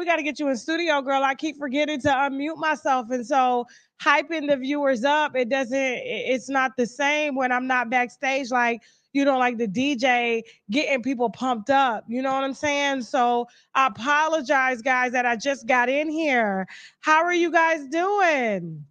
we got to get you in studio, girl. I keep forgetting to unmute myself. And so hyping the viewers up, it's not the same when I'm not backstage, like, like the DJ getting people pumped up. You know what I'm saying? So I apologize, guys, that I just got in here. How are you guys doing?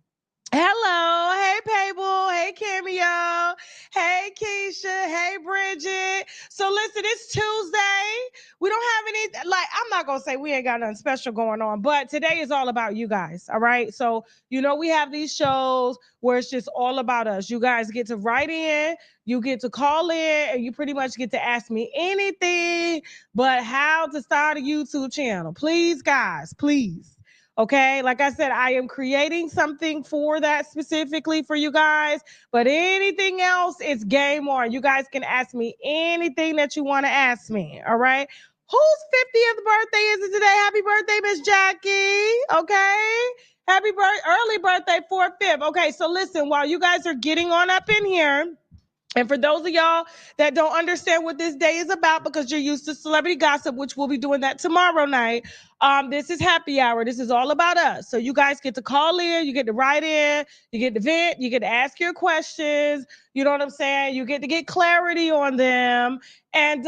Hello, hey Pable, hey Cameo, hey Keisha, hey Bridget. So listen, it's Tuesday. We don't have any, like, I'm not gonna say we ain't got nothing special going on, but today is all about you guys. All right. So we have these shows where it's just all about us. You guys get to write in, you get to call in, and you pretty much get to ask me anything but how to start a YouTube channel. Please, guys, please. Okay, like I said, I am creating something for that specifically for you guys, but anything else, it's game on. You guys can ask me anything that you want to ask me. All right. Whose 50th birthday is it today? Happy birthday, Miss Jackie. Okay. Early birthday, 4/5. Okay, so listen, while you guys are getting on up in here, and for those of y'all that don't understand what this day is about because you're used to celebrity gossip, which we'll be doing that tomorrow night, this is happy hour. This is all about us. So you guys get to call in, you get to write in, you get to vent, you get to ask your questions. You know what I'm saying? You get to get clarity on them. And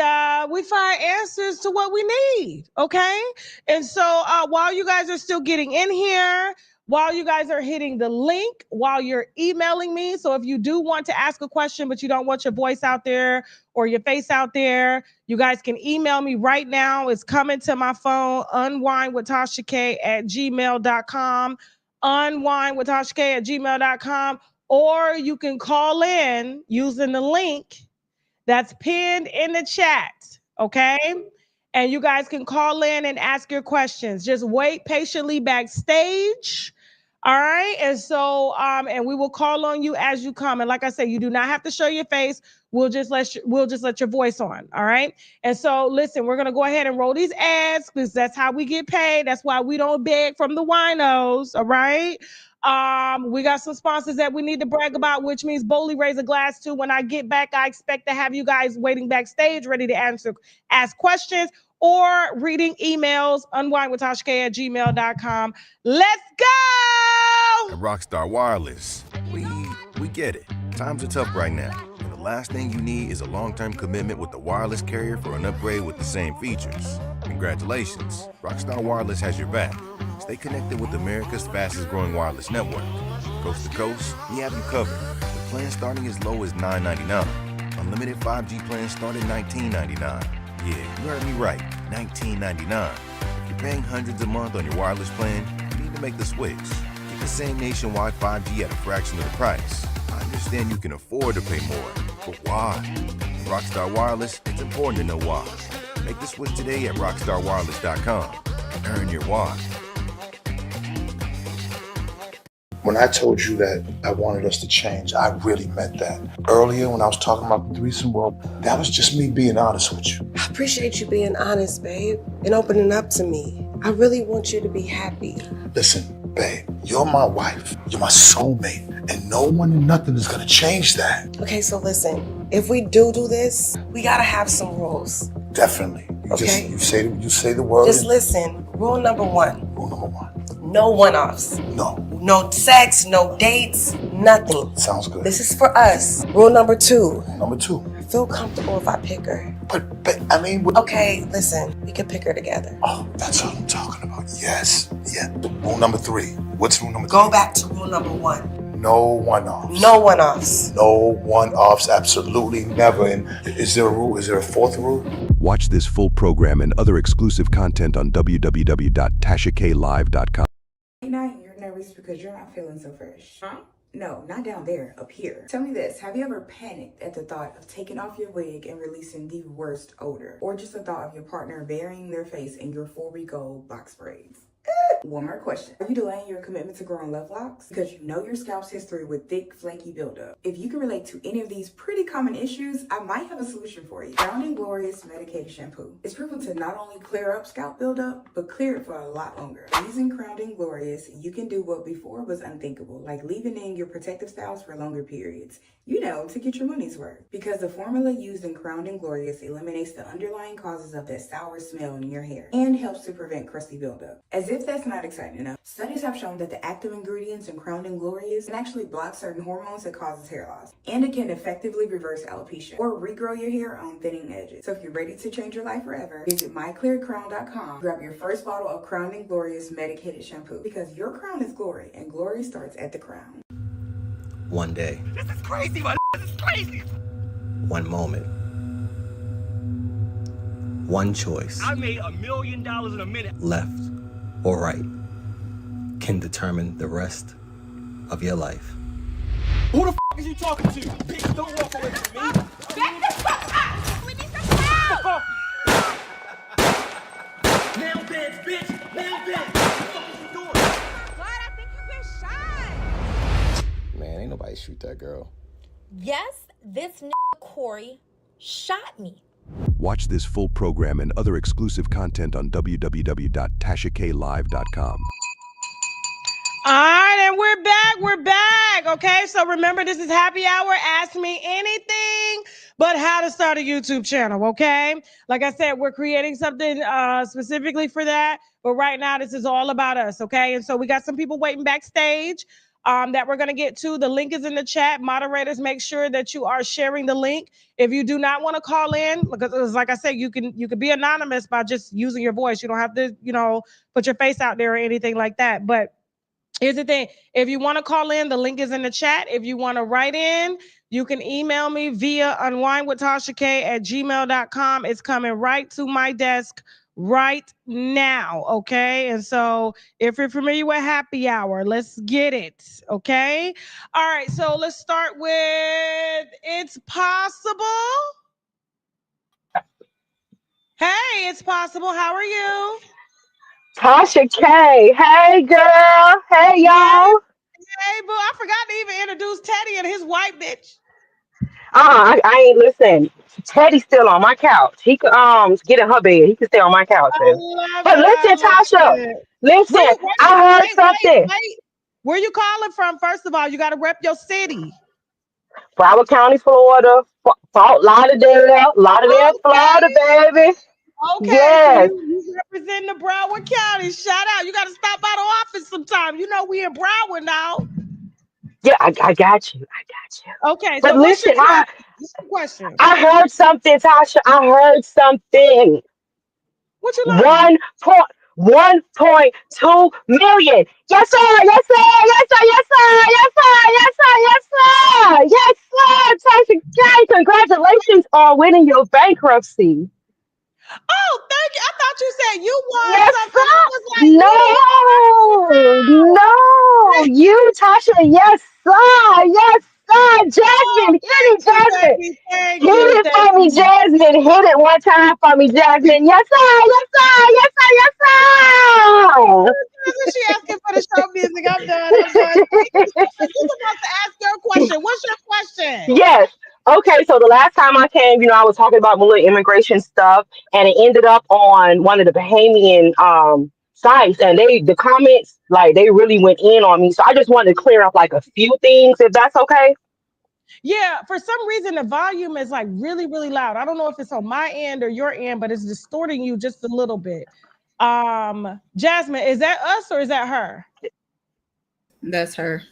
we find answers to what we need. Okay. And so while you guys are still getting in here, while you guys are hitting the link, while you're emailing me. So if you do want to ask a question, but you don't want your voice out there or your face out there, you guys can email me right now. It's coming to my phone, unwinewithtashak@gmail.com, unwinewithtashak@gmail.com, or you can call in using the link that's pinned in the chat, okay? And you guys can call in and ask your questions. Just wait patiently backstage. All right. And so, and we will call on you as you come. And like I said, you do not have to show your face. We'll just let your voice on. All right. And so listen, we're gonna go ahead and roll these ads because that's how we get paid. That's why we don't beg from the winos. All right. We got some sponsors that we need to brag about, which means Bowley raise a glass to. When I get back, I expect to have you guys waiting backstage, ready to ask questions or reading emails, unwinewithtashak@gmail.com. Let's go! At Rockstar Wireless, we get it. Times are tough right now, and the last thing you need is a long-term commitment with the wireless carrier for an upgrade with the same features. Congratulations, Rockstar Wireless has your back. Stay connected with America's fastest-growing wireless network. Coast to coast, we have you covered. With plans starting as low as $9.99. Unlimited 5G plans start at $19.99. Yeah, you heard me right, $19.99. If you're paying hundreds a month on your wireless plan, you need to make the switch. Get the same nationwide 5G at a fraction of the price. I understand you can afford to pay more, but why? With Rockstar Wireless, it's important to know why. Make the switch today at rockstarwireless.com and earn your why. When I told you that I wanted us to change, I really meant that. Earlier, when I was talking about the threesome, well, that was just me being honest with you. I appreciate you being honest, babe, and opening up to me. I really want you to be happy. Listen, babe, you're my wife. You're my soulmate. And no one and nothing is gonna change that. Okay, so listen, if we do this, we gotta have some rules. Definitely. Okay. You say the word. Just listen. Rule number one. Rule number one. No one-offs. No. No sex, no dates, nothing. Sounds good. This is for us. Rule number two. Number two. I feel comfortable if I pick her. But I mean... Okay, listen. We can pick her together. Oh, that's what I'm talking about. Yes. Yeah. Rule number three. What's rule number three? Go back to rule number one. No one-offs. No one-offs. No one-offs. Absolutely never. And is there a rule? Is there a fourth rule? Watch this full program and other exclusive content on www.tashaklive.com. You're nervous because you're not feeling so fresh. Huh? No, not down there, up here. Tell me this, have you ever panicked at the thought of taking off your wig and releasing the worst odor? Or just the thought of your partner burying their face in your 4-week-old box braids? One more question. Are you delaying your commitment to growing love locks because you know your scalp's history with thick, flaky buildup? If you can relate to any of these pretty common issues, I might have a solution for you. Crown & Glorious Medicated Shampoo. It's proven to not only clear up scalp buildup, but clear it for a lot longer. Using Crown & Glorious, you can do what before was unthinkable, like leaving in your protective styles for longer periods. You know, to get your money's worth. Because the formula used in Crown & Glorious eliminates the underlying causes of that sour smell in your hair and helps to prevent crusty buildup. As if that's not exciting enough, studies have shown that the active ingredients in Crown & Glorious can actually block certain hormones that causes hair loss. And it can effectively reverse alopecia or regrow your hair on thinning edges. So if you're ready to change your life forever, visit myclearcrown.com. Grab your first bottle of Crown & Glorious Medicated Shampoo because your crown is glory and glory starts at the crown. One day. This is crazy, man. This is crazy. One moment. One choice. I made $1 million in a minute. Left or right can determine the rest of your life. Who the f is you talking to? Bitch, don't walk away from me. Get the fuck up! We need some help! Nail beds, bitch. Nail beds. What the fuck is you doing? God, I think you get shot. Man, ain't nobody shoot that girl. Yes, this Corey shot me. Watch this full program and other exclusive content on www.tashaklive.com. All right, and we're back. We're back. Okay, so remember, this is Happy Hour. Ask me anything but how to start a YouTube channel. Okay, like I said, we're creating something specifically for that. But right now, this is all about us. Okay, and so we got some people waiting backstage that we're going to get to. The link is in the chat. Moderators, make sure that you are sharing the link. If you do not want to call in, because like I said, you can be anonymous by just using your voice. You don't have to, put your face out there or anything like that. But here's the thing. If you want to call in, the link is in the chat. If you want to write in, you can email me via unwinewithtashak@gmail.com. It's coming right to my desk right now, okay? And so if you're familiar with Happy Hour, let's get it, okay? All right, so let's start with It's Possible. Hey, It's Possible. How are you? Tasha K. Hey, girl. Hey, y'all. Hey, boo. I forgot to even introduce Teddy and his white bitch. I ain't listen. Teddy's still on my couch. He could get in her bed. He can stay on my couch. But listen, Tasha. Listen, I heard something. Wait. Where you calling from? First of all, you got to rep your city. Broward County, Florida. Fort Lauderdale, Florida, baby. Okay, yes. So you represent the Broward County. Shout out. You got to stop by the office sometime. You know we in Broward now. Yeah, I got you. Okay, but so listen, what's your question? I heard something, Tasha. I heard something. What you learned? 1.2 million. Yes, sir. Yes, sir. Yes, sir. Yes, sir. Yes, sir. Yes, sir. Yes, sir. Yes, sir. Tasha K, congratulations on winning your bankruptcy. Oh, thank you. I thought you said you won something. No, you, Tasha. Yes, sir. Yes, sir. Jasmine, hit it, Jasmine. Hit it for me, Jasmine. Hit it one time for me, Jasmine. Yes, sir. Yes, sir. Yes, sir. Yes, sir. She asking for the show music. I'm done. You're supposed to ask your question. What's your question? Yes. Okay, so the last time I came, I was talking about my little immigration stuff, and it ended up on one of the Bahamian sites, and the comments, they really went in on me. So I just wanted to clear up a few things, if that's okay. Yeah, for some reason the volume is really, really loud. I don't know if it's on my end or your end, but it's distorting you just a little bit. Jasmine, is that us or is that her? That's her.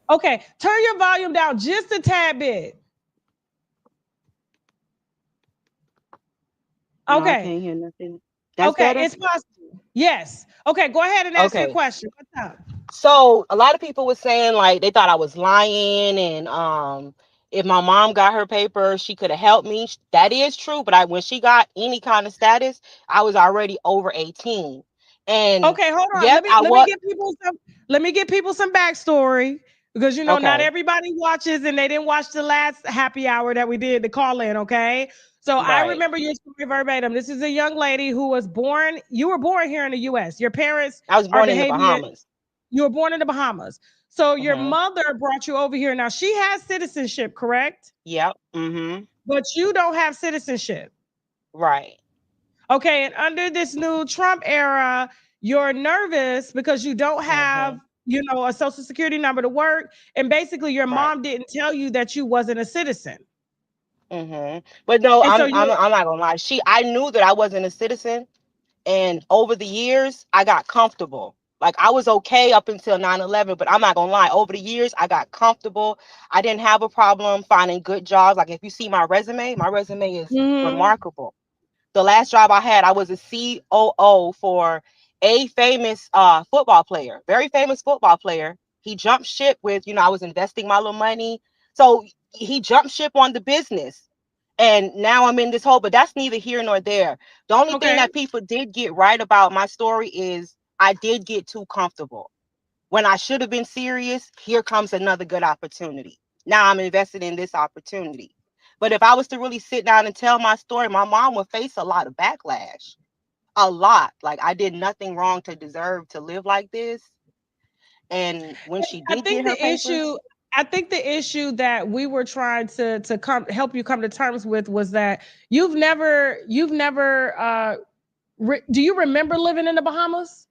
Okay, turn your volume down just a tad bit. Okay. No, I can't hear nothing. That's better? It's possible. Yes. Okay, go ahead and ask your question. What's up? So a lot of people were saying they thought I was lying, and if my mom got her paper, she could have helped me. That is true, but when she got any kind of status, I was already over 18. And okay, hold on. Yep, let me give people some backstory. because you know not Okay. everybody watches, and they didn't watch the last happy hour that we did the call in. Okay, so I Right. remember your story verbatim. This is a young lady who was born. You were born here in the U.S. Your parents I was are born in the Bahamian. Bahamas. You were born in the Bahamas. So your Mm-hmm. mother brought you over here. Now she has citizenship, correct? Yep. Mm-hmm. But you don't have citizenship. Right. Okay, and under this new Trump era, you're nervous because you don't have, Mm-hmm. a social security number to work, and basically your Right. mom didn't tell you that you wasn't a citizen. But no, And so I'm not gonna lie. I knew that I wasn't a citizen, and over the years, I got comfortable. Like I was okay up until 9/11, but I'm not gonna lie. Over the years, I got comfortable. I didn't have a problem finding good jobs. Like if you see my resume is Mhm. remarkable. The last job I had, I was a COO for a famous football player, very famous football player. He jumped ship with, I was investing my little money. So he jumped ship on the business. And now I'm in this hole, but that's neither here nor there. The only thing Okay. that people did get right about my story is I did get too comfortable. When I should have been serious, here comes another good opportunity. Now I'm invested in this opportunity. But if I was to really sit down and tell my story, my mom would face a lot of backlash. A lot. Like I did nothing wrong to deserve to live like this. And when she I did think get her the papers, issue I think the issue that we were trying to come help you come to terms with was that you've never do you remember living in the Bahamas?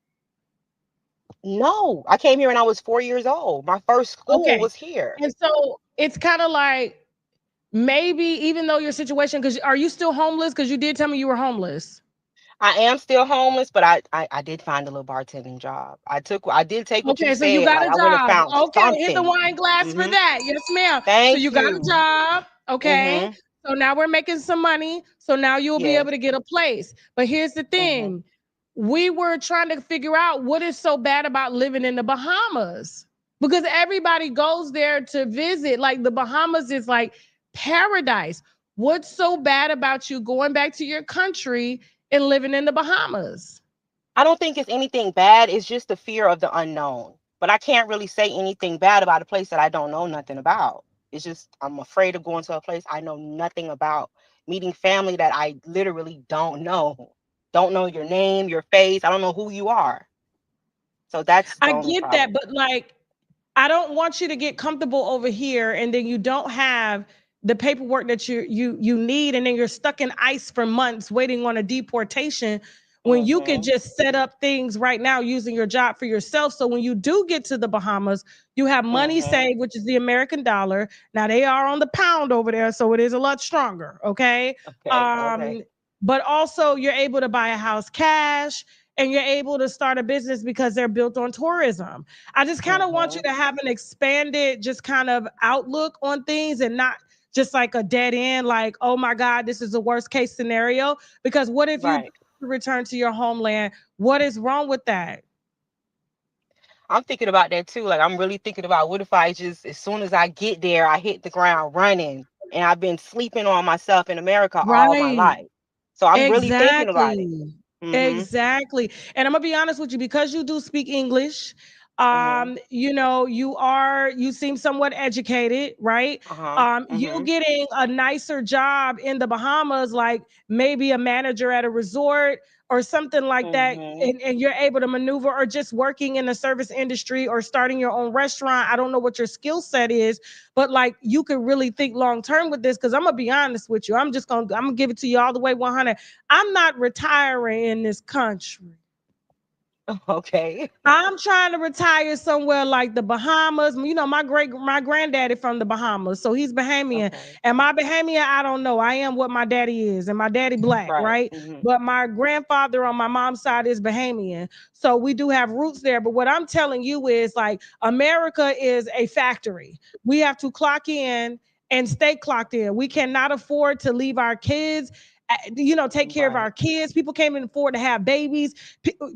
no, I came here when I was 4 years old. My first school Okay. was here. And so it's kind of like maybe even though your situation, because are you still homeless? Because you did tell me you were homeless. I am still homeless, but I did find a little bartending job. I did take what you Okay, so you said. got Like a I went and job. found Okay, hit the something. wine glass for Hmm. that. Yes, ma'am. So Thank you got a you. job. Okay. Hmm. So now we're making some money. So now you'll be able Yes. to get a place. But here's the Hmm. thing. We were trying to figure out what is so bad about living in the Bahamas. Because everybody goes there to visit. Like the Bahamas is like paradise. What's so bad about you going back to your country and living in the Bahamas? I don't think it's anything bad. It's just the fear of the unknown. But I can't really say anything bad about a place that I don't know nothing about. It's just I'm afraid of going to a place I know nothing about, meeting family that I literally don't know. Don't know your name, your face. I don't know who you are. So that's the I only get that, problem. but like I don't want you to get comfortable over here and then you don't have the paperwork that you need, and then you're stuck in ICE for months waiting on a deportation when you could Hmm. just set up things right now using your job for yourself. So when you do get to the Bahamas, you have money Hmm. saved, which is the American dollar. Now they are on the pound over there, so it is a lot stronger. Okay. Okay. Okay. Um, but also you're able to buy a house cash, and you're able to start a business because they're built on tourism. I just kind of want you Hmm. to have an expanded, just kind of outlook on things and not just like a dead end, like, oh my God, this is the worst case scenario. Because what if you Right. return to your homeland? What is wrong with that? I'm thinking about that too. Like I'm really thinking about what if I just, as soon as I get there, I hit the ground running, and I've been sleeping on myself in America all my Right. life. So I'm really thinking about it. Exactly. Hmm. Exactly. And I'm gonna be honest with you, because you do speak English, Hmm. you seem somewhat educated, right? Uh-huh. You Hmm. getting a nicer job in the Bahamas, like maybe a manager at a resort or something like that, Hmm. and you're able to maneuver, or just working in the service industry or starting your own restaurant. I don't know what your skill set is, but like you could really think long term with this. Because I'm gonna be honest with you, I'm gonna give it to you all the way 100. I'm not retiring in this country. Okay. I'm trying to retire somewhere like the Bahamas. You know, my granddaddy from the Bahamas, so he's Bahamian. Okay. And my Bahamian, I don't know. I am what my daddy is, and my daddy black, Right. right? Hmm. But my grandfather on my mom's side is Bahamian, so we do have roots there. But what I'm telling you is like America is a factory. We have to clock in and stay clocked in. We cannot afford to leave our kids. Take care of our Right. kids. People can't even afford to have babies.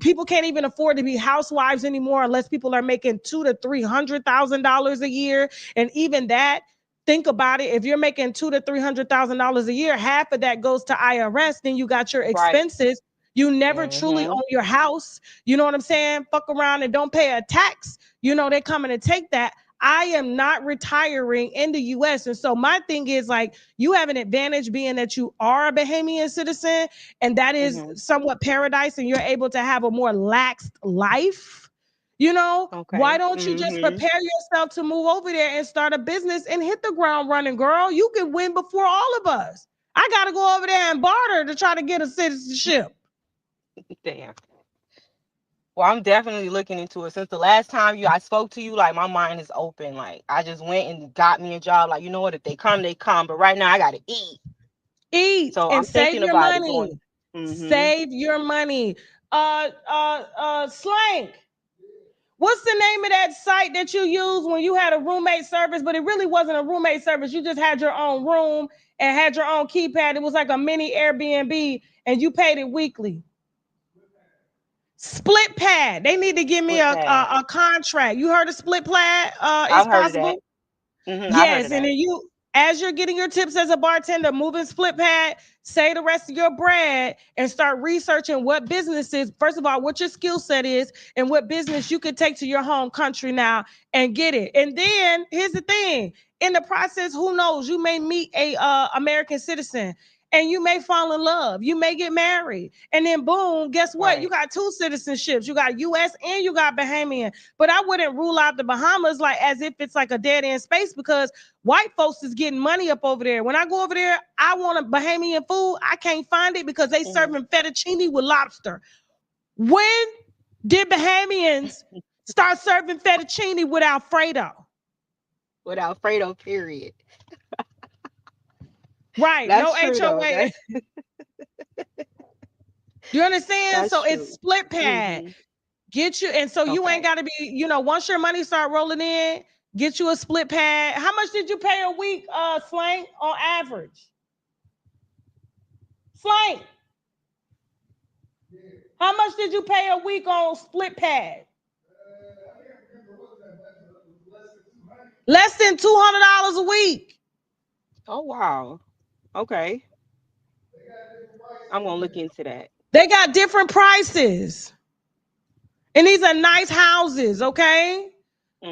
People can't even afford to be housewives anymore unless people are making $200,000 to $300,000 a year, and even that. Think about it. If you're making $200,000 to $300,000 a year, half of that goes to IRS. Then you got your Right. expenses. You never truly Hmm. own your house. You know what I'm saying? Fuck around and don't pay a tax. They're coming to take that. I am not retiring in the US. And so my thing is like, you have an advantage being that you are a Bahamian citizen, and that is somewhat paradise, and you're able to have a more laxed life. You know, why don't you just prepare yourself to move over there and start a business and hit the ground running, girl? You can win before all of us. I got to go over there and barter to try to get a citizenship. Damn. Well, I'm definitely looking into it. Since the last time I spoke to you, like my mind is open. Like I just went and got me a job. Like, you know what? If they come, they come. But right now I gotta eat. So and I'm save your about money. Save your money. Slank. What's the name of that site that you used when you had a roommate service, but it really wasn't a roommate service? You just had your own room and had your own keypad. It was like a mini Airbnb, and you paid it weekly. Split Pad. They need to give me a contract. You heard of Split Pad? It's possible. Yes, and then you, as you're getting your tips as a bartender, moving Split Pad, say the rest of your bread and start researching what businesses, first of all, what your skill set is and what business you could take to your home country now and get it. And then here's the thing, in the process, who knows, you may meet a American citizen and you may fall in love. You may get married. And then boom, guess what? You got two citizenships. You got US and you got Bahamian. But I wouldn't rule out the Bahamas like as if it's like a dead end space, because white folks is getting money up over there. When I go over there, I want a Bahamian food. I can't find it because they serving fettuccine with lobster. When did Bahamians start serving fettuccine with Alfredo? With Alfredo, period. Right. That's no true, HOA. You understand? So it's Split Pad. Get you, and so you ain't got to be, you know, once your money start rolling in, get you a Split Pad. How much did you pay a week, Slank, on average? Slank. How much did you pay a week on Split Pad? Less than $200 a week. Oh, wow. Okay. I'm going to look into that. They got different prices. And these are nice houses, okay?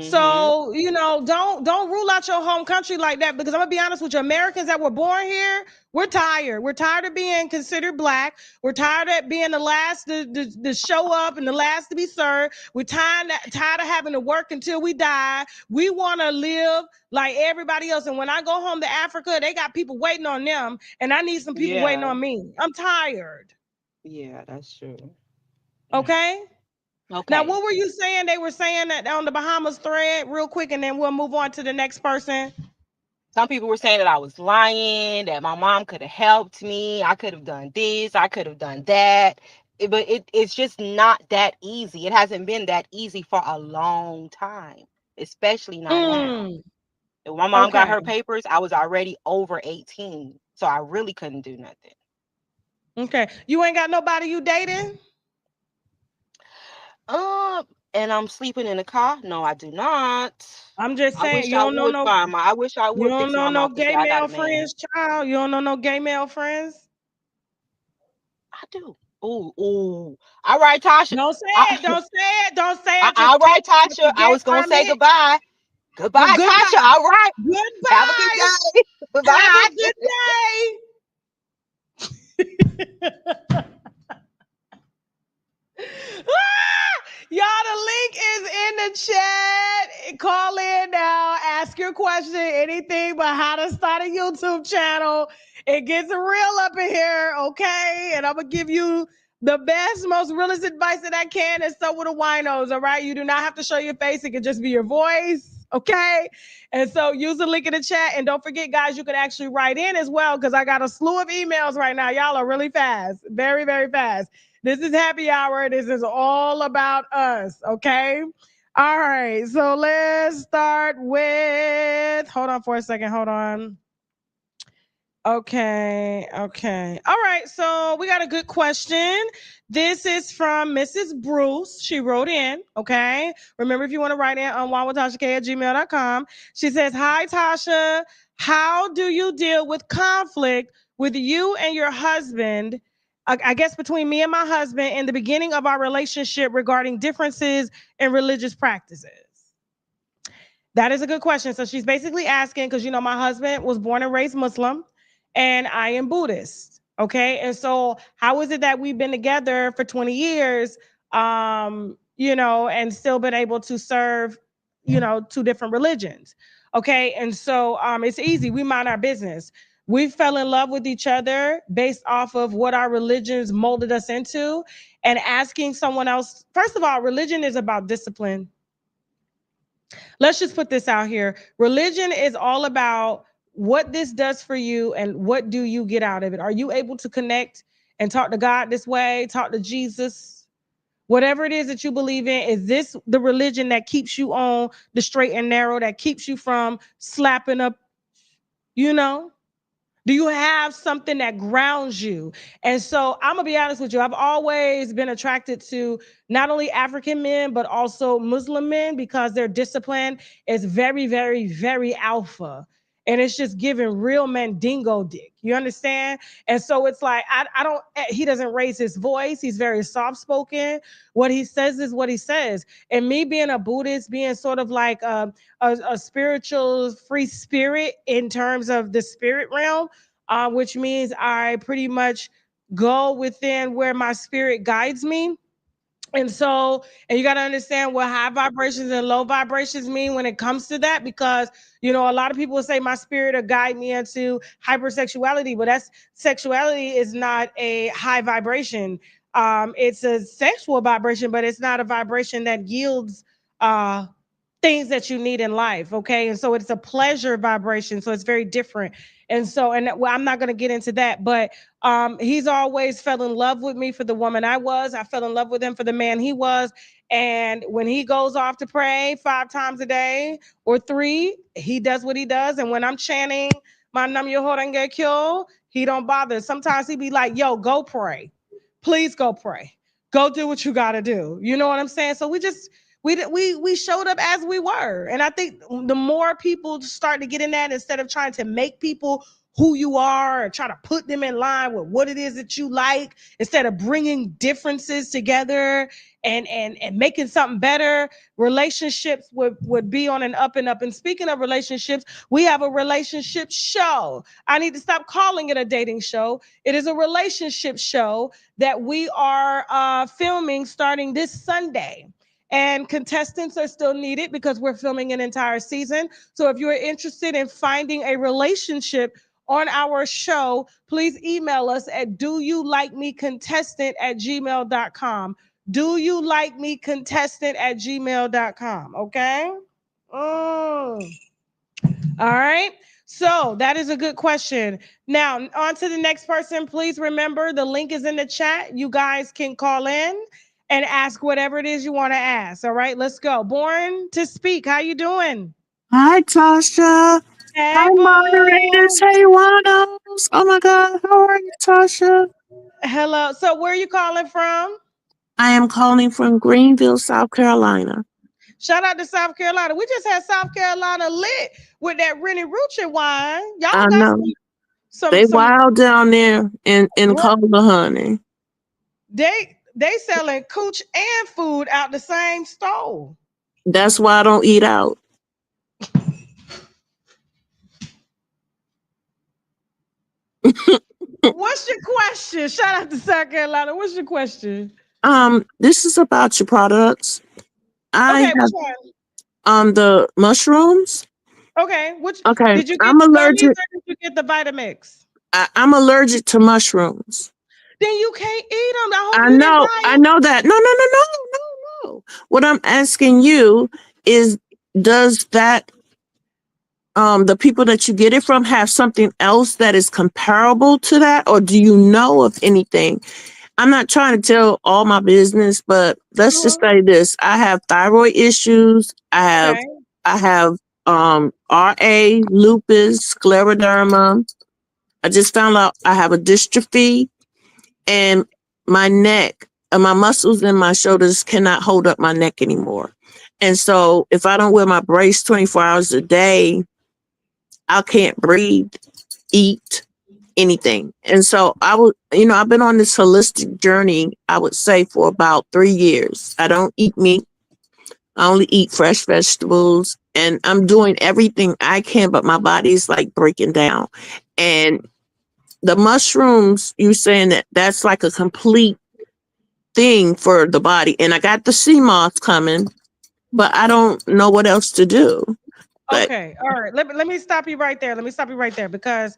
So, you know, don't rule out your home country like that, because I'm gonna be honest with you, Americans that were born here, we're tired. We're tired of being considered black. We're tired of being the last to show up and the last to be served. We're tired of having to work until we die. We want to live like everybody else. And when I go home to Africa, they got people waiting on them, and I need some people waiting on me. I'm tired. Yeah, that's true. Okay. Now, what were you saying? They were saying that on the Bahamas thread, real quick, and then we'll move on to the next person. Some people were saying that I was lying, that my mom could have helped me. I could have done this. I could have done that. But it's just not that easy. It hasn't been that easy for a long time, especially not now. When my mom got her papers, I was already over 18. So I really couldn't do nothing. Okay. You ain't got nobody you dating? And I'm sleeping in the car? No, I do not. I'm just saying, I wish you don't know no. I wish I would. You don't know no gay male friends, child. You don't know no gay male friends. I do. Ooh. All right, Tasha. Don't say it. Don't say it. Don't say it. All right, Tasha. I was gonna say goodbye. Goodbye, Tasha. All right. Goodbye. Have a good day. Goodbye. Have a good day. Y'all, the link is in the chat. Call in now. Ask your question. Anything but how to start a YouTube channel. It gets real up in here, okay? And I'm going to give you the best, most realist advice that I can, and so will the winos, all right? You do not have to show your face. It can just be your voice, okay? And so use the link in the chat. And don't forget, guys, you can actually write in as well, because I got a slew of emails right now. Y'all are really fast. Very, very fast. This is happy hour. This is all about us, okay? All right, so let's start with, hold on for a second, hold on. Okay. All right, so we got a good question. This is from Mrs. Bruce. She wrote in, okay? Remember, if you want to write in on unwinewithtashak@gmail.com. She says, hi, Tasha. How do you deal with conflict with you and your husband, I guess between me and my husband, in the beginning of our relationship regarding differences in religious practices? That is a good question. So she's basically asking, because my husband was born and raised Muslim and I am Buddhist. Okay. And so how is it that we've been together for 20 years, and still been able to serve, two different religions? Okay. And so it's easy. We mind our business. We fell in love with each other based off of what our religions molded us into, and asking someone else. First of all, religion is about discipline. Let's just put this out here. Religion is all about what this does for you and what do you get out of it. Are you able to connect and talk to God this way, talk to Jesus? Whatever it is that you believe in, is this the religion that keeps you on the straight and narrow, that keeps you from slapping up, you know? Do you have something that grounds you? And so I'm gonna be honest with you. I've always been attracted to not only African men, but also Muslim men, because their discipline is very, very, very alpha. And it's just giving real mandingo dick. You understand? And so it's like, he doesn't raise his voice. He's very soft spoken. What he says is what he says. And me being a Buddhist, being sort of like a spiritual free spirit in terms of the spirit realm, which means I pretty much go within where my spirit guides me. And you got to understand what high vibrations and low vibrations mean when it comes to that, because, a lot of people say my spirit will guide me into hypersexuality, but sexuality is not a high vibration. It's a sexual vibration, but it's not a vibration that yields things that you need in life. Okay. And so it's a pleasure vibration. So it's very different. And so, I'm not going to get into that, but he's always fell in love with me for the woman I was. I fell in love with him for the man he was. And when he goes off to pray 5 times a day or 3, he does what he does. And when I'm chanting my Nam Myoho Renge Kyo, he don't bother. Sometimes he be like, yo, go pray. Please go pray. Go do what you got to do. You know what I'm saying? So we showed up as we were. And I think the more people start to get in that, instead of trying to make people who you are or try to put them in line with what it is that you like, instead of bringing differences together and making something better, relationships would be on an up and up. And speaking of relationships, we have a relationship show. I need to stop calling it a dating show. It is a relationship show that we are filming starting this Sunday. And contestants are still needed because we're filming an entire season. So if you're interested in finding a relationship on our show, please email us at doyoulikemecontestant@gmail.com. doyoulikemecontestant@gmail.com. Okay? All right. So that is a good question. Now, on to the next person. Please remember, the link is in the chat. You guys can call in and ask whatever it is you want to ask. All right, let's go. Born to Speak. How you doing? Hi, Tasha. Hey, Hi, boo. moderators. Hey, Wanos. Oh my God. How are you, Tasha? Hello. So where are you calling from? I am calling from Greenville, South Carolina. Shout out to South Carolina. We just had South Carolina lit with that Rennie Rucci wine. Y'all I got know. They wild down there in Cola, honey. They selling cooch and food out the same store. That's why I don't eat out. What's your question? Shout out to South Carolina. What's your question? This is about your products. I have the mushrooms. Okay, okay. Did you get I'm the allergic. gummies or did you get the Vitamix? I'm allergic to mushrooms. Then you can't eat them. I know that. No. What I'm asking you is, does that the people that you get it from have something else that is comparable to that, or do you know of anything? I'm not trying to tell all my business, but let's just say this: I have thyroid issues. I have RA, lupus, scleroderma. I just found out I have a dystrophy, and my neck and my muscles in my shoulders cannot hold up my neck anymore. And so if I don't wear my brace 24 hours a day, I can't breathe, eat, anything. And so I've been on this holistic journey, I would say, for about 3 years. I don't eat meat. I only eat fresh vegetables. and I'm doing everything I can, but my body's like breaking down. And the mushrooms, you saying that that's like a complete thing for the body. And I got the sea moss coming, but I don't know what else to do. But Okay, all right. Let me stop you right there. Let me stop you right there because,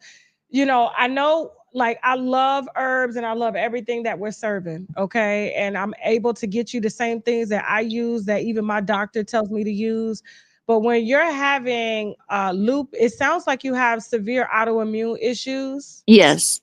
I know like I love herbs and I love everything that we're serving. Okay, and I'm able to get you the same things that I use that even my doctor tells me to use. But when you're having loop, it sounds like you have severe autoimmune issues. yes.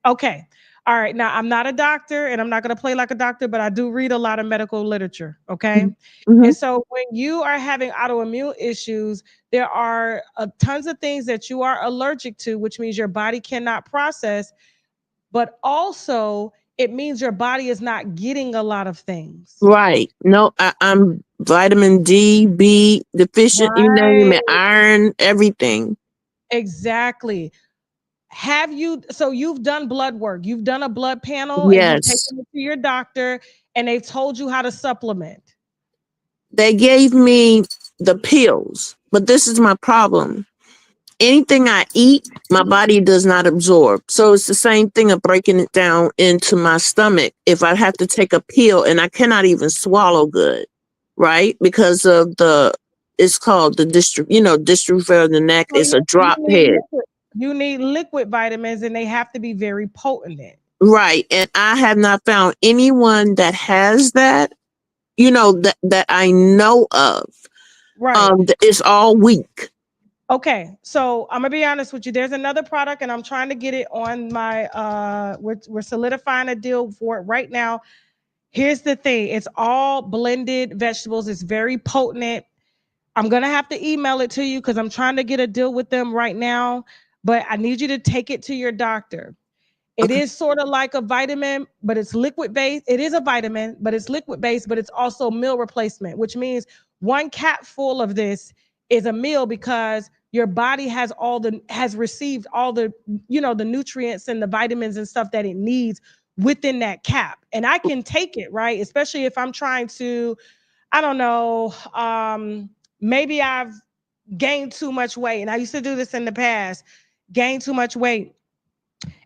Okay. All right. Now, I'm not a doctor and I'm not going to play like a doctor, but I do read a lot of medical literature. Okay. Mm-hmm. And so when you are having autoimmune issues, there are tons of things that you are allergic to, which means your body cannot process, but also it means your body is not getting a lot of things. Right. No, I'm vitamin D, B deficient, you name Right. it, iron, everything. Exactly. So you've done blood work, you've done a blood panel, and you've Yes. taken it to your doctor, and they've told you how to supplement. They gave me the pills, but this is my problem. Anything I eat, my body does not absorb. So it's the same thing of breaking it down into my stomach. If I have to take a pill and I cannot even swallow good, right? Because of it's called the dystrophy of the neck. So It's a you drop need head. liquid. You need liquid vitamins, and they have to be very potent. Right. And I have not found anyone that has that, that I know of. Right. It's all weak. Okay. So I'm gonna be honest with you. There's another product, and I'm trying to get it on my. We're solidifying a deal for it right now. Here's the thing: it's all blended vegetables. It's very potent. I'm gonna have to email it to you because I'm trying to get a deal with them right now. But I need you to take it to your doctor. It is sort of like a vitamin, but it's liquid based. It is a vitamin, but it's liquid based, but it's also meal replacement, which means one cap full of this is a meal because your body has received all the nutrients and the vitamins and stuff that it needs within that cap. And I can take it, right? Especially if I'm trying to, I don't know, maybe I've gained too much weight. And I used to do this in the past, gain too much weight.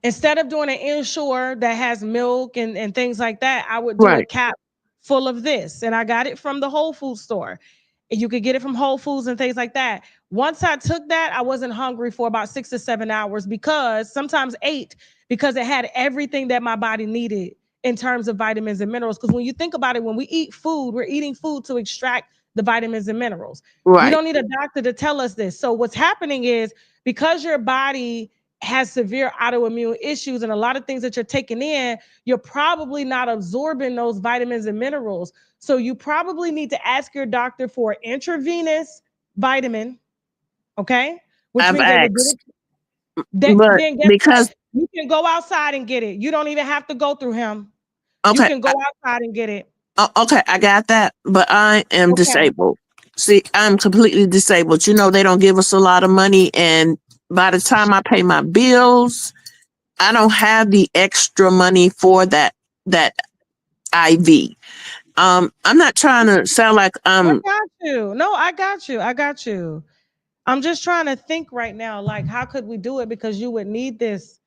Instead of doing an Ensure that has milk and things like that, I would do a Right. cap full of this. And I got it from the Whole Food store. And you could get it from Whole Foods and things like that. Once I took that, I wasn't hungry for about 6 to 7 hours, because sometimes 8, because it had everything that my body needed in terms of vitamins and minerals. Because when you think about it, when we eat food, we're eating food to extract the vitamins and minerals. We Right. don't need a doctor to tell us this. So what's happening is, because your body has severe autoimmune issues and a lot of things that you're taking in, you're probably not absorbing those vitamins and minerals. So you probably need to ask your doctor for intravenous vitamin, okay? Which I've means they would get asked, it. but Then guess what? because You can go outside and get it. You don't even have to go through him. You okay, can go outside and get it. okay, I got that, but I am Okay. disabled. See, I'm completely disabled. They don't give us a lot of money, and by the time I pay my bills, I don't have the extra money for that IV. I'm not trying to sound like I got you. No, I got you. I got you. I'm just trying to think right now, like, how could we do it? Because you would need this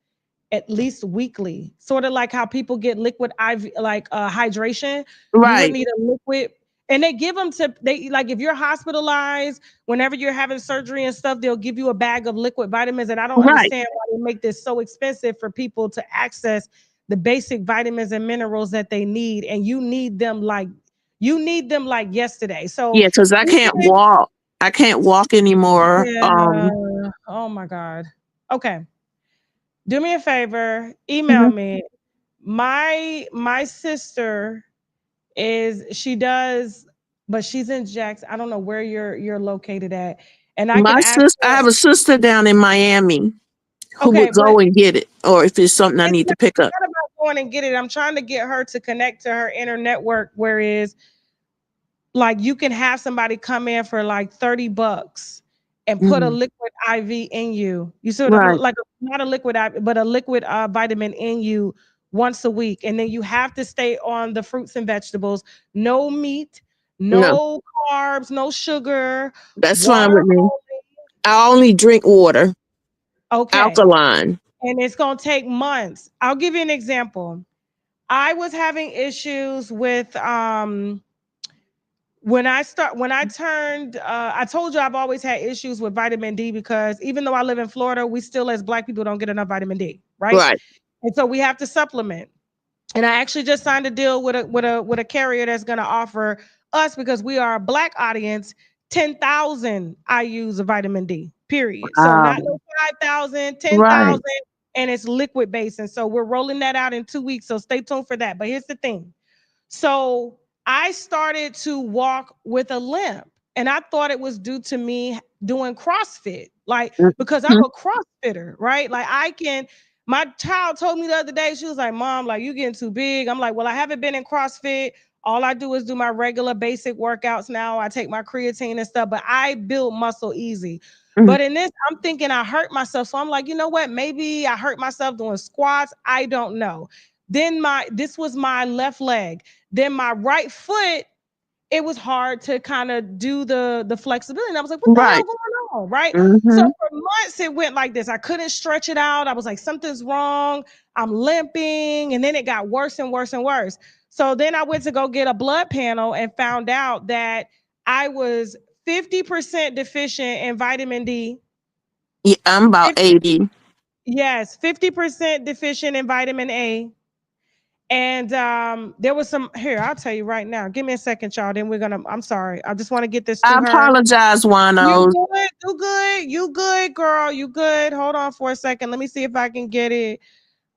at least weekly, sort of like how people get liquid IV, like hydration. You would right, need a liquid, and they give them to they like if you're hospitalized, whenever you're having surgery and stuff, they'll give you a bag of liquid vitamins. And I don't right. understand why they make this so expensive for people to access the basic vitamins and minerals that they need, and you need them like yesterday. So Yeah, because I can't walk. I can't walk anymore. yeah. Oh my God. Okay. Do me a favor. Email Mhm. me. My sister she does, but she's in Jackson. I don't know where you're located at. And I can My ask sister, I her. have a sister down in Miami who Okay, would but go and get it, or if it's something I it's need not to pick up. about going and get it. I'm trying to get her to connect to her inner network, whereas like you can have somebody come in for like $30 and put a Mhm. liquid IV in you. You sort of Right. like not a liquid IV, but a liquid vitamin in you once a week. And then you have to stay on the fruits and vegetables, no meat, No, no carbs, no sugar, that's fine water with me. only. I only drink water, Okay. alkaline. And it's going to take months. I'll give you an example. I was having issues with when I turned I told you I've always had issues with vitamin D because even though I live in Florida, we still as Black people don't get enough vitamin D, right? Right. And so we have to supplement. And I actually just signed a deal with a carrier that's going to offer us, because we are a Black audience, 10,000 IUs of vitamin D. Period. So not no 5,000, 10,000, Right. and it's liquid based. And so we're rolling that out in 2 weeks. So stay tuned for that. But here's the thing. So I started to walk with a limp, and I thought it was due to me doing CrossFit, like because I'm Mhm. a CrossFitter, right? Like my child told me the other day, she was like, Mom, like you getting too big. I'm like, well, I haven't been in CrossFit. All I do is do my regular basic workouts now. I take my creatine and stuff, but I build muscle easy. Mhm. But in this, I'm thinking I hurt myself. So I'm like, you know what? Maybe I hurt myself doing squats. I don't know. Then this was my left leg. Then my right foot, it was hard to kind of do the flexibility. And I was like, what the hell Right. going on? Right. So Mm-hmm. for months it went like this. I couldn't stretch it out. I was like, something's wrong. I'm limping. And then it got worse and worse and worse. So then I went to go get a blood panel and found out that I was 50% deficient in vitamin D. Yeah, I'm about 80. Yes, 50% deficient in vitamin A. And there was some here, I'll tell you right now. Give me a second, y'all. Then I'm sorry. I just want to get this I to her. apologize, You Wano. good? You good? You good, girl? You good? Hold on for a second. Let me see if I can get it.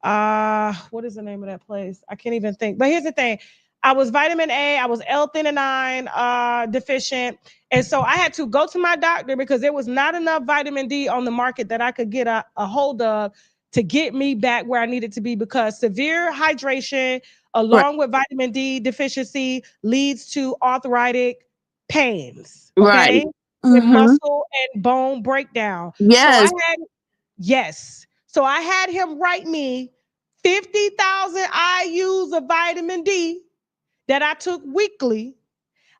What is the name of that place? I can't even think. But here's the thing. I was vitamin A, I was L-theanine deficient. And so I had to go to my doctor because there was not enough vitamin D on the market that I could get a hold of to get me back where I needed to be, because severe hydration Right. along with vitamin D deficiency leads to arthritic pains, Right. okay? And Mm-hmm. muscle and bone breakdown. Yes. Yes. So I had him write me 50,000 IUs of vitamin D that I took weekly.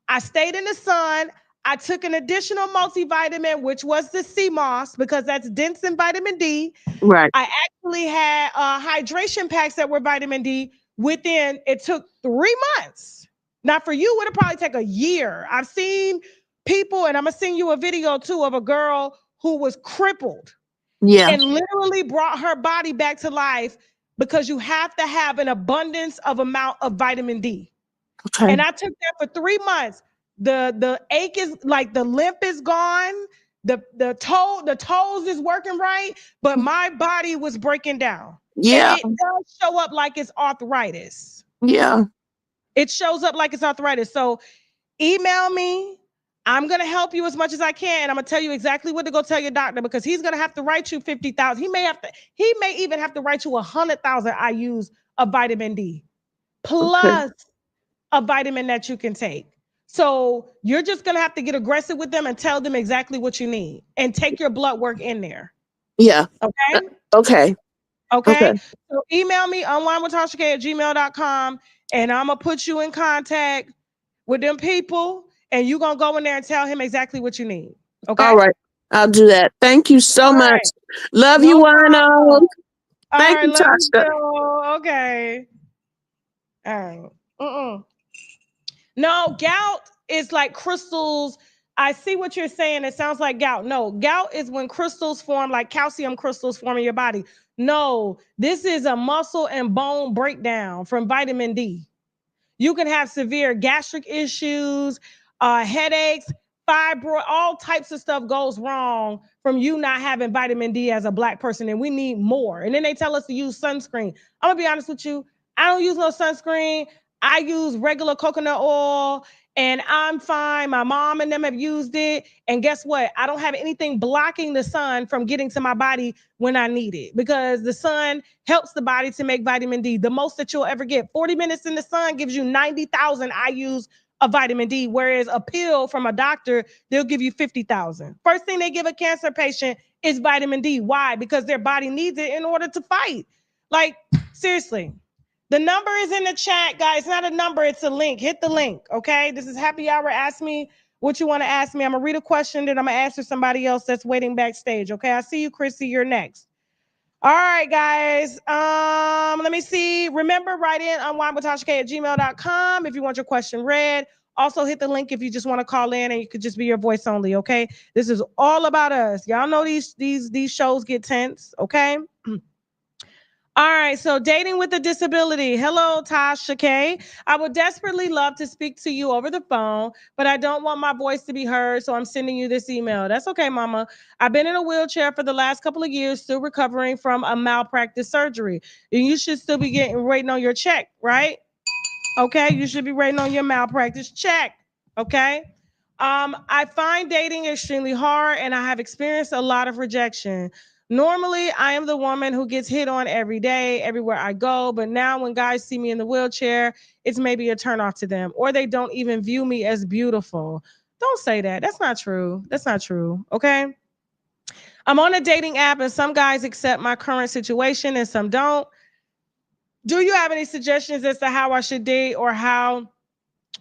I stayed in the sun. I took an additional multivitamin, which was the sea moss, because that's dense in vitamin D. Right. I actually had hydration packs that were vitamin D. It took 3 months. Now, for you, it'll probably take a year. I've seen people, and I'm going to send you a video too of a girl who was crippled Yeah. and literally brought her body back to life, because you have to have an abundance of amount of vitamin D. Okay. And I took that for 3 months. The ache is like, the limp is gone. The toes is working right, but my body was breaking down. And Yeah. it does show up like it's arthritis. Yeah. It shows up like it's arthritis. So email me. I'm going to help you as much as I can. And I'm going to tell you exactly what to go tell your doctor, because he's going to have to write you 50,000. He may even have to write you 100,000 IUs of vitamin D Okay. plus a vitamin that you can take. So you're just going to have to get aggressive with them and tell them exactly what you need and take your blood work in there. Yeah. Okay. Okay. Okay. Okay. So email me unwinewithtashak@gmail.com, and I'm going to put you in contact with them people, and you're going to go in there and tell him exactly what you need. Okay. All right. I'll do that. Thank you so All much. right. Love No you, problem. Wano. All Thank right. you, Love you, Tasha. Bill. Okay. All right. No, gout is like crystals. I see what you're saying. It sounds like gout. No, gout is when crystals form, like calcium crystals form in your body. No, this is a muscle and bone breakdown from vitamin D. You can have severe gastric issues, headaches, fibroid, all types of stuff goes wrong from you not having vitamin D as a Black person, and we need more. And then they tell us to use sunscreen. I'm gonna be honest with you. I don't use no sunscreen. I use regular coconut oil, and I'm fine. My mom and them have used it. And guess what? I don't have anything blocking the sun from getting to my body when I need it, because the sun helps the body to make vitamin D. The most that you'll ever get. 40 minutes in the sun gives you 90,000 IUs of vitamin D, whereas a pill from a doctor, they'll give you 50,000. First thing they give a cancer patient is vitamin D. Why? Because their body needs it in order to fight. Like, seriously. The number is in the chat, guys. It's not a number, it's a link. Hit the link, okay? This is Happy Hour. Ask me what you want to ask me. I'm going to read a question, then I'm going to answer somebody else that's waiting backstage, okay? I see you, Chrissy. You're next. All right, guys. Let me see. Remember, write in unwinewithtashak@gmail.com if you want your question read. Also, hit the link if you just want to call in, and you could just be your voice only, okay? This is all about us. Y'all know these shows get tense, okay? All right, so dating with a disability. Hello, Tasha K. I would desperately love to speak to you over the phone, but I don't want my voice to be heard, so I'm sending you this email. That's okay, mama. I've been in a wheelchair for the last couple of years, still recovering from a malpractice surgery. And you should still be waiting on your check, right? Okay, you should be waiting on your malpractice check, okay? I find dating extremely hard, and I have experienced a lot of rejection. Normally, I am the woman who gets hit on every day, everywhere I go. But now, when guys see me in the wheelchair, it's maybe a turnoff to them, or they don't even view me as beautiful. Don't say that. That's not true. That's not true. Okay. I'm on a dating app, and some guys accept my current situation, and some don't. Do you have any suggestions as to how I should date or how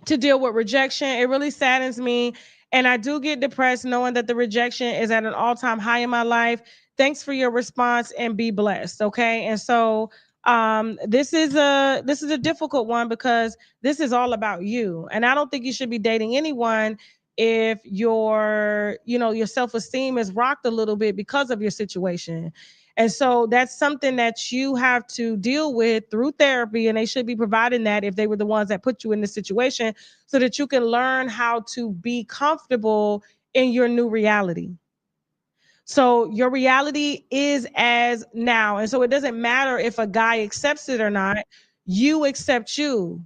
to deal with rejection? It really saddens me, and I do get depressed knowing that the rejection is at an all-time high in my life. Thanks for your response, and be blessed. Okay. And so this is a difficult one, because this is all about you, and I don't think you should be dating anyone if your self-esteem is rocked a little bit because of your situation. And so that's something that you have to deal with through therapy, and they should be providing that if they were the ones that put you in this situation, so that you can learn how to be comfortable in your new reality. So your reality is as now. And so it doesn't matter if a guy accepts it or not, you accept you.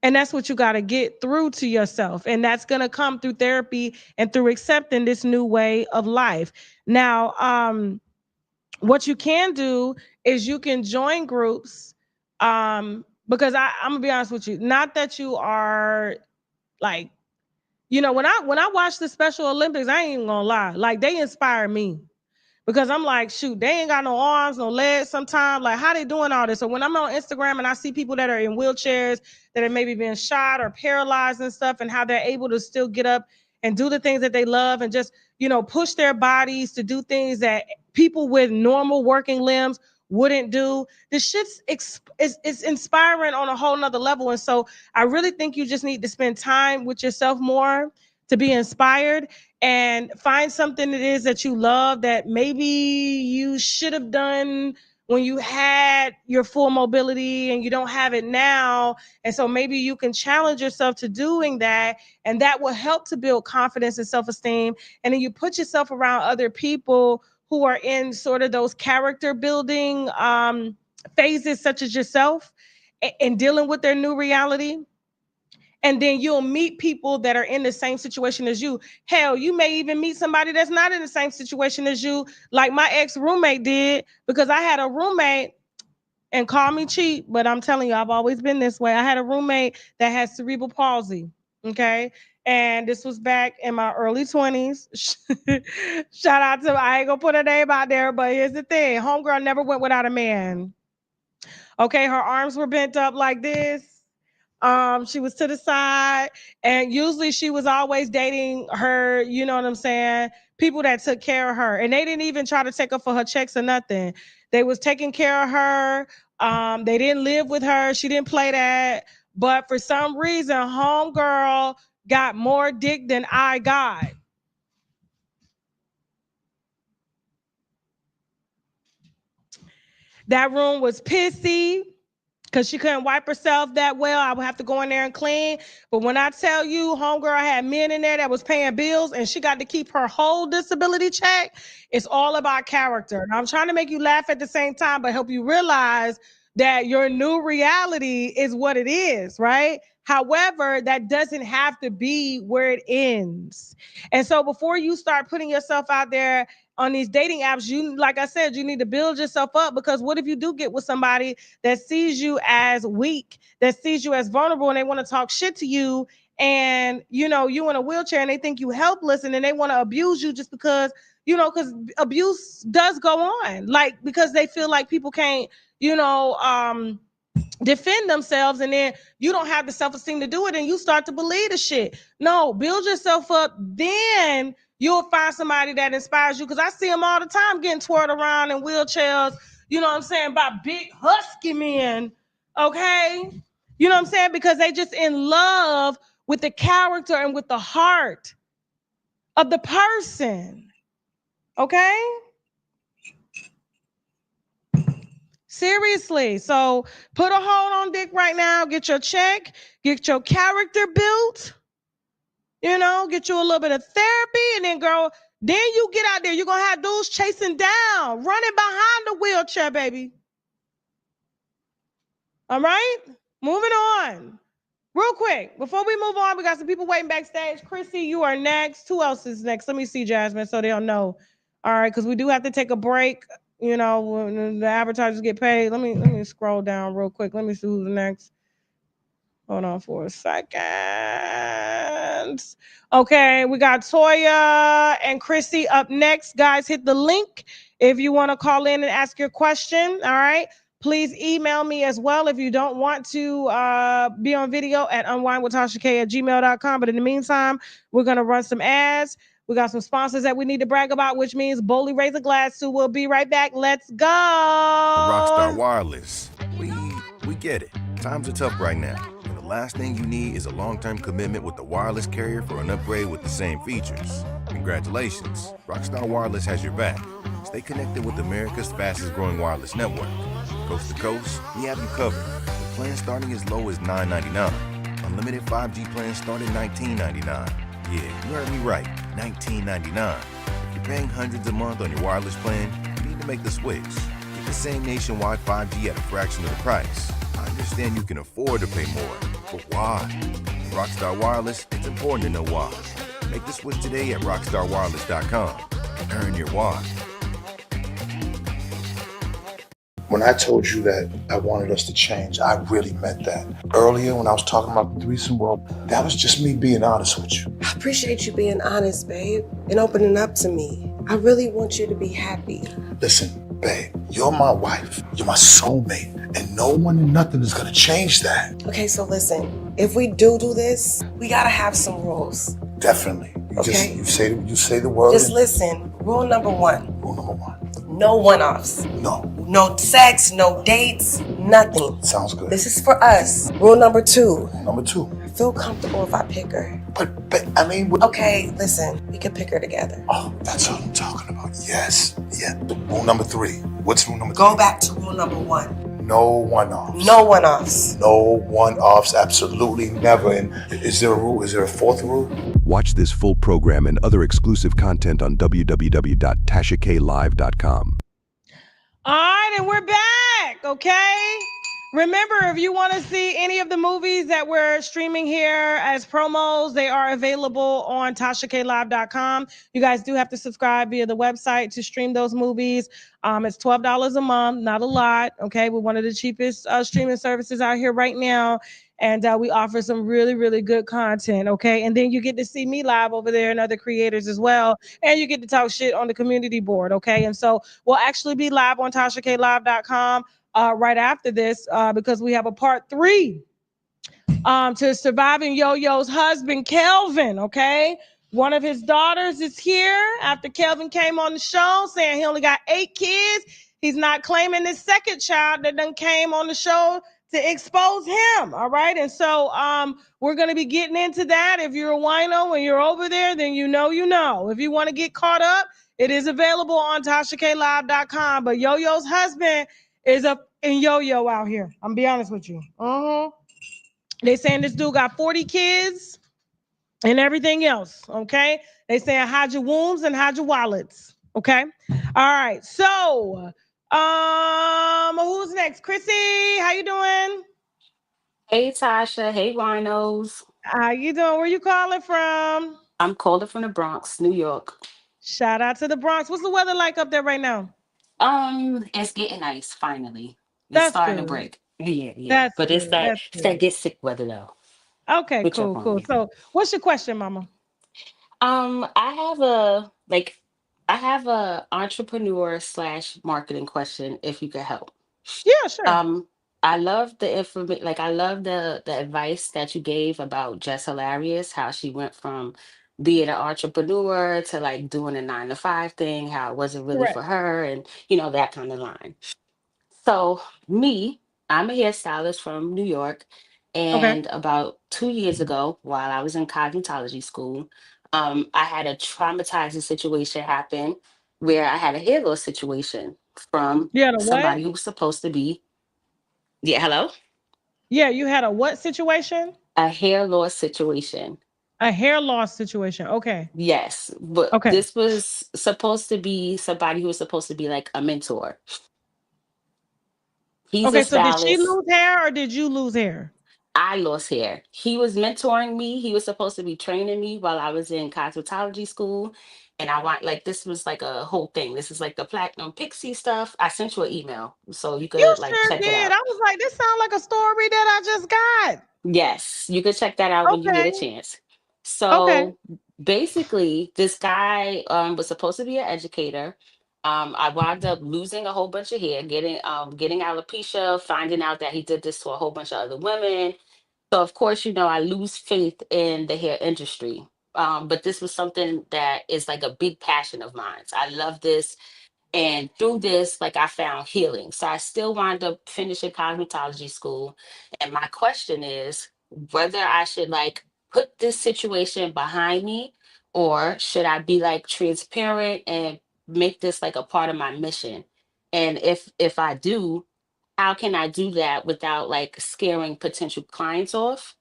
And that's what you got to get through to yourself. And that's going to come through therapy and through accepting this new way of life. Now, what you can do is you can join groups, because I'm gonna be honest with you, not that you are like, when I watch the Special Olympics, I ain't even gonna lie, like, they inspire me, because I'm like, shoot, they ain't got no arms, no legs sometimes. Like, how they doing all this? So when I'm on Instagram and I see people that are in wheelchairs that are maybe being shot or paralyzed and stuff, and how they're able to still get up and do the things that they love, and just, push their bodies to do things that people with normal working limbs wouldn't do. This shit's it's inspiring on a whole nother level. And so I really think you just need to spend time with yourself more to be inspired, and find something it is that you love that maybe you should have done when you had your full mobility and you don't have it now. And so maybe you can challenge yourself to doing that, and that will help to build confidence and self-esteem. And then you put yourself around other people who are in sort of those character building phases, such as yourself, and dealing with their new reality. And then you'll meet people that are in the same situation as you. Hell, you may even meet somebody that's not in the same situation as you, like my ex-roommate did, because I had a roommate, and call me cheap, but I'm telling you, I've always been this way. I had a roommate that had cerebral palsy, okay? And this was back in my early 20s. Shout out to, I ain't gonna put her name out there, but here's the thing. Homegirl never went without a man. Okay, her arms were bent up like this. She was to the side, and usually she was always dating her, you know what I'm saying, people that took care of her, and they didn't even try to take her for her checks or nothing. They was taking care of her. They didn't live with her. She didn't play that. But for some reason, homegirl got more dick than I got. That room was pissy, because she couldn't wipe herself that well. I would have to go in there and clean. But when I tell you, homegirl had men in there that was paying bills, and she got to keep her whole disability check, it's all about character. And I'm trying to make you laugh at the same time, but help you realize that your new reality is what it is, right? However, that doesn't have to be where it ends. And so before you start putting yourself out there on these dating apps, you, like I said, you need to build yourself up, because what if you do get with somebody that sees you as weak, that sees you as vulnerable, and they want to talk shit to you, and you in a wheelchair, and they think you helpless, and then they want to abuse you just because, because abuse does go on, like, because they feel like people can't, defend themselves, and then you don't have the self-esteem to do it, and you start to believe the shit. No, build yourself up, then you'll find somebody that inspires you. Because I see them all the time getting twirled around in wheelchairs, you know what I'm saying, by big husky men, okay? You know what I'm saying? Because they just in love with the character and with the heart of the person, okay? Seriously. So put a hold on dick right now. Get your check. Get your character built. You know, get you a little bit of therapy. And then, girl, then you get out there. You're going to have dudes chasing down, running behind the wheelchair, baby. All right? Moving on. Real quick, before we move on, we got some people waiting backstage. Chrissy, you are next. Who else is next? Let me see, Jasmine, so they'll know. All right, because we do have to take a break. You know, when the advertisers get paid. Let me scroll down real quick. Let me see who's next. Hold on for a second. Okay, we got Toya and Chrissy up next. Guys, hit the link if you want to call in and ask your question. All right. Please email me as well if you don't want to be on video at unwinewithtashak@gmail.com. But in the meantime, we're going to run some ads. We got some sponsors that we need to brag about, which means boldly raise a glass to. We'll be right back. Let's go. Rockstar Wireless. We get it. Times are tough right now. And the last thing you need is a long-term commitment with the wireless carrier for an upgrade with the same features. Congratulations. Rockstar Wireless has your back. Stay connected with America's fastest growing wireless network. Coast to coast, we have you covered. With plans starting as low as $9.99. Unlimited 5G plans start at $19.99. Yeah, you heard me right, $19.99. If you're paying hundreds a month on your wireless plan, you need to make the switch. Get the same nationwide 5G at a fraction of the price. I understand you can afford to pay more, but why? With Rockstar Wireless, it's important to know why. Make the switch today at rockstarwireless.com and earn your why. When I told you that I wanted us to change, I really meant that. Earlier, when I was talking about the threesome, well, that was just me being honest with you. I appreciate you being honest, babe, and opening up to me. I really want you to be happy. Listen, babe, you're my wife. You're my soulmate. And no one and nothing is going to change that. Okay, so listen. If we do this, we got to have some rules. Definitely. Okay. You say the word. Just listen. Rule number one. Rule number one. No one-offs. No sex, no dates, nothing. Sounds good. This is for us. Rule number two. Number two. Feel comfortable if I pick her. But I mean... Okay, listen. We can pick her together. Oh, that's what I'm talking about. Yes. Yeah. Rule number three. What's rule number three? Go back to rule number one. No one-offs. No one-offs. No one-offs. Absolutely never. And is there a rule? Is there a fourth rule? Watch this full program and other exclusive content on www.tashaklive.com. All right, and we're back, okay? Remember, if you want to see any of the movies that we're streaming here as promos, they are available on TashaKLive.com. You guys do have to subscribe via the website to stream those movies. It's $12 a month, not a lot, okay? We're one of the cheapest streaming services out here right now. And we offer some really, really good content, okay? And then you get to see me live over there and other creators as well. And you get to talk shit on the community board, okay? And so we'll actually be live on TashaKLive.com right after this because we have a part 3 to surviving Yo-Yo's husband, Kelvin, okay? One of his daughters is here after Kelvin came on the show saying he only got 8 kids. He's not claiming his second child that done came on the show to expose him, all right? And so we're going to be getting into that. If you're a wino and you're over there, then you know. If you want to get caught up, it is available on TashaKLive.com. But Yo-Yo's husband is up in Yo-Yo out here. I'm be honest with you. They saying this dude got 40 kids and everything else, okay? They saying hide your wombs and hide your wallets, okay? All right, so who's next? Chrissy, how you doing? Hey Tasha, hey Winos. How you doing? Where you calling from? I'm calling from the Bronx, New York. Shout out to the Bronx. What's the weather like up there right now? It's getting nice finally. It's That's starting good. to break. Yeah. That's But it's good. that That's it's that good. get sick weather though. Okay, Which up cool. on me. So what's your question, mama? I have a entrepreneur / marketing question if you could help. Yeah, sure. I love the information. Like I love the advice that you gave about Jess Hilarious, how she went from being an entrepreneur to like doing a 9 to 5 thing, how it wasn't really Correct. for her, and that kind of line. So me, I'm a hairstylist from New York, Okay. and about 2 years ago, while I was in cosmetology school, I had a traumatizing situation happen where I had a hair loss situation from You had a what? somebody who was supposed to be, yeah, hello, Yeah, you had a what situation? a hair loss situation. A hair loss situation. Okay. Yes, but Okay. this was supposed to be somebody who was supposed to be like a mentor. He's a Okay. So did she stylist. lose hair or did you lose hair? I lost hair. He was mentoring me. He was supposed to be training me while I was in cosmetology school. And I want like this was like a whole thing. This is like the platinum pixie stuff. I sent you an email so you You could like sure check it did. out. I was like, this sounds like a story that I just got. Yes, you could check that out when you get Okay. a chance. Okay. So basically, this guy was supposed to be an educator. I wound up losing a whole bunch of hair, getting alopecia, finding out that he did this to a whole bunch of other women. So of course, I lose faith in the hair industry. But this was something that is like a big passion of mine. So I love this. And through this, like I found healing. So I still wound up finishing cosmetology school. And my question is whether I should like put this situation behind me or should I be like transparent and make this like a part of my mission? And if I do, how can I do that without like scaring potential clients off?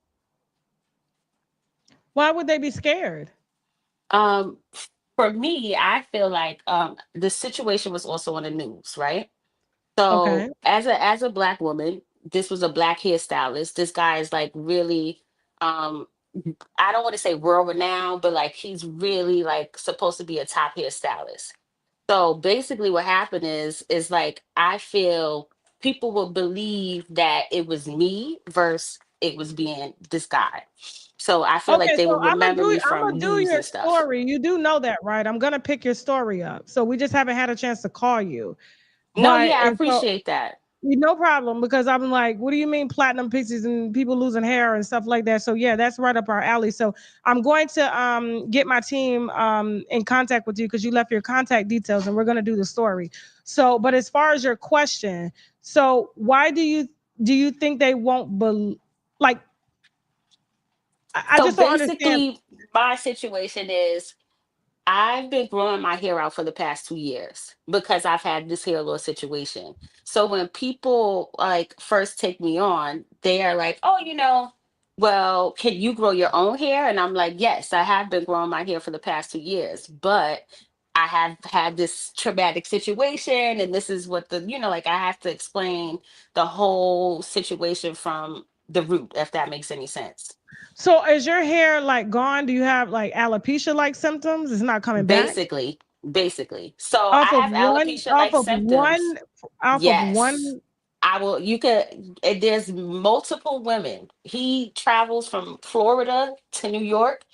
Why would they be scared? Um, for me, I feel like the situation was also on the news, right? Okay. So as a black woman, this was a black hairstylist. This guy is like really um I don't want to say world renowned, but like he's really like supposed to be a top hairstylist. So basically what happened is like I feel people will believe that it was me versus it was being this guy. So I feel like Okay, they so will remember me I'm from gonna do news your and stuff. story. You do know that, right? I'm gonna pick your story up. So we just haven't had a chance to call you. No, But yeah, I and so appreciate that. no problem because I'm like, what do you mean platinum pixies and people losing hair and stuff like that? So yeah, that's right up our alley. So I'm going to get my team in contact with you because you left your contact details and we're gonna do the story. So, but as far as your question, so why do you think they won't like I So just don't understand. basically my situation is I've been growing my hair out for the past 2 years because I've had this hair loss situation. So when people like first take me on, they are like, oh, well, can you grow your own hair? And I'm like, yes, I have been growing my hair for the past 2 years, but I have had this traumatic situation. And this is what like I have to explain the whole situation from the root, if that makes any sense. So is your hair like gone? Do you have like alopecia like symptoms? It's not coming back? Basically. So I have alopecia Off like of symptoms. Yes. one. You could, there's multiple women. He travels from Florida to New York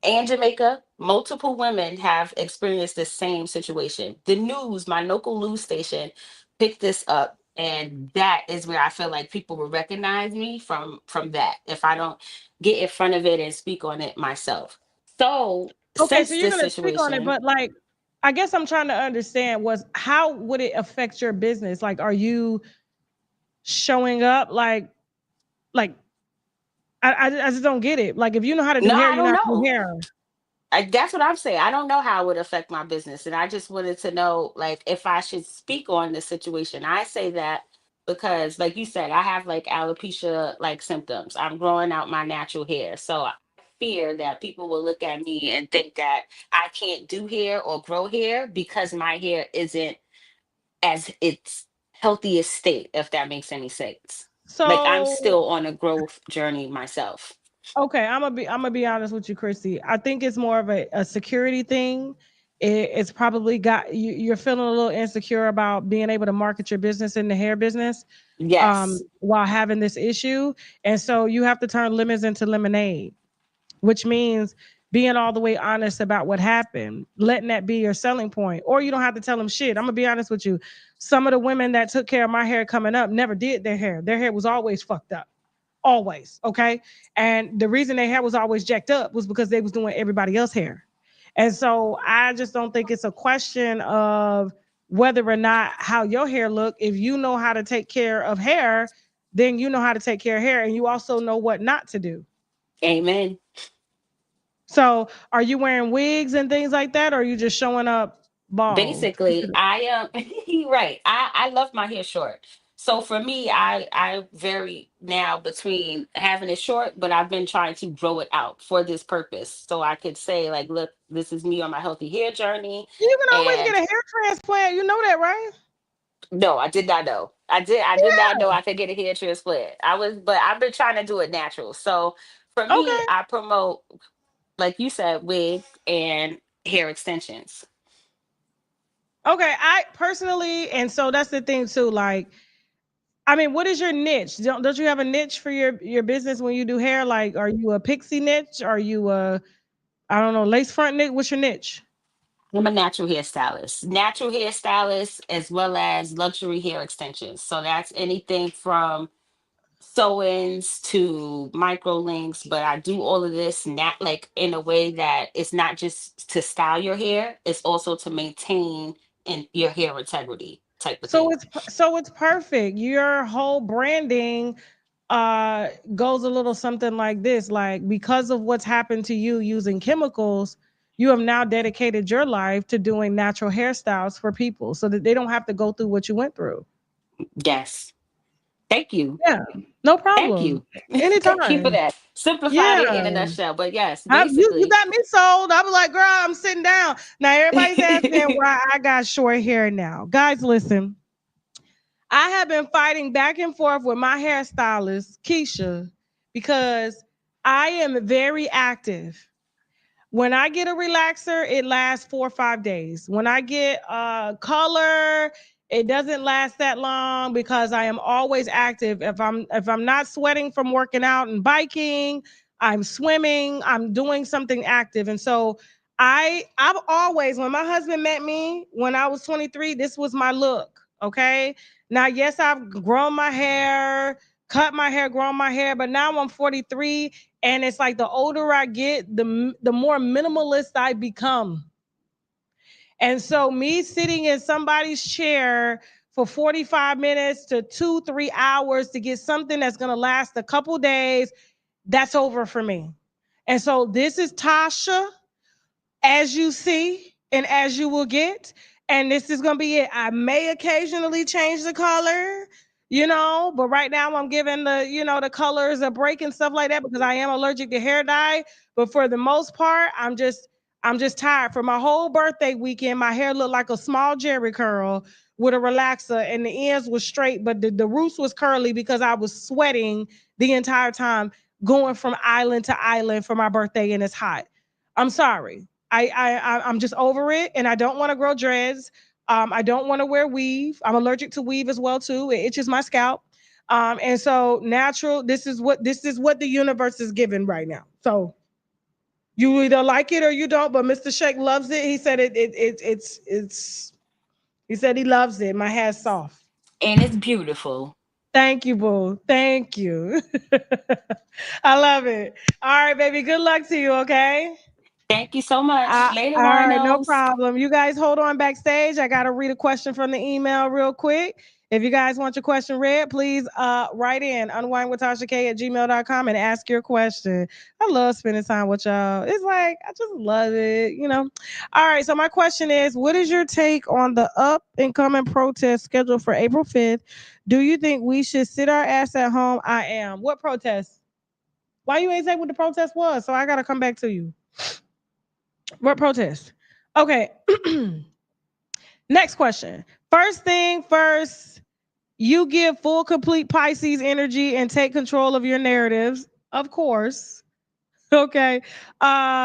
and Jamaica. Multiple women have experienced the same situation. The news, my local news station, picked this up. And that is where I feel like people will recognize me from that if I don't get in front of it and speak on it myself. So Okay, so since you're this gonna speak on it, situation, but like I guess I'm trying to understand was how would it affect your business? Like, are you showing up like I just don't get it. Like if you know how to do no, hair, I you know don't how to do know. hair. That's what I'm saying. I don't know how it would affect my business. And I just wanted to know, like, if I should speak on the situation. I say that because, like you said, I have like alopecia like symptoms. I'm growing out my natural hair. So I fear that people will look at me and think that I can't do hair or grow hair because my hair isn't as its healthiest state, if that makes any sense. Like, I'm So still on a growth journey myself. okay, I'm gonna be honest with you, Chrissy. I think it's more of a security thing. It's probably got you're feeling a little insecure about being able to market your business in the hair business Yes. while having this issue, and so you have to turn lemons into lemonade, which means being all the way honest about what happened, letting that be your selling point. Or you don't have to tell them shit. I'm gonna be honest with you. Some of the women that took care of my hair coming up never did their hair. Their hair was always fucked up. Always. Okay. And the reason their hair was always jacked up was because they was doing everybody else's hair. And so I just don't think it's a question of whether or not how your hair look. If you know how to take care of hair, then you know how to take care of hair, and you also know what not to do. Amen. So are you wearing wigs and things like that, or are you just showing up bald? Basically, I right. I love my hair short. So for me, I vary now between having it short, but I've been trying to grow it out for this purpose. So I could say like, look, this is me on my healthy hair journey. You can always get And a hair transplant. You know that, right? no, I did not know. I did not know I could get a hair transplant. But I've been trying to do it natural. So for me, Okay. I promote, like you said, wig and hair extensions. Okay. I personally, and so that's the thing too. Like, I mean, what is your niche? Don't you have a niche for your business when you do hair? Like, are you a pixie niche? Are you a, I don't know, lace front niche? What's your niche? I'm a natural hairstylist, as well as luxury hair extensions. So that's anything from sew-ins to micro links, but I do all of this not like in a way that it's not just to style your hair, it's also to maintain in your hair integrity type of thing. So it's perfect. Your whole branding goes a little something like this. Like, because of what's happened to you using chemicals, you have now dedicated your life to doing natural hairstyles for people so that they don't have to go through what you went through. Yes. Thank you. Yeah, no Thank problem. you. Thank you for Anytime. that. Simplified Yeah. it in a nutshell. But yes, You basically. got me sold. I was like, girl, I'm sitting down. Now everybody's asking why I got short hair now. Guys, listen. I have been fighting back and forth with my hairstylist, Keisha, because I am very active. When I get a relaxer, it lasts 4 or 5 days. When I get color, it doesn't last that long because I am always active. If I'm not sweating from working out and biking, I'm swimming, I'm doing something active. And so I've always, when my husband met me when I was 23, this was my look. Okay. Now, yes, I've grown my hair, cut my hair, grown my hair, but now I'm 43, and it's like the older I get, the more minimalist I become. And so me sitting in somebody's chair for 45 minutes to 2, 3 hours to get something that's going to last a couple days, that's over for me. And so this is Tasha, as you see and as you will get. And this is going to be it. I may occasionally change the color, but right now I'm giving the colors a break and stuff like that because I am allergic to hair dye. But for the most part, I'm just tired. For my whole birthday weekend, my hair looked like a small Jerry curl with a relaxer, and the ends was straight, but the roots was curly because I was sweating the entire time going from island to island for my birthday, and it's hot. I'm sorry. I'm just over it, and I don't want to grow dreads. I don't want to wear weave. I'm allergic to weave as well too. It itches my scalp. And so natural. This is what the universe is giving right now. So you either like it or you don't. But Mr. Shake loves it. He said it's. He said he loves it. My hair's soft. And it's beautiful. Thank you, boo. Thank you. I love it. All right, baby. Good luck to you. Okay. Thank you so much. Later, All right, no winos. problem. You guys hold on backstage. I got to read a question from the email real quick. If you guys want your question read, please write in unwinewithtashak@gmail.com and ask your question. I love spending time with y'all. It's like, I just love it. All right, so my question is, what is your take on the up and coming protest scheduled for April 5th? Do you think we should sit our ass at home? I am. What protest? Why you ain't say what the protest was? So I got to come back to you. What protest? Okay. Next question. First thing first, you give full, complete Pisces energy and take control of your narratives. Of course. Okay.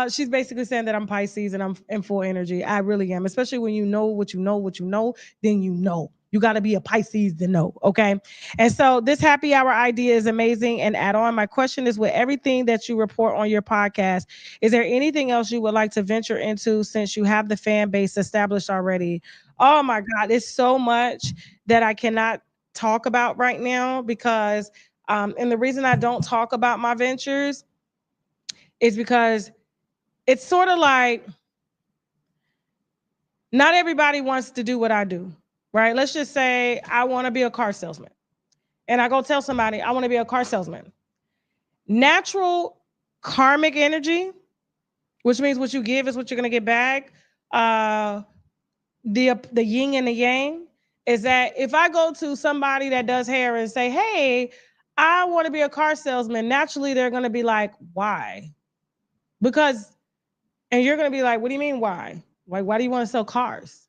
She's basically saying that I'm Pisces and I'm in full energy. I really am, especially when you know what you know, then you know. You got to be a Pisces to know. Okay. And so this happy hour idea is amazing. And add on, my question is, with everything that you report on your podcast, is there anything else you would like to venture into since you have the fan base established already? Oh my God, it's so much that I cannot talk about right now because, and the reason I don't talk about my ventures is because it's sort of like not everybody wants to do what I do, right? Let's just say I want to be a car salesman and I go tell somebody I want to be a car salesman. Natural karmic energy, which means what you give is what you're going to get back. The yin and the yang is that if I go to somebody that does hair and say, hey, I want to be a car salesman, naturally they're going to be like, why? Because, and you're going to be like, what do you mean why? Like, why do you want to sell cars?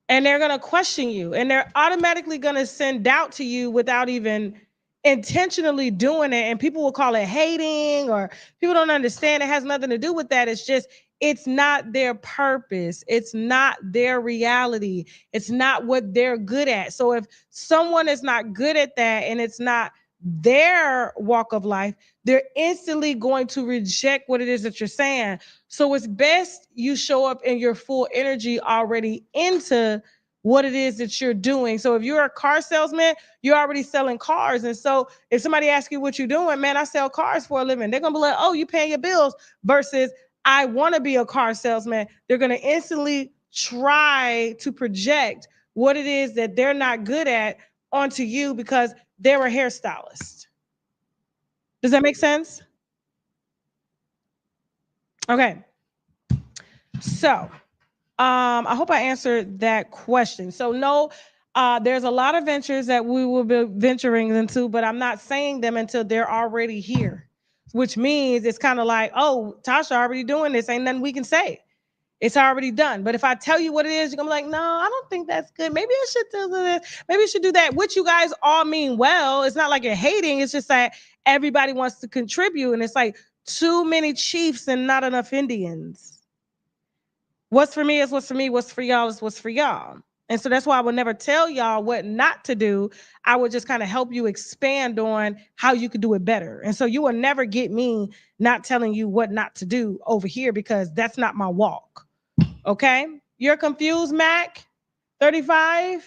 And they're going to question you and they're automatically going to send doubt to you without even intentionally doing it. And people will call it hating, or people don't understand. It has nothing to do with that. It's just, it's not their purpose. It's not their reality. It's not what they're good at. So if someone is not good at that and it's not their walk of life, they're instantly going to reject what it is that you're saying. So it's best you show up in your full energy already into what it is that you're doing. So if you're a car salesman, you're already selling cars. And so if somebody asks you what you're doing, man, I sell cars for a living, they're going to be like, oh, you paying your bills, versus I want to be a car salesman. They're going to instantly try to project what it is that they're not good at onto you because they're a hairstylist. Does that make sense? Okay. So, I hope I answered that question. So no, there's a lot of ventures that we will be venturing into, but I'm not saying them until they're already here, which means it's kind of like, oh, Tasha already doing this. Ain't nothing we can say. It's already done. But if I tell you what it is, you're gonna be like, no, I don't think that's good. Maybe I should do this. Maybe I should do that. Which you guys all mean well. It's not like you're hating. It's just that everybody wants to contribute. And it's like too many chiefs and not enough Indians. What's for me is what's for me. What's for y'all is what's for y'all. And so that's why I would never tell y'all what not to do. I would just kind of help you expand on how you could do it better. And so you will never get me not telling you what not to do over here because that's not my walk. Okay? You're confused, Mac? 35?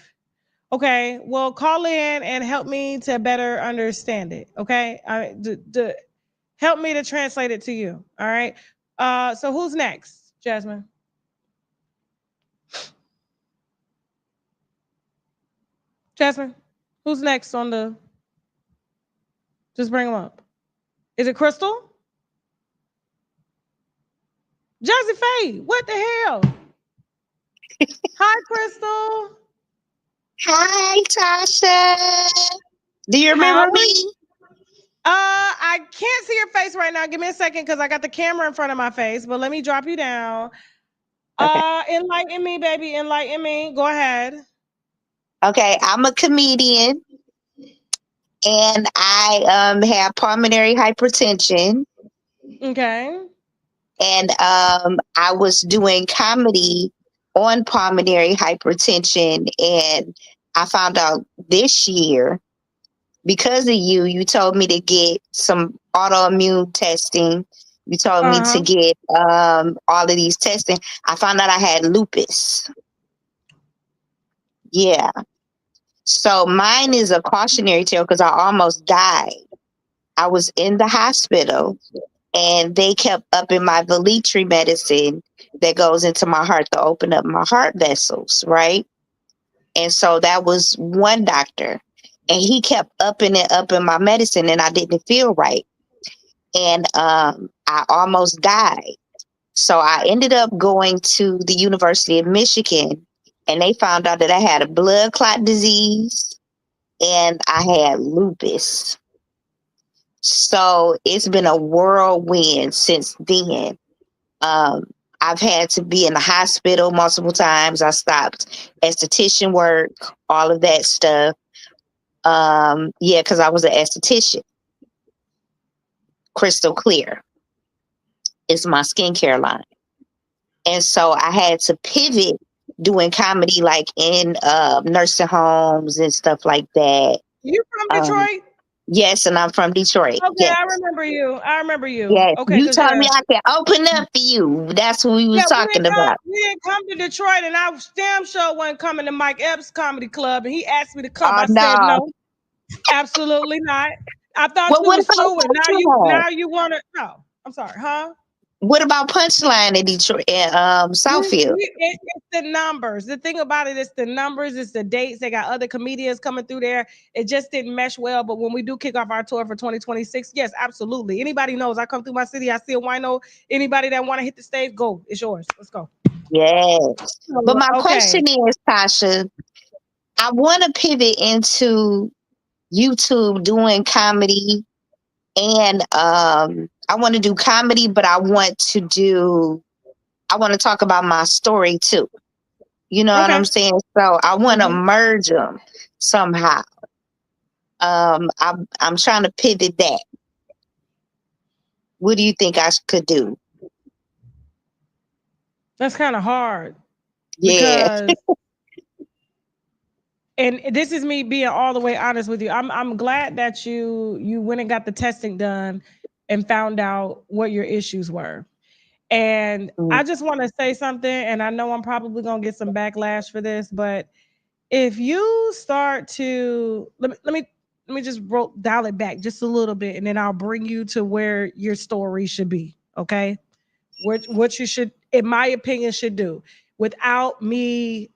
Okay, well, call in and help me to better understand it. Okay? Help me to translate it to you. All right? So who's next, Jasmine? Jasmine, who's next on the? Just bring them up. Is it Crystal? Jazzy Faye, what the hell? Hi, Crystal. Hi, Tasha. Do you remember me? I can't see your face right now. Give me a second because I got the camera in front of my face, but let me drop you down. Okay. Enlighten me, baby. Enlighten me. Go ahead. Okay, I'm a comedian and I have pulmonary hypertension. Okay. And I was doing comedy on pulmonary hypertension, and I found out this year because of you. You told me to get some autoimmune testing. You told me to get all of these testing. I found out I had lupus. Yeah. So mine is a cautionary tale because I almost died. I was in the hospital and they kept upping my Velitri medicine that goes into my heart to open up my heart vessels, right? And so that was one doctor. And he kept upping my medicine and I didn't feel right. And I almost died. So I ended up going to the University of Michigan and they found out that I had a blood clot disease and I had lupus. So it's been a whirlwind since then. I've had to be in the hospital multiple times. I stopped esthetician work, all of that stuff. Yeah, because I was an esthetician. Crystal Clear is my skincare line. And so I had to pivot doing comedy like in nursing homes and stuff like that. You from Um, Detroit? yes, and I'm from Detroit. Okay, Yes. I remember you. I remember you. Yes. Okay, You because told me I can open up for you. That's what we was talking about. we didn't come to Detroit, and I damn sure wasn't coming to Mike Epps Comedy Club, and he asked me to come. Oh I said no. no, absolutely not. I thought Well, you what was about true, and Punchline? now you want to. No, I'm sorry, huh? What about Punchline in Detroit and Southfield? It's the numbers. The thing about it is the numbers, it's the dates. They got other comedians coming through there. It just didn't mesh well. But when we do kick off our tour for 2026, yes, absolutely. Anybody knows I come through my city, I see a wino. Anybody that want to hit the stage, go. It's yours. Let's go. Yes. But my Okay. question is, Tasha, I want to pivot into YouTube doing comedy, and I want to do comedy, but I want to talk about my story too. You know what I'm saying? So I want to merge them somehow. I'm trying to pivot that. What do you think I could do? That's kind of hard. Yeah. Because and this is me being all the way honest with you. I'm glad that you went and got the testing done and found out what your issues were. And I just want to say something, and I know I'm probably gonna get some backlash for this, but if you start to let me just dial it back just a little bit, and then I'll bring you to where your story should be. Okay, what you should, in my opinion, should do without me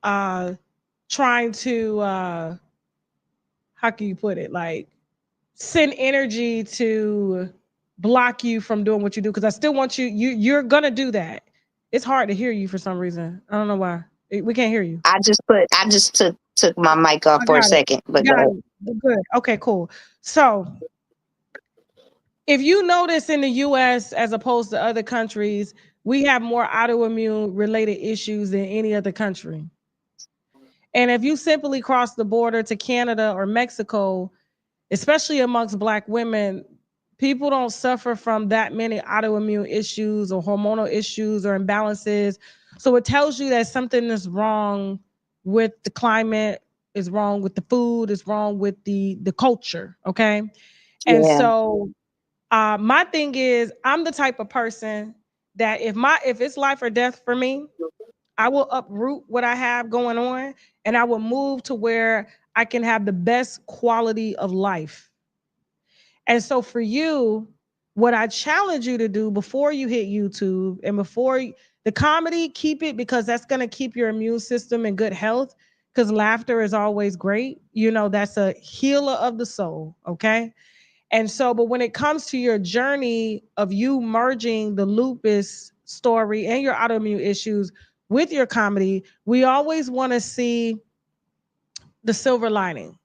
trying to how can you put it, like send energy to block you from doing what you do, because I still want you're gonna do that. It's hard to hear you for some reason. I don't know why. We can't hear you. I just took my mic off I for a got it. second, but go Got ahead. it. Good. Okay, cool. So if you notice in the US as opposed to other countries, we have more autoimmune related issues than any other country. And if you simply cross the border to Canada or Mexico, especially amongst Black women, people don't suffer from that many autoimmune issues or hormonal issues or imbalances. So it tells you that something is wrong with the climate, is wrong with the food, is wrong with the culture. Okay. And Yeah. so my thing is, I'm the type of person that if it's life or death for me, I will uproot what I have going on, and I will move to where I can have the best quality of life. And so for you, what I challenge you to do before you hit YouTube and the comedy, keep it, because that's going to keep your immune system in good health, because laughter is always great. You know, that's a healer of the soul. Okay. And so, but when it comes to your journey of you merging the lupus story and your autoimmune issues with your comedy, we always want to see the silver lining.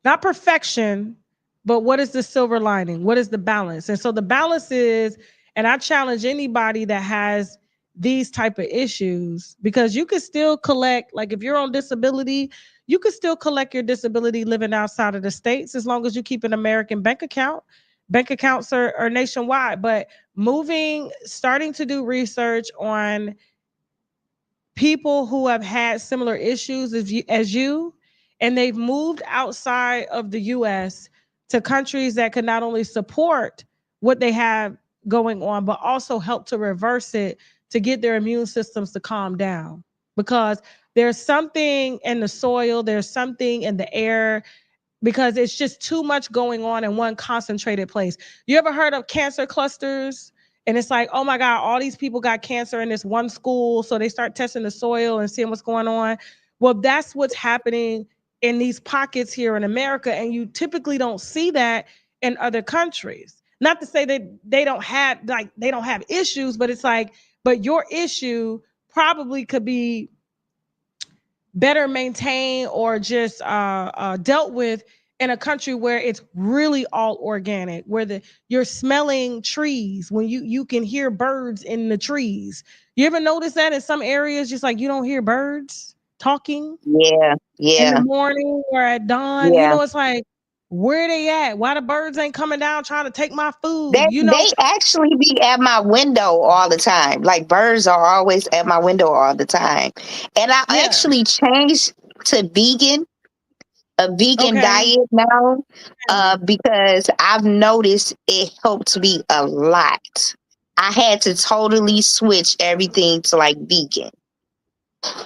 Not perfection, but what is the silver lining? What is the balance? And so the balance is, and I challenge anybody that has these type of issues, because you can still collect, like if you're on disability, you can still collect your disability living outside of the states as long as you keep an American bank account. Bank accounts are nationwide, but starting to do research on people who have had similar issues as you, and they've moved outside of the US to countries that could not only support what they have going on, but also help to reverse it, to get their immune systems to calm down. Because there's something in the soil, there's something in the air, because it's just too much going on in one concentrated place. You ever heard of cancer clusters? And it's like, oh my God, all these people got cancer in this one school. So they start testing the soil and seeing what's going on. Well, that's what's happening in these pockets here in America. And you typically don't see that in other countries. Not to say that they don't have issues, but it's like, but your issue probably could be better maintained or just dealt with in a country where it's really all organic, where you're smelling trees when you can hear birds in the trees. You ever notice that in some areas, just like you don't hear birds talking Yeah. in the Yeah. morning or at dawn? You Yeah. know, it's like, Where they at? Why the birds ain't coming down trying to take my food? They actually be at my window all the time. Like birds are always at my window all the time. And I actually changed to a vegan diet now, because I've noticed it helped me a lot. I had to totally switch everything to like vegan.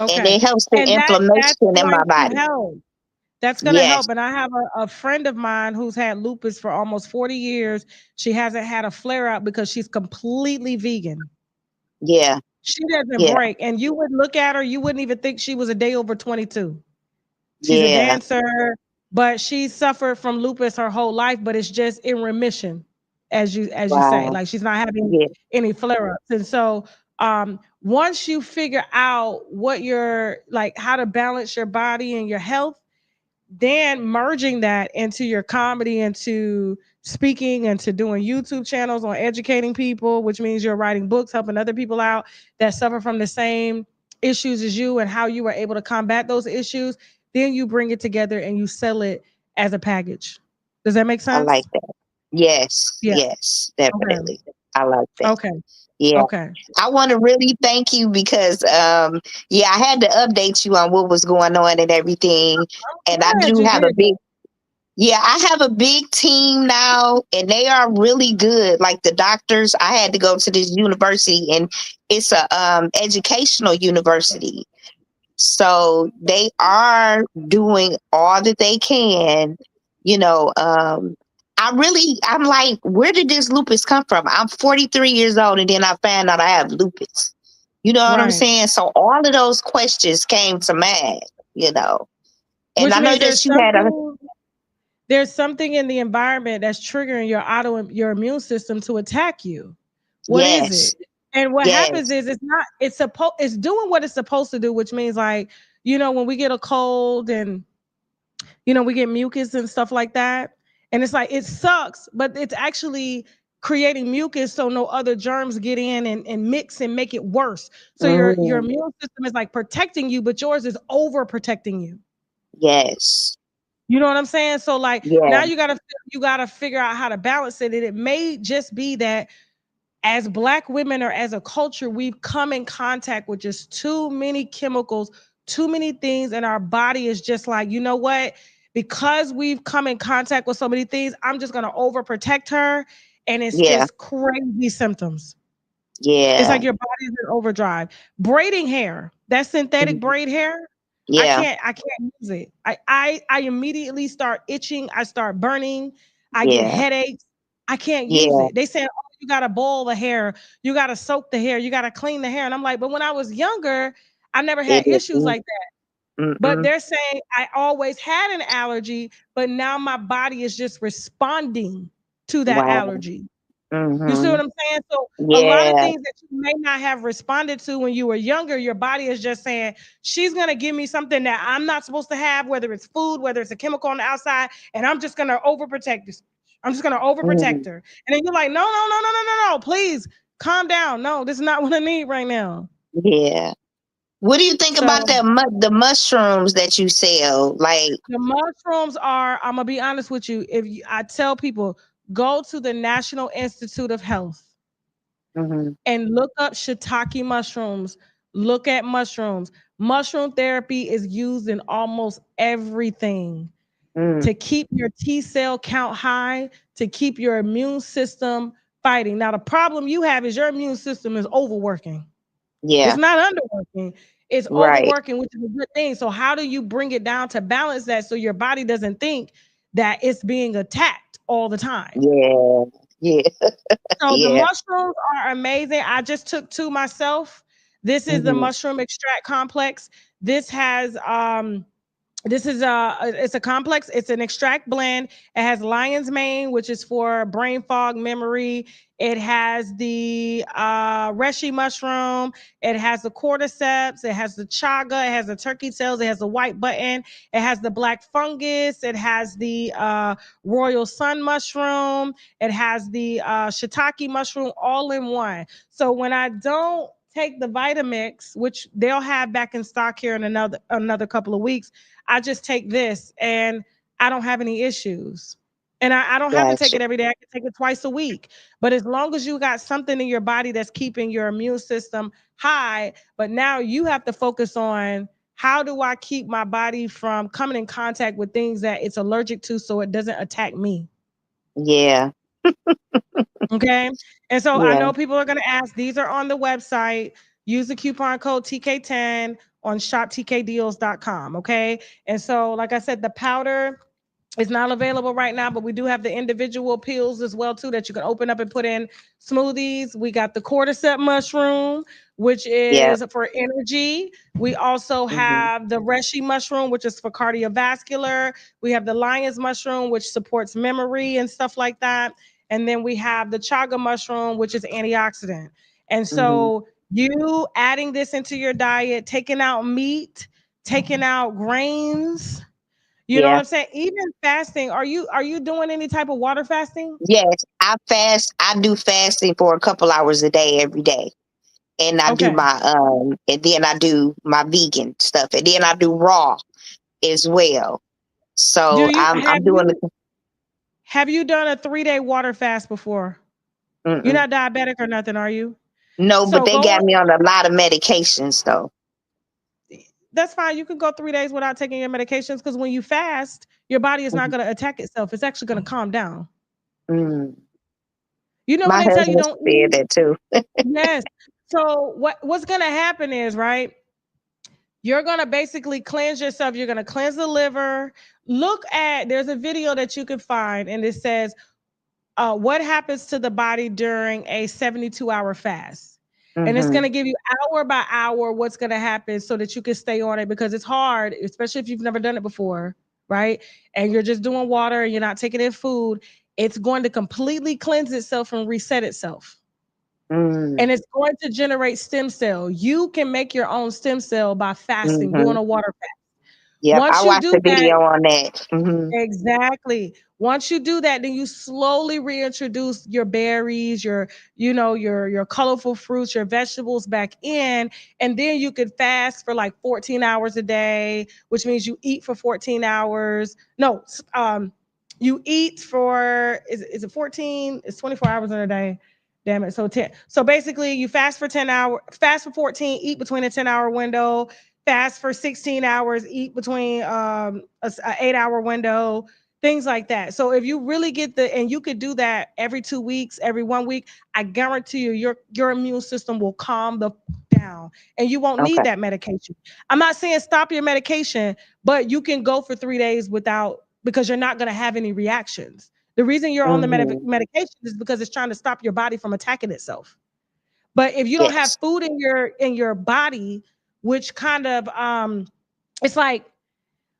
And it helps the And that's inflammation in going my to body. help. That's going to Yes. help. And I have a friend of mine who's had lupus for almost 40 years. She hasn't had a flare up because she's completely vegan. Yeah. She doesn't Yeah. break. And you would look at her, you wouldn't even think she was a day over 22. She's a Yeah. dancer, but she suffered from lupus her whole life, but it's just in remission, as you say. Wow. Like she's not having any flare-ups. And so once you figure out what you're like, how to balance your body and your health, then merging that into your comedy, into speaking, and to doing YouTube channels on educating people, which means you're writing books, helping other people out that suffer from the same issues as you and how you were able to combat those issues. Then you bring it together and you sell it as a package. Does that make sense? I like that. Yes. Yeah. Yes. Definitely. I like that. Okay. Yeah. Okay. I want to really thank you because I had to update you on what was going on and everything. And I do have a big I have a big team now and they are really good. Like the doctors, I had to go to this university and it's a educational university. So they are doing all that they can, I'm like, where did this lupus come from? I'm 43 years old and then I found out I have lupus. You know what I'm saying? So all of those questions came to mind, And Which I know means that you had there's something in the environment that's triggering your immune system to attack you. What is it? And what happens is it's doing what it's supposed to do, which means like, when we get a cold and we get mucus and stuff like that. And it's like, it sucks, but it's actually creating mucus so no other germs get in and mix and make it worse. So your immune system is like protecting you, but yours is over protecting you. Yes. You know what I'm saying? So like now you gotta figure out how to balance it. And it may just be that as Black women or as a culture, we've come in contact with just too many chemicals, too many things, and our body is just like, you know what? Because we've come in contact with so many things, I'm just gonna overprotect her. And it's just crazy symptoms. Yeah. It's like your body's in overdrive. Braiding hair, that synthetic braid hair. I can't use it. I immediately start itching. I start burning. I get headaches. I can't use it. They say, oh, you gotta boil the hair, you gotta soak the hair, you gotta clean the hair. And I'm like, but when I was younger, I never had issues like that. But they're saying I always had an allergy, but now my body is just responding to that allergy. You see what I'm saying? So a lot of things that you may not have responded to when you were younger, your body is just saying, she's going to give me something that I'm not supposed to have, whether it's food, whether it's a chemical on the outside, and I'm just going to overprotect this. I'm just going to overprotect her. And then you're like, no, please calm down. No, this is not what I need right now. Yeah. What do you think about the mushrooms that you sell? Like the mushrooms are, I'm going to be honest with you. I tell people, go to the National Institute of Health and look up shiitake mushrooms. Look at mushrooms. Mushroom therapy is used in almost everything to keep your T cell count high, to keep your immune system fighting. Now, the problem you have is your immune system is overworking. Yeah. It's not underworking. It's overworking, which is a good thing. So how do you bring it down to balance that so your body doesn't think that it's being attacked all the time? Yeah. So the mushrooms are amazing. I just took 2 myself. This is the mushroom extract complex. This has it's a complex. It's an extract blend. It has lion's mane, which is for brain fog, memory. It has the reishi mushroom. It has the cordyceps. It has the chaga. It has the turkey tails. It has the white button. It has the black fungus. It has the royal sun mushroom. It has the shiitake mushroom, all in one. So when I don't take the Vitamix, which they'll have back in stock here in another couple of weeks, I just take this and I don't have any issues. And I don't have to take Gotcha. it every day. I can take it twice a week. But as long as you got something in your body that's keeping your immune system high, but now you have to focus on how do I keep my body from coming in contact with things that it's allergic to so it doesn't attack me. Yeah. Okay. And so I Yeah. know people are going to ask, these are on the website. Use the coupon code TK10 on shoptkdeals.com. Okay. And so, like I said, the powder is not available right now, but we do have the individual pills as well too that you can open up and put in smoothies. We got the cordyceps mushroom, which Yep. is for energy. We also Hmm. have the reishi mushroom, which is for cardiovascular. We have the lion's mushroom, which supports memory and stuff like that. And then we have the chaga mushroom, which is antioxidant. And Hmm. so you adding this into your diet, taking out meat, taking out grains, you know what Yeah. I'm saying? Even fasting, are you doing any type of water fasting? Yes. I fast. I do fasting for a couple hours a day every day. And I do Okay. my and then I do my vegan stuff. And then I do raw as well. Do So you I'm doing the have you done a 3-day water fast before? You're mm-mm. not diabetic or nothing, are you? No, but So they go got on. me on a lot of medications though. That's fine. You can go 3 days without taking your medications because when you fast, your body is not Mhm. going to attack itself. It's actually going to calm down. Mm. You know when My they tell you husband don't said eat? that too. Yes. So what's going to happen is, right? You're going to basically cleanse yourself. You're going to cleanse the liver. There's a video that you can find and it says, what happens to the body during a 72-hour fast. And it's going Hmm. to give you hour by hour what's going to happen so that you can stay on it because it's hard, especially if you've never done it before, right? And you're just doing water and you're not taking in food. It's going to completely cleanse itself and reset itself. Mm. And it's going to generate stem cell. You can make your own stem cell by fasting, doing Hmm. a water fast. Yep. I Once you watched do the that, video on that. Hmm. exactly. Once you do that, then you slowly reintroduce your berries, your colorful fruits, your vegetables back in, and then you could fast for like 14 hours a day, which means you eat for 14 hours. No, you eat for is it 14? It's 24 hours in a day. Damn it. So 10. So basically you fast for 10 hours, fast for 14, eat between a 10-hour window, fast for 16 hours, eat between a 8-hour window, things like that. So if you really and you could do that every 2 weeks, every 1 week, I guarantee you your immune system will calm the down and you won't need Okay. that medication. I'm not saying stop your medication, but you can go for 3 days without, because you're not going to have any reactions. The reason you're on the Hmm. medication is because it's trying to stop your body from attacking itself. But if you don't have Yes. food in your body, which kind of it's like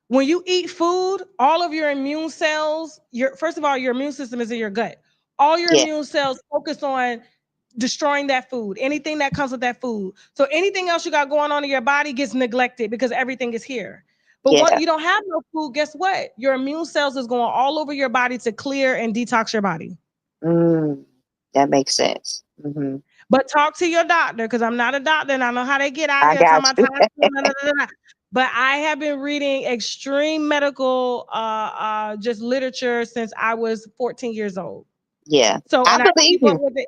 when you eat food, all of your immune cells, your first of all, your immune system is in your gut. All your Yeah. immune cells focus on destroying that food, anything that comes with that food. So anything else you got going on in your body gets neglected because everything is here. But what Yeah. you don't have no food, guess what? Your immune cells is going all over your body to clear and detox your body. Mm. That makes sense. Hmm. But talk to your doctor because I'm not a doctor and I know how they get out I here talking got about you. time. But I have been reading extreme medical just literature since I was 14 years old. Yeah. So I and I believe keep up you. with it.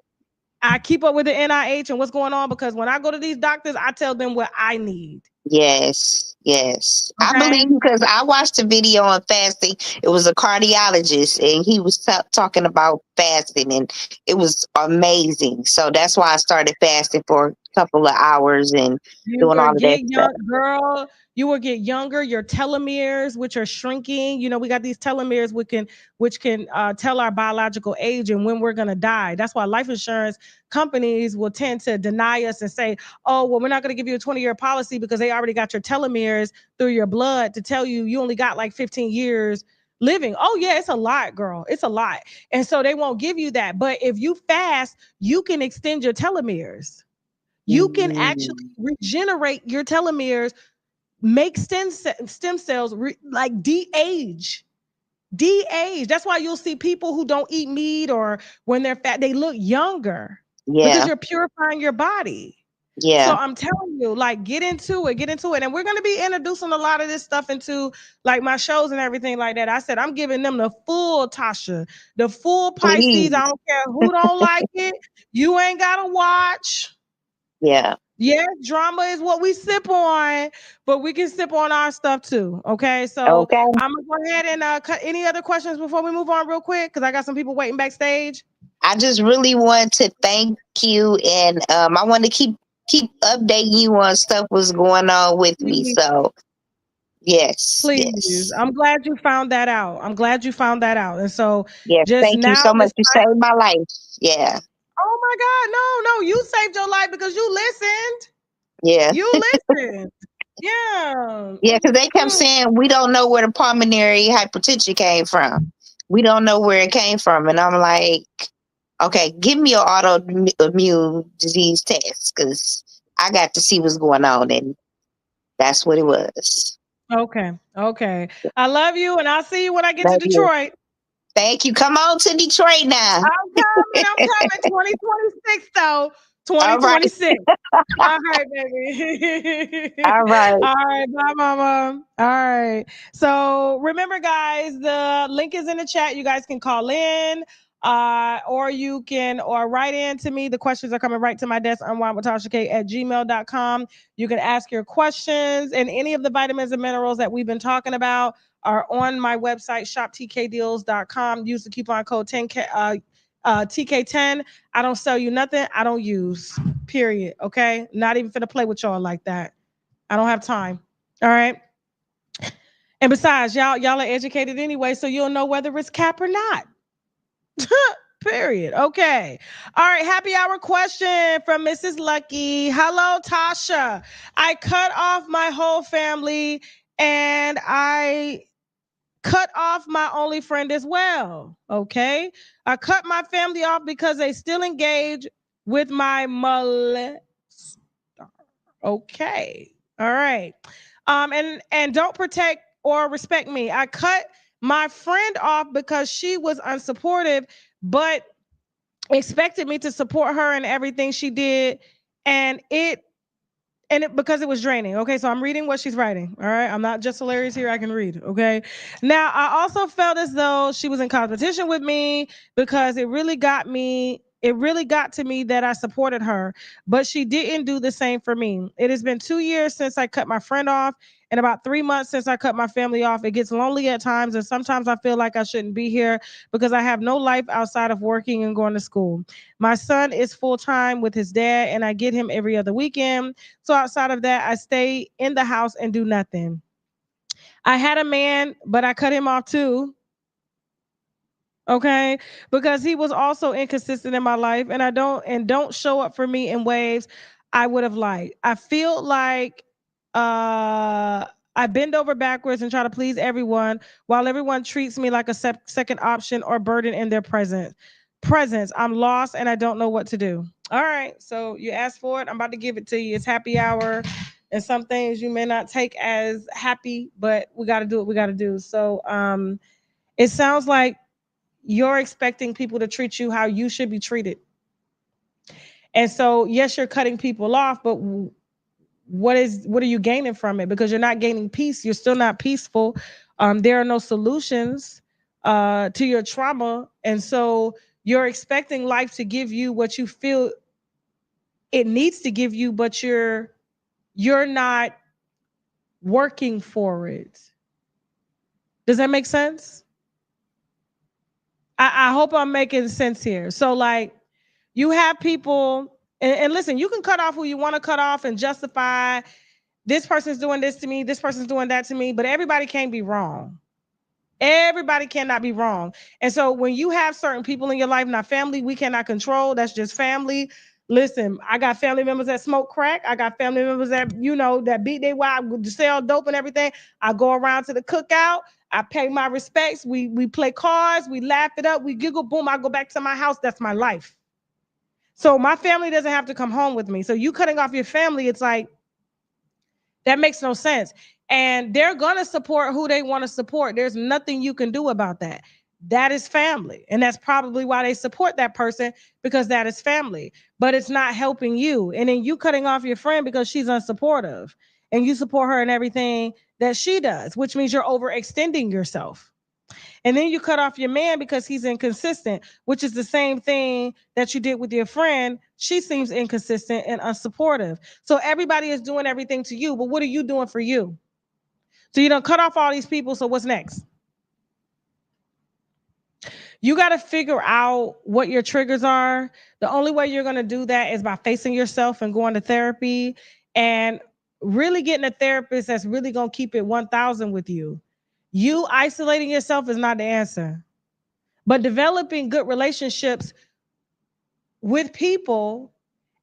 I keep up with the NIH and what's going on because when I go to these doctors, I tell them what I need. Yes, yes. I Okay. believe you because I watched a video on fasting. It was a cardiologist and he was talking about fasting and it was amazing. So that's why I started fasting for a couple of hours and You doing will all of that get stuff. young, girl. You will get younger. Your telomeres, which are shrinking. We got these telomeres which can tell our biological age and when we're gonna die. That's why life insurance companies will tend to deny us and say, "Oh, well, we're not gonna give you a 20-year policy because they already got your telomeres through your blood to tell you only got like 15 years living." Oh yeah, it's a lot, girl. It's a lot, and so they won't give you that. But if you fast, you can extend your telomeres. You can actually Mm, regenerate your telomeres, make stem cells like de-age. De-age. That's why you'll see people who don't eat meat or when they're fat, they look younger because yeah, you're purifying your body. Yeah. So I'm telling you, like, get into it. And we're going to be introducing a lot of this stuff into like my shows and everything like that. I said, I'm giving them the full Tasha, the full Pisces. Please. I don't care who don't like it. You ain't got to watch. Yeah. Yes, drama is what we sip on, but we can sip on our stuff too. Okay. So Okay. I'm going to go ahead and cut any other questions before we move on real quick. Cause I got some people waiting backstage. I just really want to thank you, and I want to keep updating you on stuff was going on with me. So yes, Please. yes, I'm glad you found that out. And so yes. just Thank you now so much. this You time. saved my life. Yeah, Oh my God. No, you saved your life because you listened. yeah, You listened. Yeah. yeah. Because they kept saying we don't know where the pulmonary hypertension came from. We don't know where it came from, and I'm like, okay, give me an autoimmune disease test because I got to see what's going on, and that's what it was. Okay. I love you, and I'll see you when I get to Love you. Detroit. Thank you. Come on to Detroit now. I'm coming. 2026 though. All right. 2026. All right, baby. All right. All right, bye, mama. All right. So remember, guys, the link is in the chat. You guys can call in, or you can write in to me. The questions are coming right to my desk, unwinewithtashak@gmail.com. You can ask your questions, and any of the vitamins and minerals that we've been talking about are on my website, shoptkdeals.com. Use the coupon code 10K, TK10. I don't sell you nothing. I don't use. Period. Okay. Not even finna play with y'all like that. I don't have time. All right. And besides, y'all are educated anyway, so you'll know whether it's cap or not. Period. Okay. All right. Happy hour question from Mrs. Lucky. Hello, Tasha. I cut off my whole family and I cut off my only friend as well. Okay. I cut my family off because they still engage with my molester. Okay. All right. And don't protect or respect me. I cut my friend off because she was unsupportive, but expected me to support her in everything she did. And because it was draining. Okay, so I'm reading what she's writing. All right, I'm not just hilarious here. I can read. Okay, now I also felt as though she was in competition with me because it really got to me that I supported her, but she didn't do the same for me. It has been 2 years since I cut my friend off, and about 3 months since I cut my family off. It gets lonely at times, and sometimes I feel like I shouldn't be here because I have no life outside of working and going to school. My son is full-time with his dad, and I get him every other weekend. So outside of that, I stay in the house and do nothing. I had a man, but I cut him off too. Okay, because he was also inconsistent in my life, and don't show up for me in ways I would have liked. I feel like I bend over backwards and try to please everyone while everyone treats me like a second option or burden in their presence. I'm lost and I don't know what to do. All right, so you asked for it. I'm about to give it to you. It's happy hour, and some things you may not take as happy, but we got to do what we got to do. So it sounds like you're expecting people to treat you how you should be treated. And so, yes, you're cutting people off, but what are you gaining from it? Because you're not gaining peace. You're still not peaceful. There are no solutions to your trauma. And so you're expecting life to give you what you feel it needs to give you, but you're not working for it. Does that make sense? I hope I'm making sense here. So like you have people, and listen, you can cut off who you want to cut off and justify this person's doing this to me, this person's doing that to me, but everybody can't be wrong. Everybody cannot be wrong. And so when you have certain people in your life, not family, we cannot control. That's just family. Listen, I got family members that smoke crack. I got family members that, that beat their wife, sell dope and everything. I go around to the cookout. I pay my respects. We play cards. We laugh it up. We giggle. Boom. I go back to my house. That's my life. So my family doesn't have to come home with me. So you cutting off your family, it's like, that makes no sense. And they're going to support who they want to support. There's nothing you can do about that. that is family. And that's probably why they support that person, because that is family. But it's not helping you. And then you cutting off your friend because she's unsupportive, and you support her in everything that she does, which means you're overextending yourself. And then you cut off your man because he's inconsistent, which is the same thing that you did with your friend. She seems inconsistent and unsupportive. So everybody is doing everything to you, but what are you doing for you? So you don't cut off all these people. So what's next? You got to figure out what your triggers are. The only way you're going to do that is by facing yourself and going to therapy, and really getting a therapist that's really going to keep it 1,000 with you. You isolating yourself is not the answer, but developing good relationships with people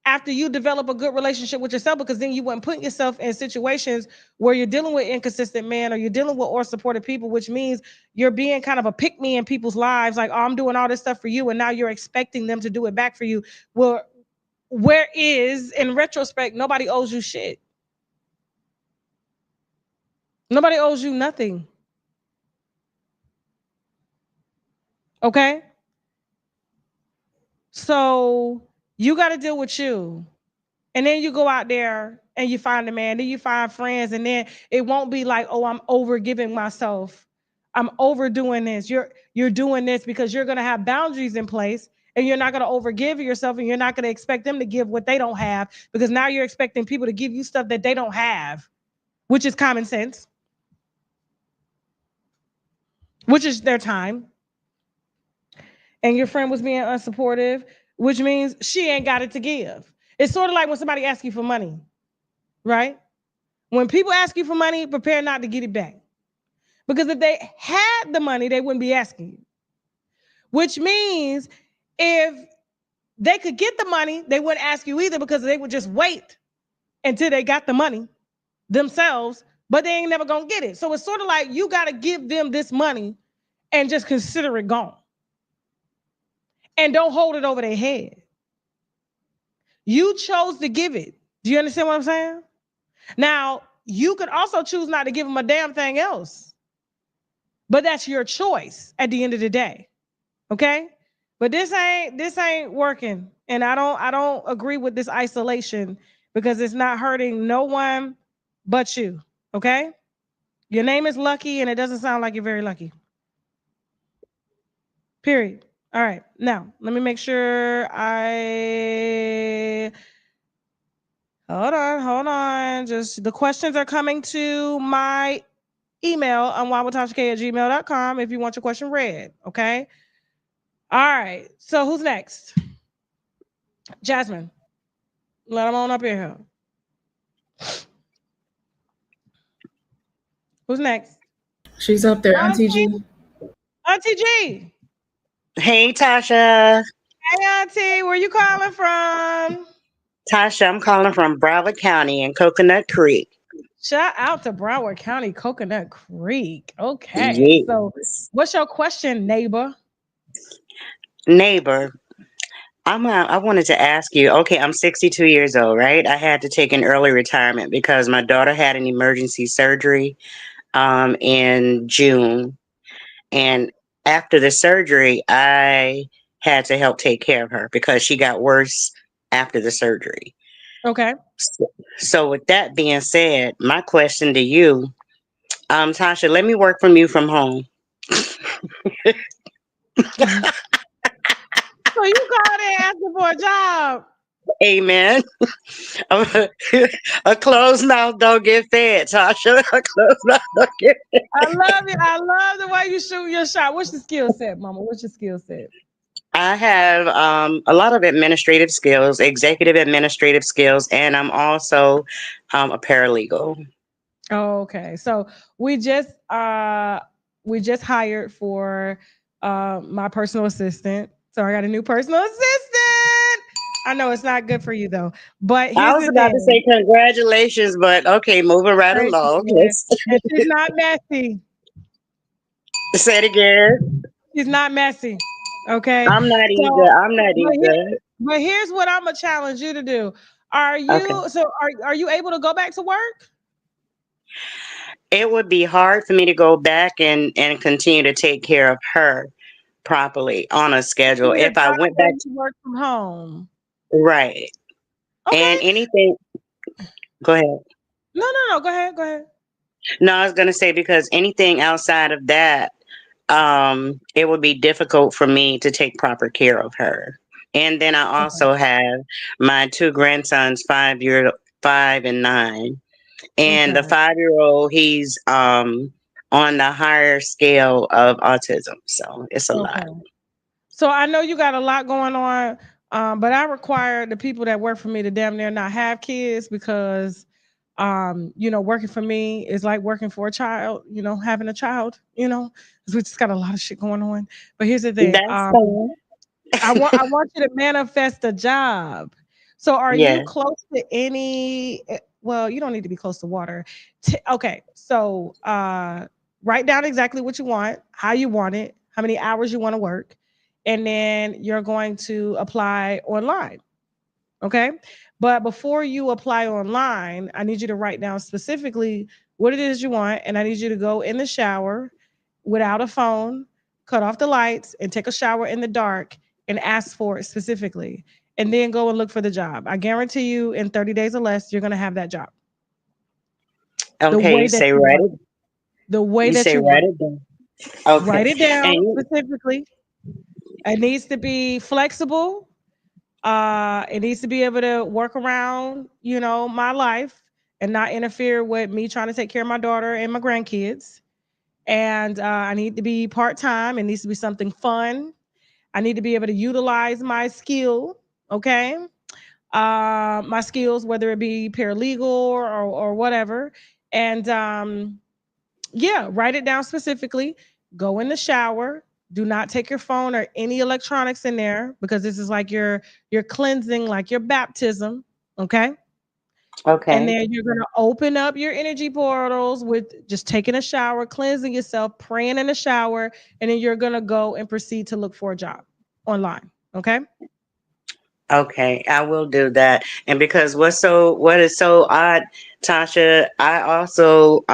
after you develop a good relationship with yourself, because then you wouldn't put yourself in situations where you're dealing with inconsistent men, or you're dealing with or supportive people, which means you're being kind of a pick me in people's lives. Like, oh, I'm doing all this stuff for you, and now you're expecting them to do it back for you. Well, where is, in retrospect, nobody owes you shit. Nobody owes you nothing. Okay? So you got to deal with you. And then you go out there and you find a man, then you find friends, and then it won't be like, oh, I'm over giving myself. I'm overdoing this. You're doing this because you're going to have boundaries in place, and you're not going to overgive yourself, and you're not going to expect them to give what they don't have, because now you're expecting people to give you stuff that they don't have, which is common sense, which is their time. And your friend was being unsupportive, which means she ain't got it to give. It's sort of like when somebody asks you for money, right? When people ask you for money, prepare not to get it back. Because if they had the money, they wouldn't be asking you. Which means if they could get the money, they wouldn't ask you either, because they would just wait until they got the money themselves, but they ain't never gonna get it. So it's sort of like you gotta give them this money and just consider it gone. And don't hold it over their head. You chose to give it. Do you understand what I'm saying? Now, you could also choose not to give them a damn thing else. But that's your choice at the end of the day. Okay? But this ain't working. And I don't agree with this isolation, because it's not hurting no one but you. Okay? Your name is Lucky, and it doesn't sound like you're very lucky. Period. All right. Now, let me make sure hold on. Just the questions are coming to my email, unwinewithtashak@gmail.com, if you want your question read. Okay. All right. So who's next? Jasmine. Let them on up here. Who's next? She's up there, Auntie G. Auntie G. Hey, Tasha. Hey, Auntie. Where you calling from? Tasha, I'm calling from Broward County in Coconut Creek. Shout out to Broward County, Coconut Creek. Okay. Yes. So what's your question, neighbor? Neighbor, I wanted to ask you, okay, I'm 62 years old, right? I had to take an early retirement because my daughter had an emergency surgery in June. And after the surgery, I had to help take care of her because she got worse after the surgery. Okay. So with that being said, my question to you, Tasha, let me work from you from home. So you called in asking for a job. Amen. A closed mouth don't get fed, Tasha. A closed mouth don't get fed. I love it. I love the way you shoot your shot. What's your skill set, Mama? What's your skill set? I have a lot of administrative skills, executive administrative skills, and I'm also a paralegal. Oh, okay. So we just hired for my personal assistant. So I got a new personal assistant. I know it's not good for you though, but here's I was the about thing. to say congratulations, but okay, moving right along. And she's not messy. Say it again. She's not messy. Okay. I'm not either. I'm not either. But here's what I'm gonna challenge you to do. Are you able to go back to work? It would be hard for me to go back and continue to take care of her properly on a Give schedule. me a If I job went where back, you work from home. right. And Okay. anything, go ahead. No. Go ahead. Go ahead. No, I was going to say because anything outside of that, it would be difficult for me to take proper care of her. And then I Okay. also have my two grandsons, 5 and 9. And the Okay. 5-year-old, he's on the higher scale of autism. So it's a lot. Okay. So I know you got a lot going on, but I require the people that work for me to damn near not have kids because, working for me is like working for a child. Having a child. 'Cause we just got a lot of shit going on. But here's the thing. That's fine. I want you to manifest a job. So are you Yeah. close to any? Well, you don't need to be close to water. Okay, so write down exactly what you want, how you want it, how many hours you want to work, and then you're going to apply online. Okay. But before you apply online, I need you to write down specifically what it is you want. And I need you to go in the shower without a phone, cut off the lights, and take a shower in the dark and ask for it specifically. And then go and look for the job. I guarantee you in 30 days or less, you're going to have that job. The Okay, way you that say you write want it. it. The way You that say you write want it it. down. Okay. Write it down And specifically. It needs to be flexible. It needs to be able to work around, my life and not interfere with me trying to take care of my daughter and my grandkids. And I need to be part time. It needs to be something fun. I need to be able to utilize my skill. Okay. My skills, whether it be paralegal or whatever. And yeah, write it down specifically. Go in the shower. Do not take your phone or any electronics in there because this is like your cleansing, like your baptism. Okay. And okay. then you're gonna open up your energy portals with just taking a shower, cleansing yourself, praying in the shower, and then you're gonna go and proceed to look for a job online. Okay. Okay, I will do that. And because what is so odd, Tasha, I also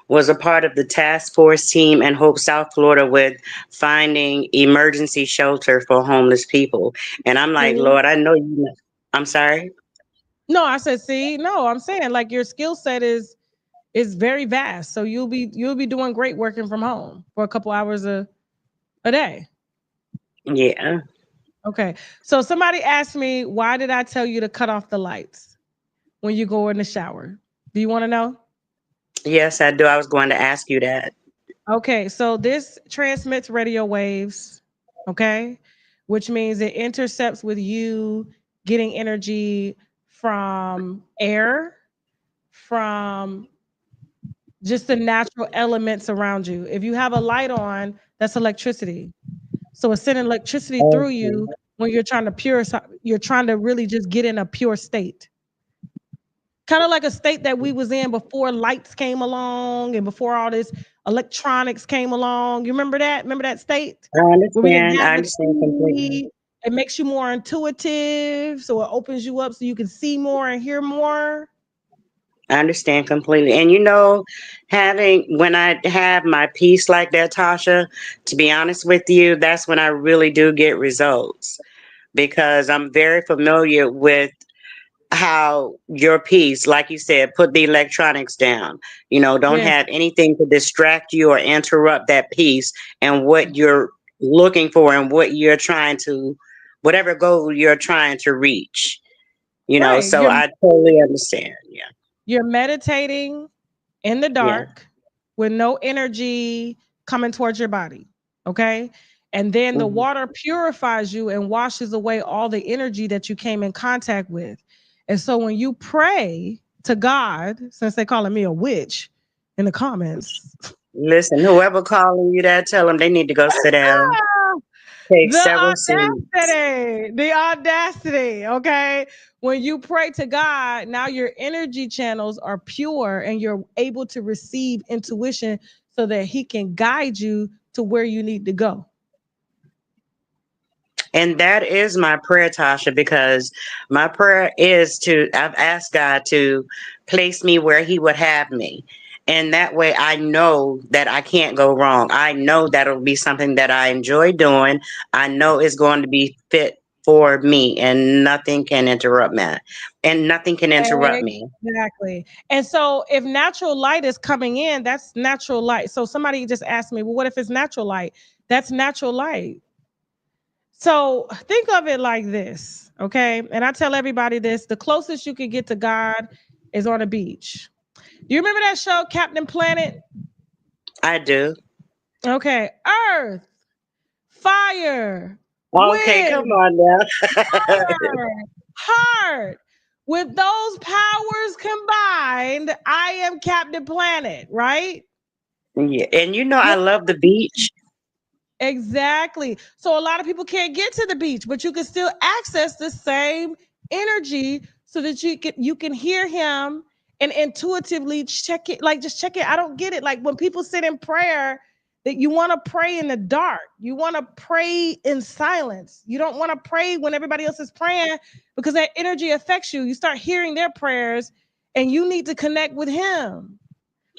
was a part of the task force team in Hope, South Florida with finding emergency shelter for homeless people. And I'm like, See? Lord, I know you know. I'm sorry. No, I said, see, no, I'm saying like your skill set is very vast. So you'll be doing great working from home for a couple hours a day. Yeah. Okay. So somebody asked me, why did I tell you to cut off the lights when you go in the shower? Do you want to know? Yes, I do. I was going to ask you that. Okay. So this transmits radio waves. Okay. Which means it intercepts with you getting energy from air, from just the natural elements around you. If you have a light on, that's electricity. So it's sending electricity through Okay. you when you're trying to really just get in a pure state. Kind of like a state that we was in before lights came along and before all this electronics came along. You remember that? Remember that state I where we didn't understand. have I the understand completely. TV? It makes you more intuitive, so it opens you up so you can see more and hear more. I understand completely. And when I have my peace like that, Tasha, to be honest with you, that's when I really do get results because I'm very familiar with how your piece, like you said, put the electronics down. Don't Yes. have anything to distract you or interrupt that piece and what you're looking for and whatever goal you're trying to reach. Right. So I totally understand. Yeah. You're meditating in the Yeah. dark with no energy coming towards your body. Okay. And then the Mhm. water purifies you and washes away all the energy that you came in contact with. And so when you pray to God, since they calling me a witch in the comments, Listen, whoever calling you that, tell them they need to go sit down, take the several seats. audacity, okay? When you pray to God, now your energy channels are pure and you're able to receive intuition so that he can guide you to where you need to go. And that is my prayer, Tasha, because my prayer is I've asked God to place me where He would have me. And that way I know that I can't go wrong. I know that it'll be something that I enjoy doing. I know it's going to be fit for me, and nothing can interrupt me. And nothing can interrupt me. Exactly. And so if natural light is coming in, that's natural light. So somebody just asked me, well, what if it's natural light? That's natural light. So think of it like this, okay? And I tell everybody this, the closest you can get to God is on a beach. Do you remember that show, Captain Planet? I do. Okay. Earth, fire, Okay, come wind, on now. water, heart. With those powers combined, I am Captain Planet, right? Yeah, and you know I love the beach. Exactly. So a lot of people can't get to the beach, but you can still access the same energy so that you can hear him and intuitively check it. Like just check it. I don't get it. Like when people sit in prayer, that you want to pray in the dark. You want to pray in silence. You don't want to pray when everybody else is praying because that energy affects you. You start hearing their prayers and you need to connect with him.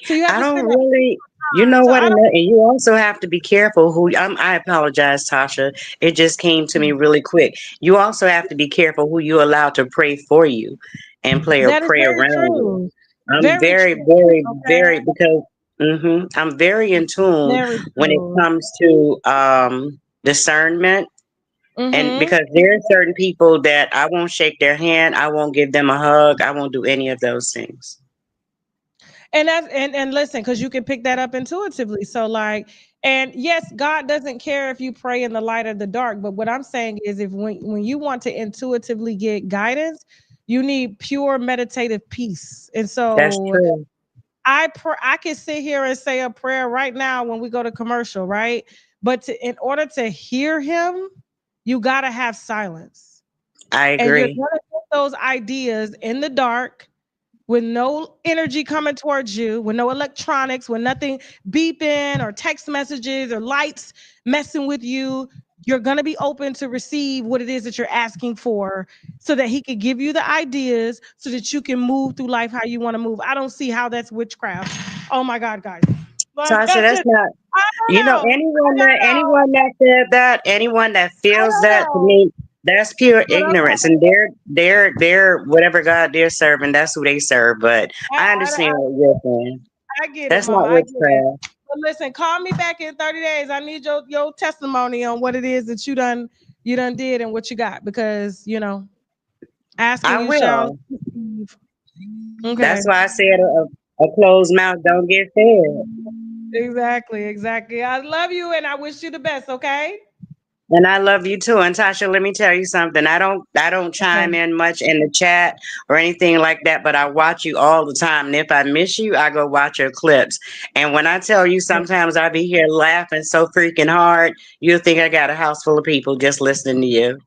So you have I to don't spend that really, you time. know So what, I and don't you also have to be careful who. I apologize, Tasha. It just came to me really quick. You also have to be careful who you allow to pray for you and that is pray very around you. true. I'm Very very, true. very, Okay. very because I'm very in tune Very when it true. comes to discernment. And Mm-hmm. because there are certain people that I won't shake their hand, I won't give them a hug, I won't do any of those things. And listen, because you can pick that up intuitively. So like, and yes, God doesn't care if you pray in the light or the dark. But what I'm saying is if when you want to intuitively get guidance, you need pure meditative peace. And That's so true. I can sit here and say a prayer right now when we go to commercial, right? But in order to hear him, you gotta have silence. I And you're agree. gonna get those ideas in the dark with no energy coming towards you, with no electronics, with nothing beeping or text messages or lights messing with you. You're going to be open to receive what it is that you're asking for so that he can give you the ideas so that you can move through life how you want to move. I don't see how that's witchcraft. Oh my God, guys. Like, Tasha, that's that's just, not. I You don't know, know. I don't know. anyone that said that, anyone that I feels don't that, to know. me, that's pure But ignorance, and they're whatever God they're serving, that's who they serve. But I understand what you're saying. I get it, That's Mama. not I get it. witchcraft. But listen, call me back in 30 days. I need your testimony on what it is that you done did and what you got because I asking you shall will. receive. Okay. That's why I said a closed mouth don't get fed. Exactly, exactly. I love you and I wish you the best, okay? And I love you too. And Tasha, let me tell you something. I don't chime Okay. in much in the chat or anything like that, but I watch you all the time. And if I miss you, I go watch your clips. And when I tell you sometimes I be here laughing so freaking hard, you'll think I got a house full of people just listening to you.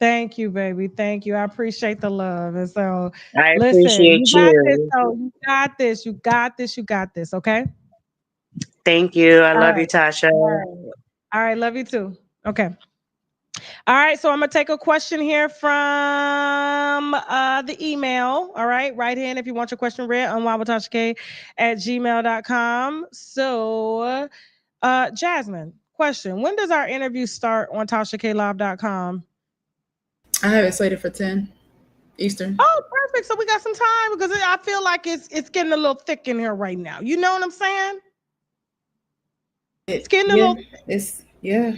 Thank you, baby. Thank you. I appreciate the love. And so I listen, appreciate you got this. you. So you got this. You got this. You got this. Okay. Thank you. I All love you, right. Tasha. All right. All right. Love you too. Okay. All right, so I'm gonna take a question here from the email. All right, write in if you want your question read on unwinewithtashak@gmail.com. So, Jasmine, question: when does our interview start on TashaKLive.com? I have it slated for 10 Eastern. Oh, perfect. So we got some time because I feel like it's getting a little thick in here right now. You know what I'm saying? It's getting a Yeah, little yeah.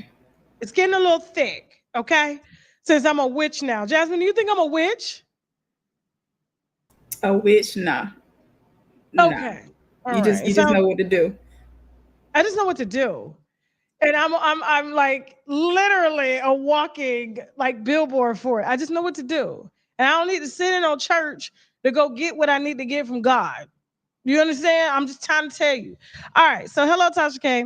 it's getting a little thick. Okay, since I'm a witch now, Jasmine, do you think I'm a witch? A witch, nah. Nah. Okay. All You just right. you just So know what to do. I just know what to do. And I'm like literally a walking like billboard for it. I just know what to do. And I don't need to sit in on church to go get what I need to get from God. You understand? I'm just trying to tell you. All right. So hello, Tasha K.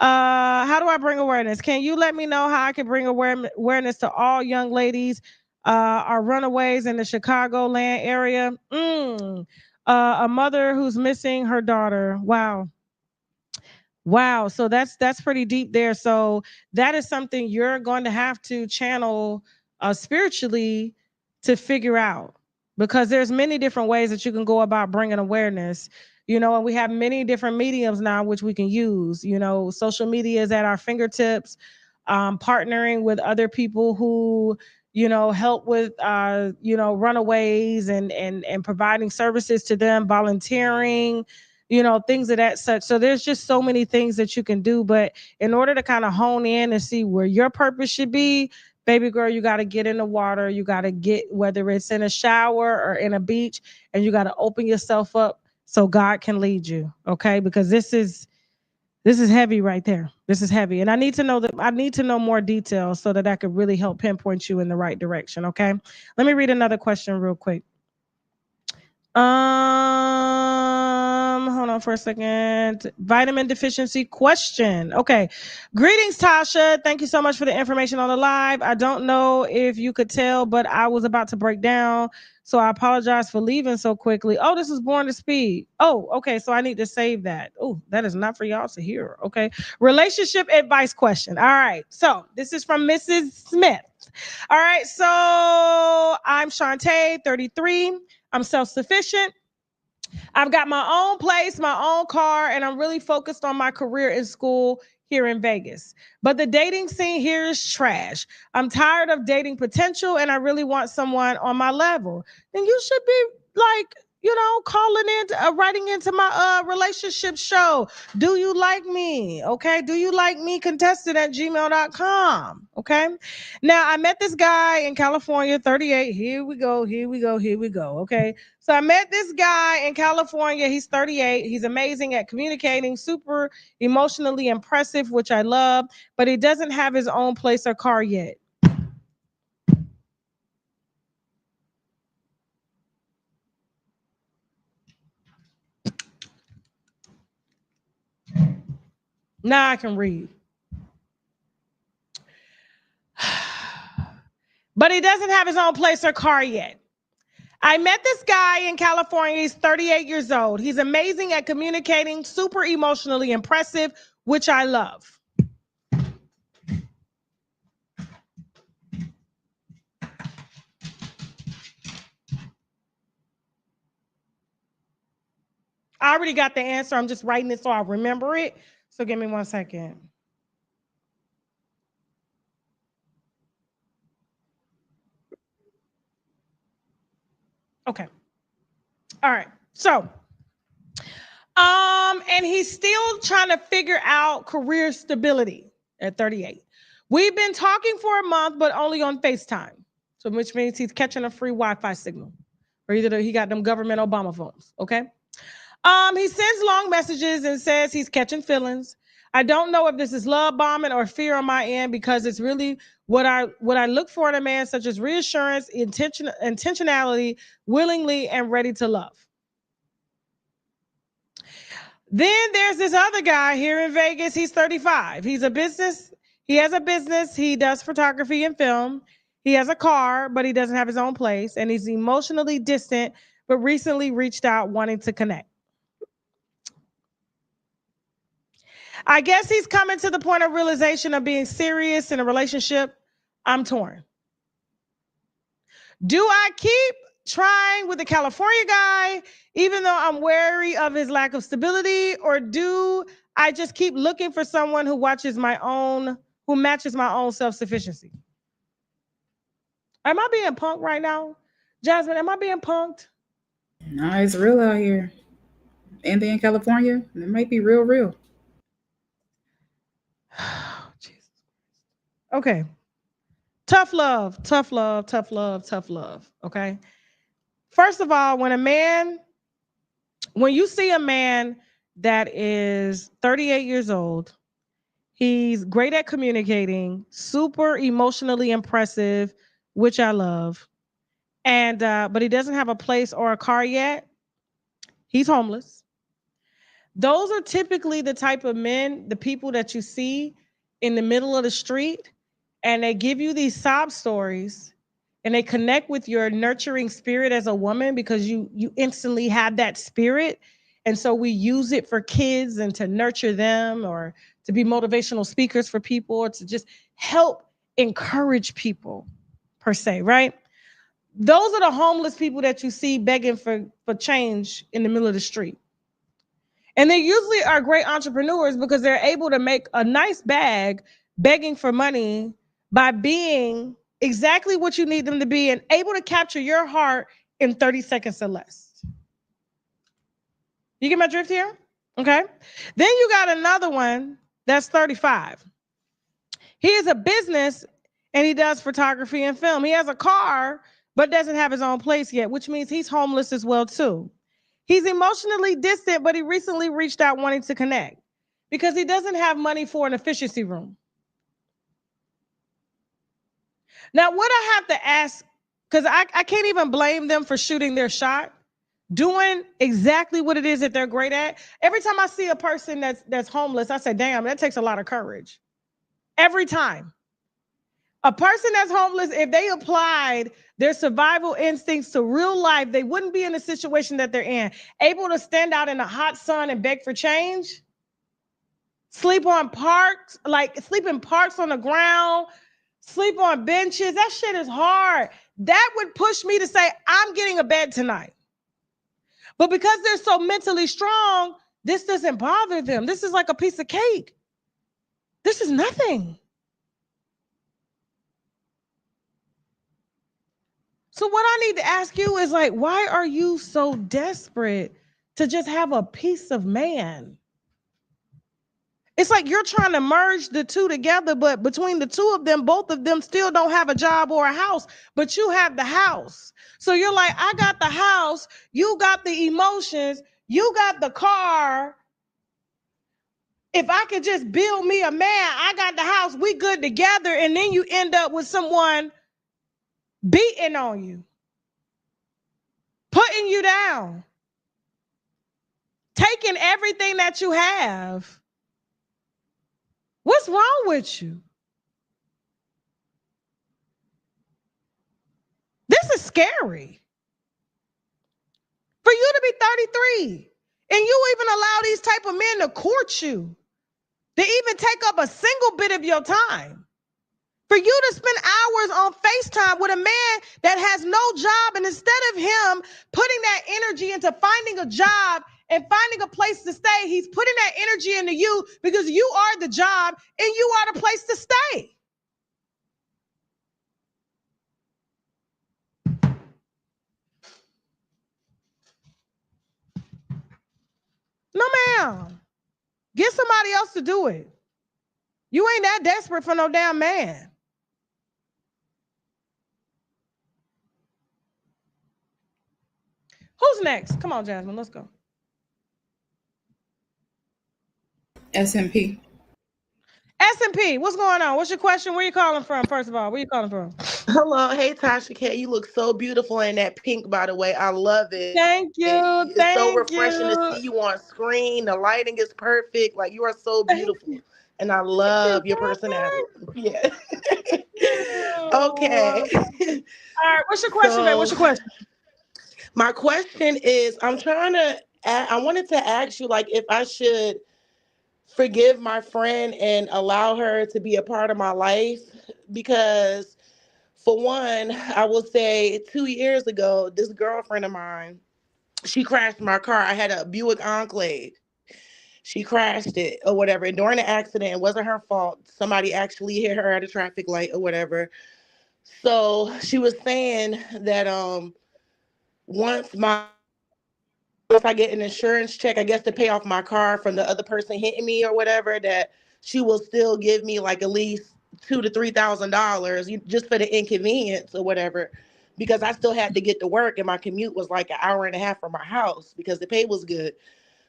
How do I bring awareness? Can you let me know how I can bring awareness to all young ladies, our runaways in the Chicagoland area? A mother who's missing her daughter. Wow. Wow, so that's pretty deep there. So that is something you're going to have to channel spiritually to figure out because there's many different ways that you can go about bringing awareness And we have many different mediums now which we can use. Social media is at our fingertips. Partnering with other people who help with runaways and providing services to them, volunteering, things of that such. So there's just so many things that you can do, but in order to kind of hone in and see where your purpose should be, baby girl, you got to get in the water. You got to get, whether it's in a shower or in a beach, and you got to open yourself up so God can lead you. Okay. Because this is heavy right there. This is heavy. And I need to know more details so that I could really help pinpoint you in the right direction. Okay. Let me read another question real quick. Hold on for a second. Vitamin deficiency question. Okay. Greetings, Tasha. Thank you so much for the information on the live. I don't know if you could tell, but I was about to break down, so I apologize for leaving so quickly. Oh, this is Born to Speed. Oh, okay. So I need to save that. Oh, that is not for y'all to hear. Okay. Relationship advice question. All right. So this is from Mrs. Smith. All right. So I'm Shantae, 33. I'm self-sufficient. I've got my own place, my own car, and I'm really focused on my career in school here in Vegas. But the dating scene here is trash. I'm tired of dating potential, and I really want someone on my level. Then you should be like, calling in, writing into my relationship show. Do you like me? Okay. Do you like me? Contested@gmail.com. Okay. Now, I met this guy in California, 38. Here we go. Okay. So I met this guy in California. He's 38. He's amazing at communicating, super emotionally impressive, which I love, but he doesn't have his own place or car yet. Now I can read. But he doesn't have his own place or car yet. I met this guy in California. He's 38 years old. He's amazing at communicating, super emotionally impressive, which I love. I already got the answer. I'm just writing it so I remember it. So give me 1 second. Okay. All right. So, and he's still trying to figure out career stability at 38. We've been talking for a month, but only on FaceTime. So, which means he's catching a free Wi-Fi signal, or either he got them government Obama phones. Okay. He sends long messages and says he's catching feelings. I don't know if this is love bombing or fear on my end, because it's really what I look for in a man, such as reassurance, intentionality, willingly and ready to love. Then there's this other guy here in Vegas. He's 35. He has a business. He does photography and film. He has a car, but he doesn't have his own place. And he's emotionally distant, but recently reached out wanting to connect. I guess he's coming to the point of realization of being serious in a relationship. I'm torn. Do I keep trying with the California guy, even though I'm wary of his lack of stability, or do I just keep looking for someone who matches my own self-sufficiency? Am I being punked right now? Jasmine, am I being punked? No, it's real out here. And then in California, it might be real. Okay. Tough love. Okay. First of all, when you see a man that is 38 years old, he's great at communicating, super emotionally impressive, which I love. And but he doesn't have a place or a car yet. He's homeless. Those are typically the type of men, the people that you see in the middle of the street, and they give you these sob stories and they connect with your nurturing spirit as a woman, because you instantly have that spirit. And so we use it for kids and to nurture them, or to be motivational speakers for people, or to just help encourage people per se, right? Those are the homeless people that you see begging for change in the middle of the street. And they usually are great entrepreneurs because they're able to make a nice bag begging for money by being exactly what you need them to be and able to capture your heart in 30 seconds or less. You get my drift here? Okay. Then you got another one that's 35. He is a business and he does photography and film. He has a car, but doesn't have his own place yet, which means he's homeless as well, too. He's emotionally distant, but he recently reached out wanting to connect because he doesn't have money for an efficiency room. Now, what I have to ask, because I can't even blame them for shooting their shot, doing exactly what it is that they're great at. Every time I see a person that's homeless, I say, damn, that takes a lot of courage. Every time. A person that's homeless, if they applied their survival instincts to real life, they wouldn't be in the situation that they're in. Able to stand out in the hot sun and beg for change, sleep on parks, like sleep in parks on the ground, sleep on benches. That shit is hard. That would push me to say, I'm getting a bed tonight. But because they're so mentally strong, this doesn't bother them. This is like a piece of cake. This is nothing. So what I need to ask you is like, why are you so desperate to just have a piece of man? It's like you're trying to merge the two together, but between the two of them, both of them still don't have a job or a house, but you have the house. So you're like, I got the house, you got the emotions, you got the car. If I could just build me a man, I got the house, we good together, and then you end up with someone beating on you, putting you down, taking everything that you have. What's wrong with you? This is scary. For you to be 33 and you even allow these type of men to court you, to even take up a single bit of your time. For you to spend hours on FaceTime with a man that has no job, and instead of him putting that energy into finding a job and finding a place to stay, he's putting that energy into you because you are the job and you are the place to stay. No, ma'am. Get somebody else to do it. You ain't that desperate for no damn man. Who's next? Come on, Jasmine, let's go. SMP. SMP, what's going on? What's your question? Where you calling from, first of all? Where you calling from? Hello. Hey, Tasha K. You look so beautiful in that pink, by the way. I love it. Thank you. It's so refreshing to see you on screen. The lighting is perfect. Like, you are so beautiful. And I love your personality. Yeah. Okay. All right. What's your question, man? What's your question? My question is, I wanted to ask you, like, if I should forgive my friend and allow her to be a part of my life, because for one, I will say 2 years ago, this girlfriend of mine, she crashed my car. I had a Buick Enclave. She crashed it or whatever. And during the accident, it wasn't her fault. Somebody actually hit her at a traffic light or whatever. So she was saying that once I get an insurance check, I guess to pay off my car from the other person hitting me or whatever, that she will still give me like at least $2,000 to $3,000 just for the inconvenience or whatever, because I still had to get to work and my commute was like an hour and a half from my house because the pay was good.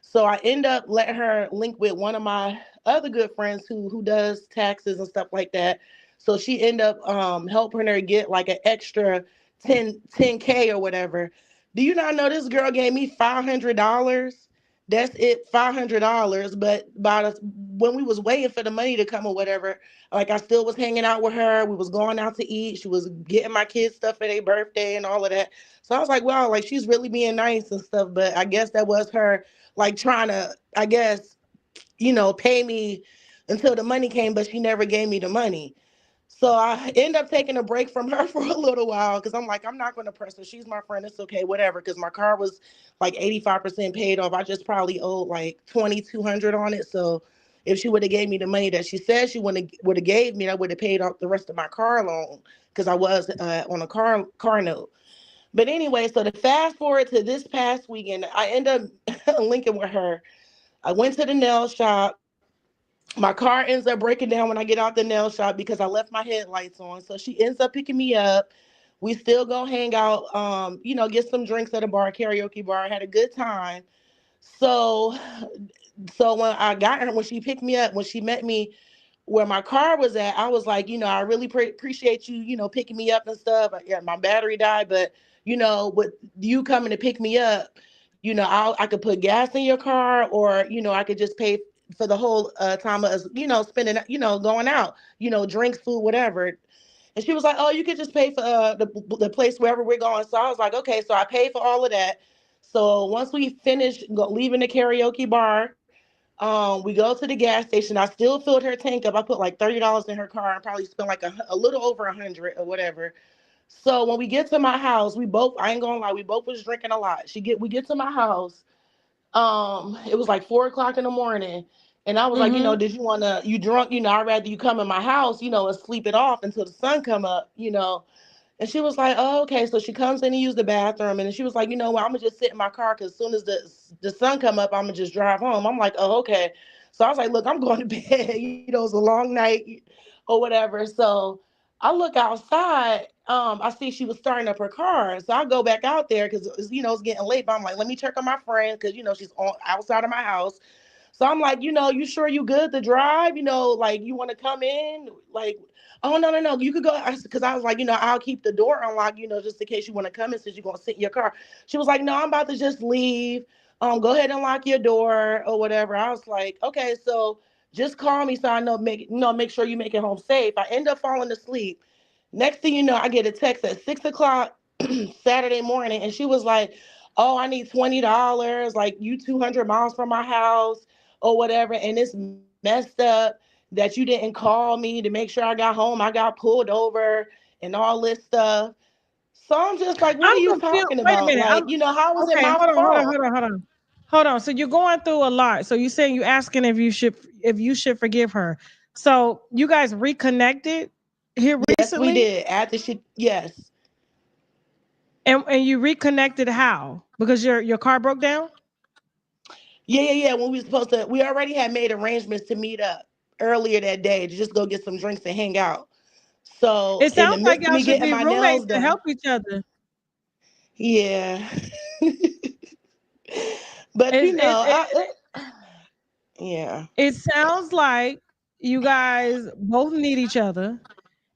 So I end up letting her link with one of my other good friends who does taxes and stuff like that. So she end up helping her get like an extra 10K or whatever. Do you not know this girl gave me $500? That's it, $500. But when we was waiting for the money to come or whatever, like I still was hanging out with her. We was going out to eat. She was getting my kids stuff for their birthday and all of that. So I was like, wow, like she's really being nice and stuff. But I guess that was her like trying to, I guess, pay me until the money came, but she never gave me the money. So I end up taking a break from her for a little while because I'm like, I'm not going to press her. She's my friend. It's okay, whatever. Because my car was like 85% paid off. I just probably owed like 2,200 on it. So if she would have gave me the money that she said she would have gave me, I would have paid off the rest of my car loan because I was on a car note. But anyway, so to fast forward to this past weekend, I end up linking with her. I went to the nail shop. My car ends up breaking down when I get out the nail shop because I left my headlights on. So she ends up picking me up. We still go hang out, get some drinks at a bar, karaoke bar. I had a good time. So, so when I got her, when she picked me up, when she met me where my car was at, I was like, I really appreciate you, picking me up and stuff. Yeah, my battery died, but with you coming to pick me up, I could put gas in your car, or I could just pay for the whole time of us, spending, going out, drinks, food, whatever. And she was like, "Oh, you could just pay for the place wherever we're going." So I was like, "Okay." So I paid for all of that. So once we finished leaving the karaoke bar, we go to the gas station. I still filled her tank up. I put like $30 in her car and probably spent like a little over 100 or whatever. So when we get to my house, we both, I ain't gonna lie, we both was drinking a lot. We get to my house. It was like 4 o'clock in the morning. And I was like, Mm-hmm. you drunk, I'd rather you come in my house, and sleep it off until the sun come up. And she was like, "Oh, okay." So she comes in and use the bathroom, and she was like, "You know what? I'm gonna just sit in my car because as soon as the sun come up, I'm gonna just drive home." I'm like, "Oh, okay." So I was like, "Look, I'm going to bed. It's a long night, or whatever." So I look outside. I see she was starting up her car, so I go back out there because it's getting late. But I'm like, "Let me check on my friend because she's outside of my house." So I'm like, "You sure you good to drive? Like you want to come in? Like, oh no, no, no, you could go." Because I was like, I'll keep the door unlocked, just in case you want to come in since you're gonna sit in your car. She was like, "No, I'm about to just leave. Go ahead and lock your door or whatever." I was like, "Okay, so just call me so I know make sure you make it home safe." I end up falling asleep. Next thing you know, I get a text at 6 o'clock Saturday morning, and she was like, "Oh, I need $20. Like you 200 miles from my house or whatever, and it's messed up that you didn't call me to make sure I got home. I got pulled over and all this stuff." So I'm just like, "What are I'm you confused. talking Wait a about? minute. Like, how was it Okay. my Hold on. Hold on. fault?" Hold on. Hold on. Hold on. So you're going through a lot. So you're saying you're asking if you should forgive her. So you guys reconnected here Yes, we recently, did. After yes. and you reconnected how? Because your car broke down. Yeah. When we already had made arrangements to meet up earlier that day to just go get some drinks and hang out. So It in the sounds like midst of y'all me should getting be my roommates nails to done, help each other. yeah. But It it it, yeah. it sounds like you guys both need each other.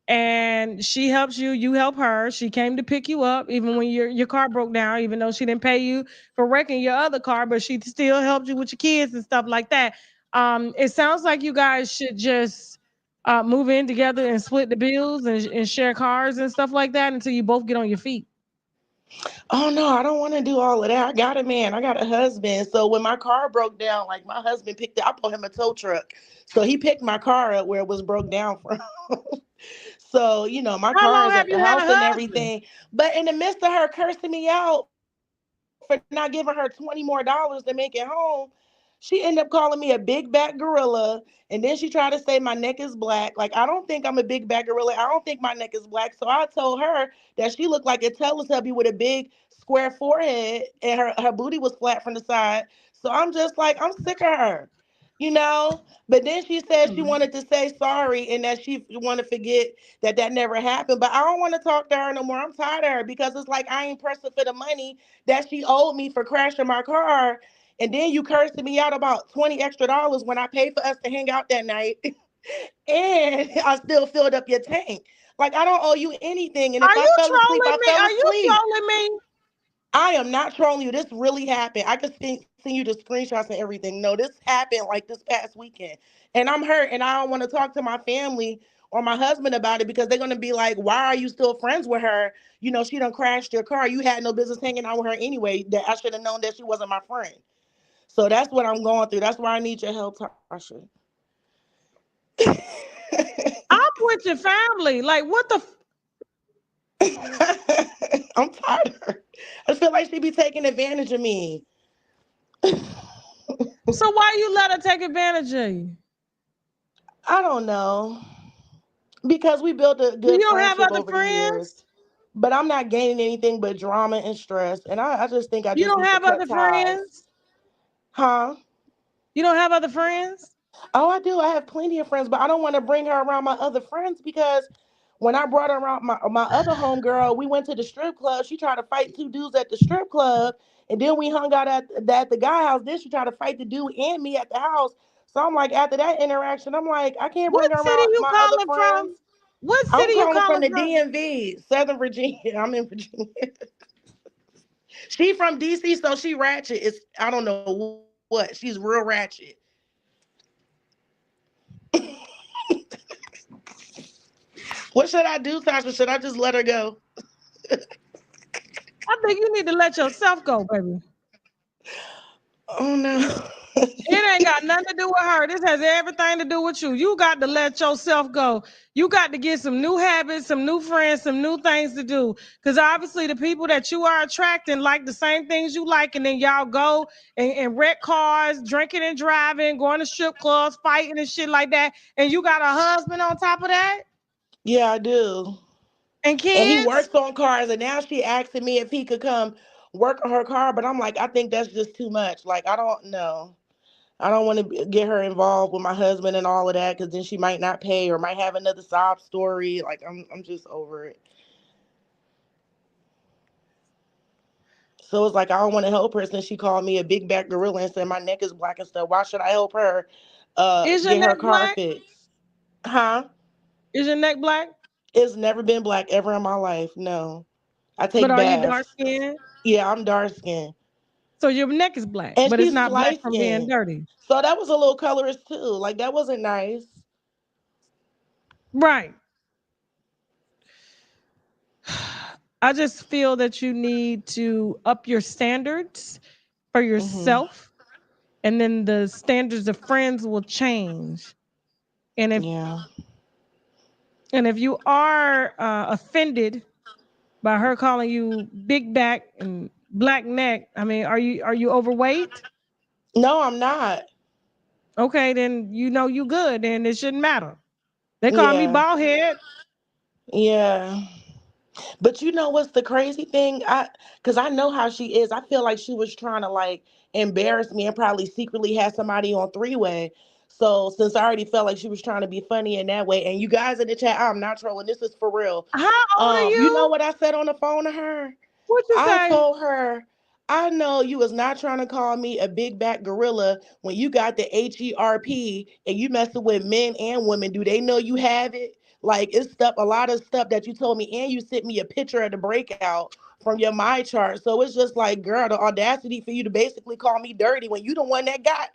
And she helps you, you help her. She came to pick you up even when your car broke down, even though she didn't pay you for wrecking your other car, but she still helped you with your kids and stuff like that. It sounds like you guys should just move in together and split the bills and share cars and stuff like that until you both get on your feet. Oh no, I don't want to do all of that. I got a man, I got a husband. So when my car broke down, like my husband picked it, I bought him a tow truck. So he picked my car up where it was broke down from. So, my How car long is have at the you had a house and husband? everything. But in the midst of her cursing me out for not giving her $20 more to make it home, she ended up calling me a big back gorilla. And then she tried to say my neck is black. Like, I don't think I'm a big back gorilla. I don't think my neck is black. So I told her that she looked like a Teletubby with a big square forehead and her booty was flat from the side. So I'm just like, I'm sick of her. But then she said she wanted to say sorry and that she want to forget that never happened. But I don't want to talk to her no more. I'm tired of her because it's like I ain't pressing for the money that she owed me for crashing my car. And then you cursing me out about $20 extra when I paid for us to hang out that night. And I still filled up your tank. Like I don't owe you anything. And if Are I you fell asleep, trolling I me? fell Are you asleep. trolling me? I am not trolling you. This really happened. I can send you the screenshots and everything. No, this happened like this past weekend. And I'm hurt and I don't want to talk to my family or my husband about it because they're going to be like, "Why are you still friends with her? She done crashed your car. You had no business hanging out with her anyway. That I should have known that she wasn't my friend." So that's what I'm going through. That's why I need your help, Tasha. I'm with your family. Like, what the? I'm tired of her. I feel like she be taking advantage of me. So why you let her take advantage of you? I don't know. Because we built a You good don't have friendship other over the years. friends? But I'm not gaining anything but drama and stress. And I just think I You just don't need to have cut other ties. friends? Huh? You don't have other friends? Oh, I do. I have plenty of friends, but I don't want to bring her around my other friends because when I brought her around my other homegirl, we went to the strip club. She tried to fight two dudes at the strip club, and then we hung out at the guy house. Then she tried to fight the dude and me at the house. So I'm like, after that interaction, I'm like, I can't bring What her city around you my other calling friends. from? What I'm city you calling from calling the from? DMV, Southern Virginia. I'm in Virginia. She from DC, so she ratchet. It's I don't know what. She's real ratchet. What should I do, Tasha? Should I just let her go? I think you need to let yourself go, baby. Oh no. It ain't got nothing to do with her. This has everything to do with you. You got to let yourself go. You got to get some new habits, some new friends, some new things to do. Because obviously, the people that you are attracting like the same things you like, and then y'all go and wreck cars, drinking and driving, going to strip clubs, fighting and shit like that. And you got a husband on top of that, Yeah, I do. and And he kids. works on cars, and now she asking me if he could come work on her car, but I'm like, I think that's just too much. Like, I don't know. I don't want to get her involved with my husband and all of that because then she might not pay or might have another sob story. Like, I'm just over it. So it's like I don't want to help her since she called me a big back gorilla and said my neck is black and stuff. Why should I help her Is your get her neck car black? fixed? Huh? Is your neck black? It's never been black ever in my life. No. I But take are you dark baths. skinned? Yeah, I'm dark skinned. So your neck is black, And but it's she's not black light from being skinned. dirty. So that was a little colorist too. Like that wasn't nice. Right. I just feel that you need to up your standards for Hmm. yourself, and then the standards of friends will change. And Yeah. if you are offended by her calling you big back and black neck, I mean, are you overweight? No, I'm not. Okay, then you know you good, and it shouldn't matter. They call me Yeah. bald head. Yeah. But you know what's the crazy thing? Cause I know how she is. I feel like she was trying to like embarrass me and probably secretly had somebody on three-way. So since I already felt like she was trying to be funny in that way, and you guys in the chat, I'm not trolling. This is for real. How old are You know you? what I said on the phone to her? What you I say? told her, I know you was not trying to call me a big back gorilla when you got the HERP and you messing with men and women. Do they know you have it? Like it's stuff, a lot of stuff that you told me, and you sent me a picture of the breakout from your my chart. So it's just like, girl, the audacity for you to basically call me dirty when you the one that got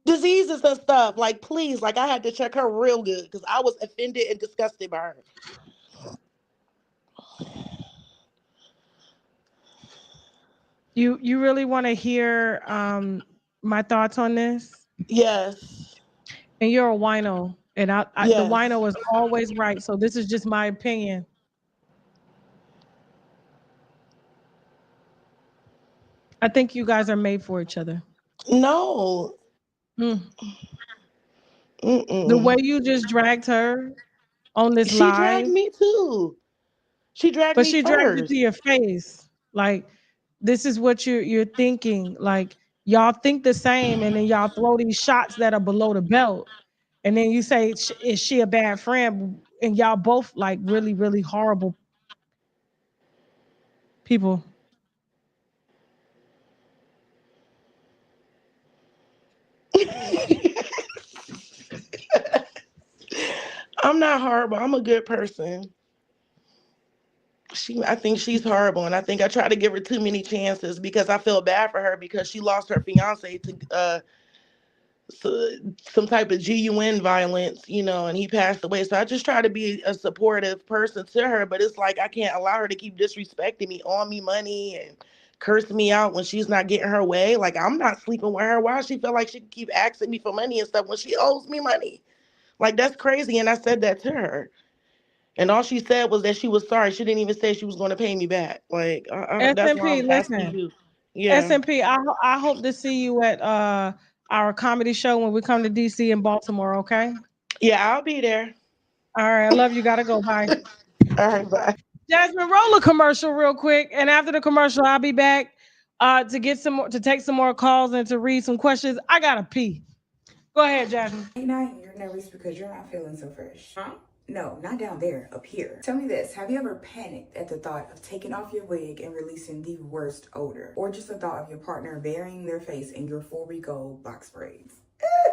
diseases and stuff. Like, please, like I had to check her real good because I was offended and disgusted by her. You really want to hear my thoughts on this? Yes. And you're a wino, and the Yes. wino is always right. So this is just my opinion. I think you guys are made for each other. No. Mm. The way Mm-mm. you just dragged her on this She dragged live, me too. She dragged but me she dragged it to first. your face. Like, this is what you're thinking. Like, y'all think the same, and then y'all throw these shots that are below the belt, and then you say, "Is she a bad friend?" And y'all both like really, really horrible people. I'm not horrible. I'm a good person. I think she's horrible, and I think I try to give her too many chances because I feel bad for her because she lost her fiance to some type of GUN violence, and he passed away. So I just try to be a supportive person to her, but it's like I can't allow her to keep disrespecting me, on me money, and cursing me out when she's not getting her way. Like I'm not sleeping with her. Why she feel like she can keep asking me for money and stuff when she owes me money? Like, that's crazy. And I said that to her. And all she said was that she was sorry. She didn't even say she was going to pay me back. Like, that's why SMP, I'm asking listen. you. Yeah. SMP, I hope to see you at our comedy show when we come to DC and Baltimore, okay? Yeah, I'll be there. All right, I love you. Gotta go. Bye. All right, bye. Jasmine, roll a commercial real quick, and after the commercial, I'll be back to get some more, to take some more calls and to read some questions. I gotta pee. Go ahead, Jasmine. Ain't I in your nervous because you're not feeling so fresh? Huh? No, not down there, up here. Tell me this, have you ever panicked at the thought of taking off your wig and releasing the worst odor? Or just the thought of your partner burying their face in your 4-week old box braids?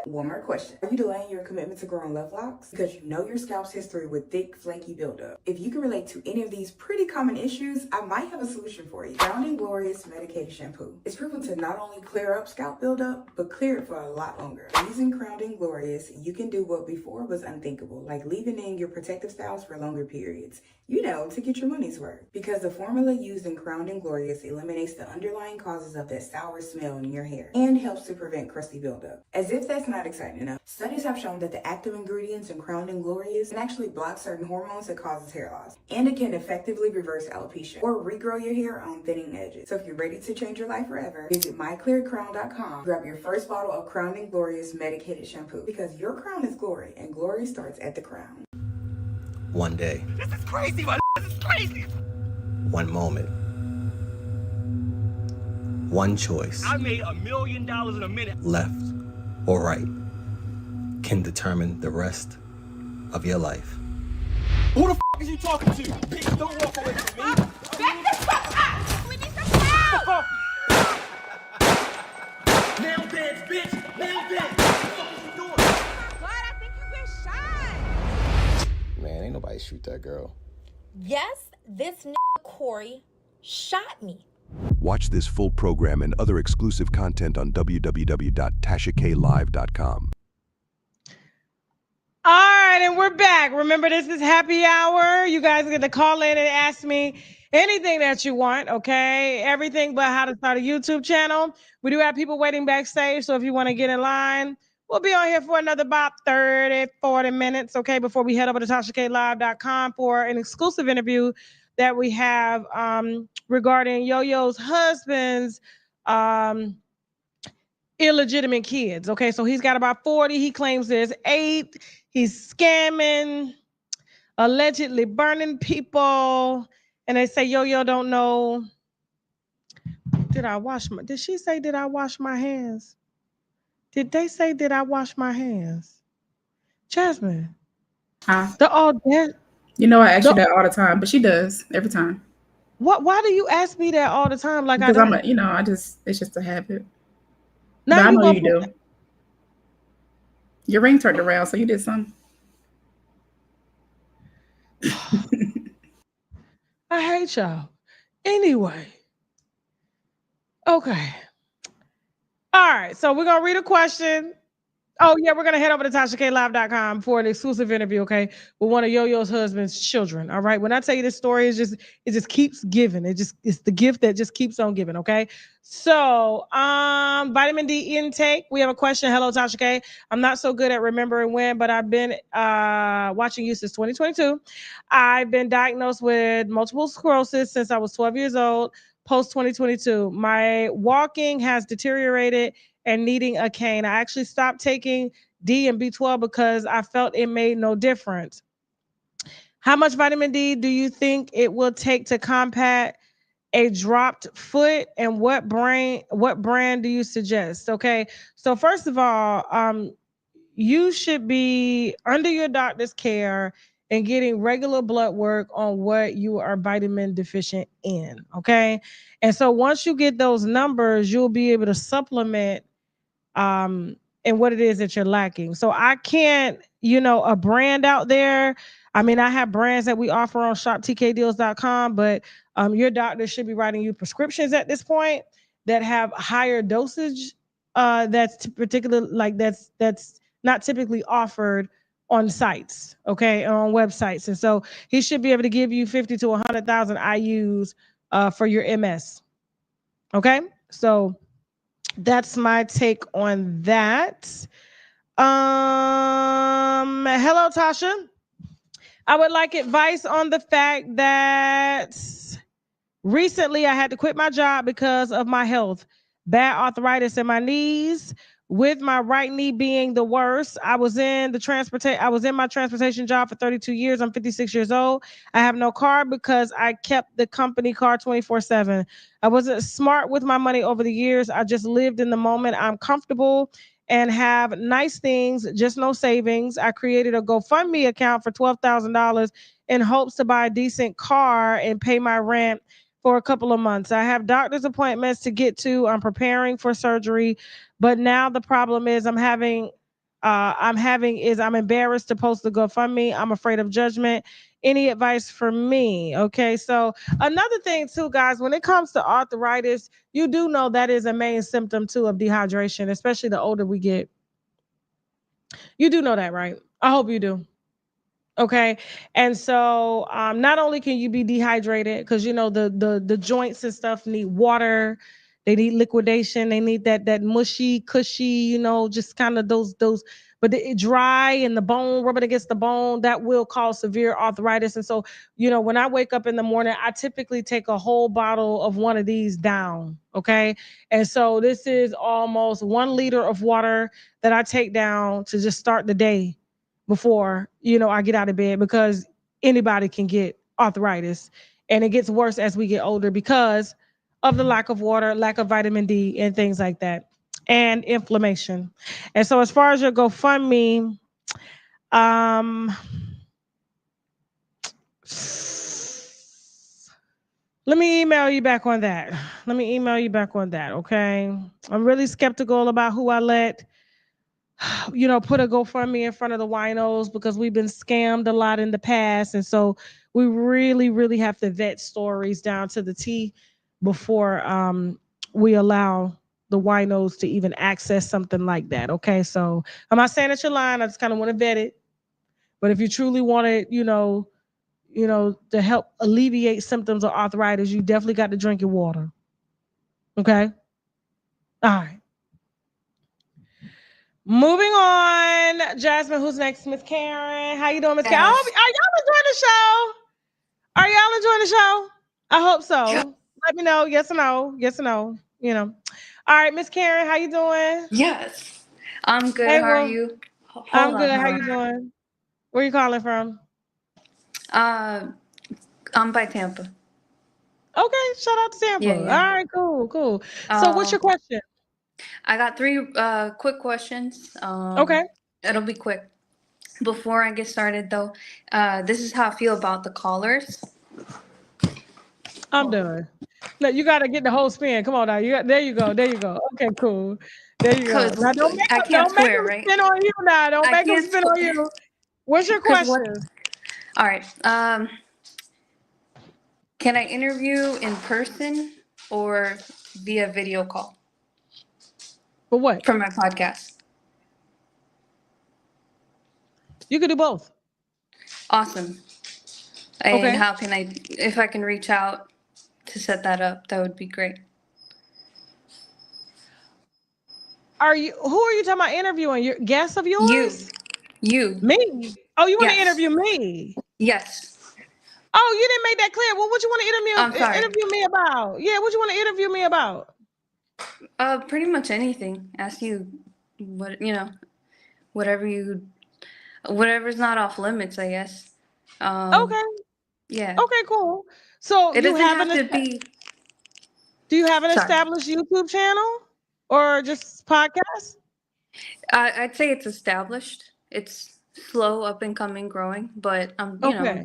One more question. Are you delaying your commitment to growing love locks? Because you know your scalp's history with thick, flaky buildup. If you can relate to any of these pretty common issues, I might have a solution for you. Crown Glorious Medicated Shampoo. It's proven to not only clear up scalp buildup, but clear it for a lot longer. Using Crown Glorious, you can do what before was unthinkable, like leaving in your protective styles for longer periods. You know, to get your money's worth. Because the formula used in Crown Glorious eliminates the underlying causes of that sour smell in your hair and helps to prevent crusty buildup. As if that's not exciting enough, studies have shown that the active ingredients in Crown Glorious can actually block certain hormones that causes hair loss, and it can effectively reverse alopecia or regrow your hair on thinning edges. So if you're ready to change your life forever, visit myclearcrown.com. Grab your first bottle of Crown Glorious Medicated Shampoo, because your crown is glory, and glory starts at the crown. One day. This is crazy, man. This is crazy. One moment. One choice. I made $1 million in a minute. Left or right can determine the rest of your life. Who the is you talking to? Bitch, don't walk away from me. Back the fuck up! We need some help! Nail dance, bitch! Nail dance! What the fuck is you doing? Oh my God, I think you've been shot. Man, ain't nobody shoot that girl. Yes, this Corey shot me. Watch this full program and other exclusive content on www.tashaklive.com. All right, and we're back. Remember, this is happy hour. You guys get to call in and ask me anything that you want, okay? Everything but how to start a YouTube channel. We do have people waiting backstage, so if you want to get in line, we'll be on here for another about 30, 40 minutes, okay, before we head over to TashaKLive.com for an exclusive interview that we have regarding Yo-Yo's husband's illegitimate kids. Okay, so he's got about 40. He claims there's 8. He's scamming, allegedly burning people. And they say Yo-Yo don't know. Did she say, did I wash my hands? Did they say, did I wash my hands? Jasmine. Huh? You know, I ask you that all the time, but she does every time. Why do you ask me that all the time? Like, because it's just a habit. Now but I you know you do. Your ring turned around, so you did something. I hate y'all. Anyway. Okay. All right. So we're going to read a question. Oh, yeah. We're going to head over to TashaKLive.com for an exclusive interview, okay, with one of Yo-Yo's husband's children. All right. When I tell you this story, it just keeps giving. It's the gift that just keeps on giving, okay? So, vitamin D intake. We have a question. Hello, Tasha K. I'm not so good at remembering when, but I've been watching you since 2022. I've been diagnosed with multiple sclerosis since I was 12 years old, post 2022. My walking has deteriorated and needing a cane. I actually stopped taking D and B12 because I felt it made no difference. How much vitamin D do you think it will take to combat a dropped foot, and what brand do you suggest? Okay, so first of all, you should be under your doctor's care and getting regular blood work on what you are vitamin deficient in. Okay, and so once you get those numbers, you'll be able to supplement and what it is that you're lacking. So I can't, a brand out there. I mean, I have brands that we offer on shoptkdeals.com, but your doctor should be writing you prescriptions at this point that have higher dosage. That's not typically offered on sites, okay, on websites. And so he should be able to give you 50 to 100,000 IUs for your MS. Okay, so that's my take on that. Hello, Tasha. I would like advice on the fact that recently I had to quit my job because of my health. Bad arthritis in my knees, with my right knee being the worst. I was in my transportation job for 32 years. I'm 56 years old. I have no car because I kept the company car 24/7. I wasn't smart with my money over the years. I just lived in the moment. I'm comfortable and have nice things, just no savings. I created a GoFundMe account for $12,000 in hopes to buy a decent car and pay my rent for a couple of months. I have doctor's appointments to get to. I'm preparing for surgery, but now the problem is I'm embarrassed to post the GoFundMe. I'm afraid of judgment. Any advice for me? Okay, so another thing too, guys, when it comes to arthritis, you do know that is a main symptom too of dehydration, especially the older we get. You do know that, right? I hope you do. Okay. And so not only can you be dehydrated because you know the joints and stuff need water, they need liquidation, they need that mushy, cushy, just kind of those but it dry and the bone rubbing against the bone that will cause severe arthritis. And so, when I wake up in the morning, I typically take a whole bottle of one of these down. Okay. And so this is almost 1 liter of water that I take down to just start the day before I get out of bed, because anybody can get arthritis, and it gets worse as we get older because of the lack of water, lack of vitamin D, and things like that, and inflammation. And so, as far as your GoFundMe, um, let me email you back on that. Okay, I'm really skeptical about who I let put a GoFundMe in front of the winos, because we've been scammed a lot in the past. And so we really, really have to vet stories down to the T before we allow the winos to even access something like that. Okay. So I'm not saying that you're lying. I just kind of want to vet it. But if you truly want it, to help alleviate symptoms of arthritis, you definitely got to drink your water. Okay. All right. Moving on, Jasmine. Who's next? Miss Karen. How you doing, Miss Karen? Yes. Are y'all enjoying the show? Are y'all enjoying the show? I hope so. Let me know. Yes or no. Yes or no. All right, Miss Karen. How you doing? Yes. I'm good. Hey, How are well, you? I'm Hold good. on. How Hold you doing? Where you calling from? on. I'm by Tampa. Okay. Shout out to Tampa. Yeah, All yeah. right. Cool. Cool. So, what's your question? I got three quick questions. Okay. It'll be quick. Before I get started, though, this is how I feel about the callers. I'm done. No, you got to get the whole spin. Come on now. There you go. There you go. Okay, cool. There you go. Cause Now I can't don't make swear, them right? spin on you now. Don't I make them can't spin on swear. you. What's your Cause what? question? All right. Can I interview in person or via video call For what? for my podcast? You could do both. Awesome. And Okay. how can if I can reach out to set that up, that would be great. Who are you talking about interviewing? Your guest of yours? You. Me? Oh, you want to Yes. interview me? Yes. Oh, you didn't make that clear. Well, what you want I'm to sorry. interview me about? Yeah, what you want to interview me about? Pretty much anything. Ask you what whatever whatever's not off limits, I guess. Okay. Yeah. Okay, cool. So It doesn't have to be. Do you have an Sorry. established YouTube channel or just podcast? I'd say it's established. It's slow, up and coming, growing, but Okay. I'm Okay,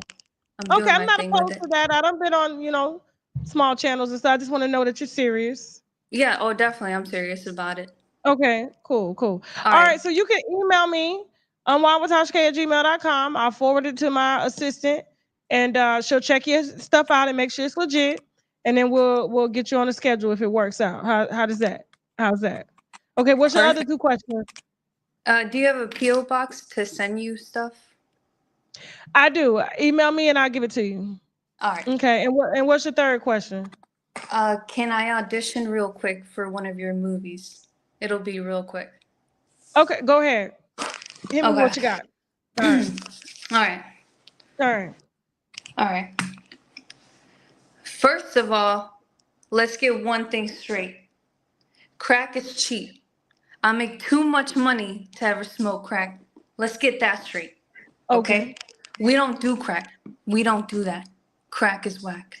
doing I'm my not thing with opposed it. to that. I done been on, small channels and stuff. I just want to know that you're serious. Yeah, oh definitely. I'm serious about it. Okay, cool. All All right. right, so you can email me on unwinewithtashak@gmail.com. I'll forward it to my assistant, and she'll check your stuff out and make sure it's legit. And then we'll get you on the schedule if it works out. How does that? How's that? Okay, what's your other Perfect. two questions? Do you have a PO box to send you stuff? I do. Email me and I'll give it to you. All right. Okay, and what's your third question? Can I audition real quick for one of your movies? It'll be real quick. Okay, go ahead. Hit me with what you got. All right. All right. All right. All right. First of all, let's get one thing straight. Crack is cheap. I make too much money to ever smoke crack. Let's get that straight. Okay? We don't do crack. We don't do that. Crack is whack.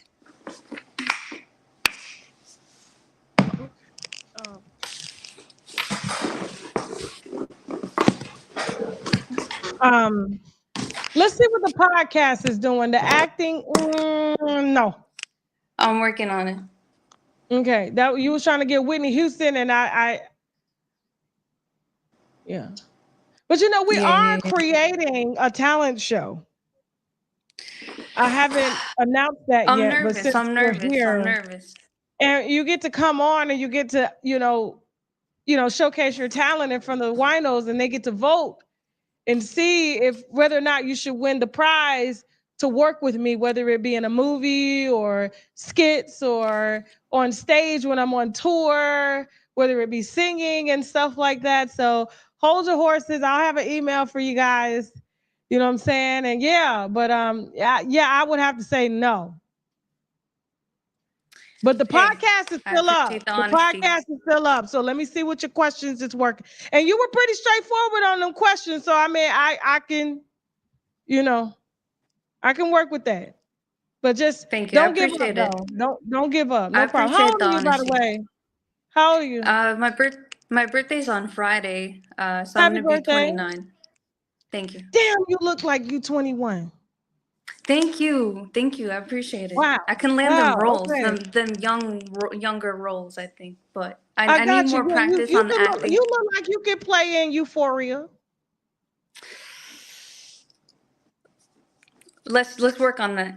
Let's see what the podcast is doing. The acting, no. I'm working on it. Okay, that you was trying to get Whitney Houston, and yeah. But you know, we are creating a talent show. I haven't announced that I'm yet, nervous. but since I'm we're nervous. here, I'm nervous. and you get to come on and you get to, showcase your talent in front of the winos, and they get to vote and see if whether or not you should win the prize to work with me, whether it be in a movie or skits or on stage when I'm on tour, whether it be singing and stuff like that. So hold your horses. I'll have an email for you guys. You know what I'm saying? And yeah, but I would have to say no. But the podcast is still up. The podcast is still up. So let me see what your questions is working. And you were pretty straightforward on them questions. So I mean, I can, I can work with that. But just don't give up though. Don't give up. No problem. How old are you, by the way? How old are you? My birthday's on Friday. So Happy I'm gonna birthday. be 29. Thank you. Damn, you look like you 21. Thank you. Thank you. I appreciate it. Wow. I can land them roles, Okay. them younger roles, I think. But I need more practice on the acting. You look like you could play in Euphoria. Let's work on that.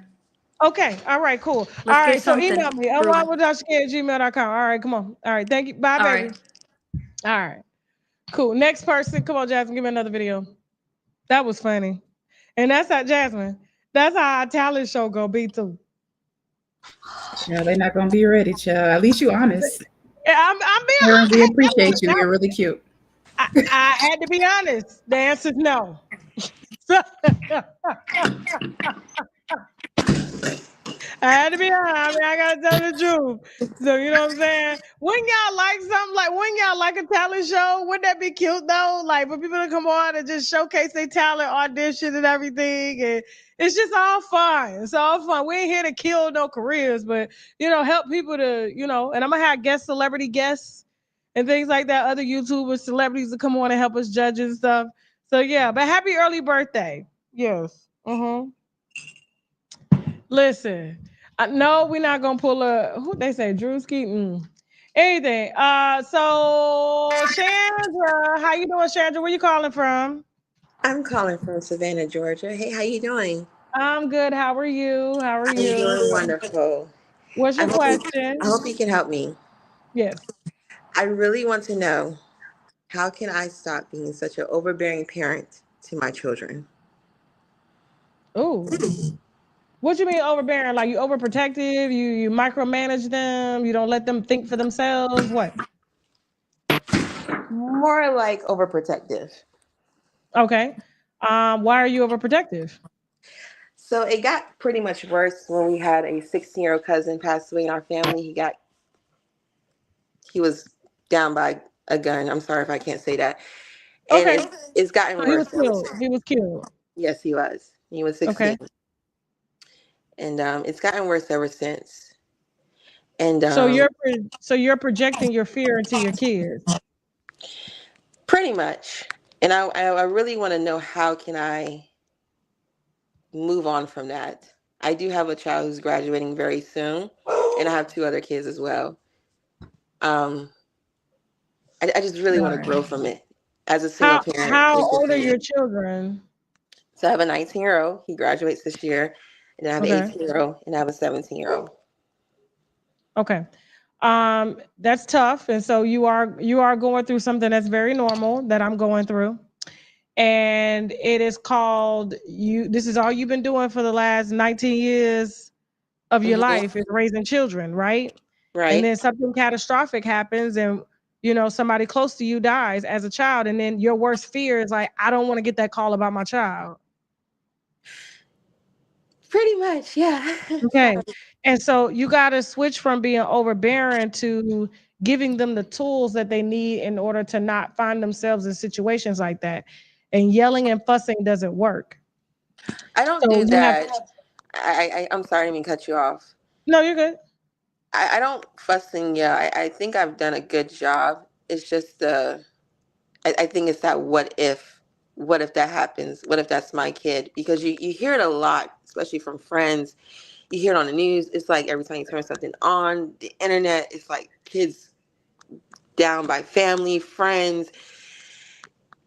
Okay. All right, cool. All right. So email me. unwinewithtashak@gmail.com. All right, come on. All right. Thank you. Bye, baby. All right. Cool. Next person. Come on, Jasmine. Give me another video. That was funny. And that's how Jasmine. That's how our talent show gonna be too. Yeah, they're not gonna be ready, child. At least you honest. Yeah, I'm being honest. We appreciate you. You're really cute. I had to be honest. The answer is no. I had to be honest. I mean, I gotta tell the truth. So you know what I'm saying? Wouldn't y'all like something like? Wouldn't y'all like a talent show? Wouldn't that be cute though? Like for people to come on and just showcase their talent, audition and everything, and it's just all fun. It's all fun. We ain't here to kill no careers, but help people to And I'm gonna have celebrity guests and things like that. Other YouTubers, celebrities to come on and help us judge and stuff. So yeah, but happy early birthday. Yes. Listen. No, we're not gonna pull who they say Drewski. Anything. So Chandra, how you doing, Chandra? Where you calling from? I'm calling from Savannah, Georgia. Hey, how you doing? I'm good. How are you? I'm doing wonderful. What's your question? I hope you can help me. Yes. I really want to know, how can I stop being such an overbearing parent to my children? Oh. What you mean overbearing? Like you overprotective? You micromanage them? You don't let them think for themselves? What? More like overprotective. Okay. Why are you overprotective? So it got pretty much worse when we had a 16-year-old cousin pass away in our family. He was down by a gun. I'm sorry if I can't say that. And okay. It's gotten worse. He was killed. Yes, he was. He was 16. Okay. And it's gotten worse ever since. And so you're projecting your fear into your kids. Pretty much. And I really want to know, how can I move on from that? I do have a child who's graduating very soon, and I have 2 other kids as well. I just really want to grow from it as a single parent. How old are your children? So I have a 19-year-old. He graduates this year. And I have an 18-year-old, and I have a 17-year-old. Okay. That's tough. And so you are going through something that's very normal that I'm going through. And it is called this is all you've been doing for the last 19 years of your life, is raising children, right? Right. And then something catastrophic happens, and somebody close to you dies as a child, and then your worst fear is like, I don't want to get that call about my child. Pretty much, yeah. Okay. And so you got to switch from being overbearing to giving them the tools that they need in order to not find themselves in situations like that. And yelling and fussing doesn't work. I don't So do you have, that. I'm sorry, I didn't mean to cut you off. no, you're good. I don't fussing. Yeah, I think I've done a good job. It's just I think it's that what if that happens? What if that's my kid? Because you hear it a lot, especially from friends. You hear it on the news. It's like every time you turn something on the internet, it's like kids down by family, friends.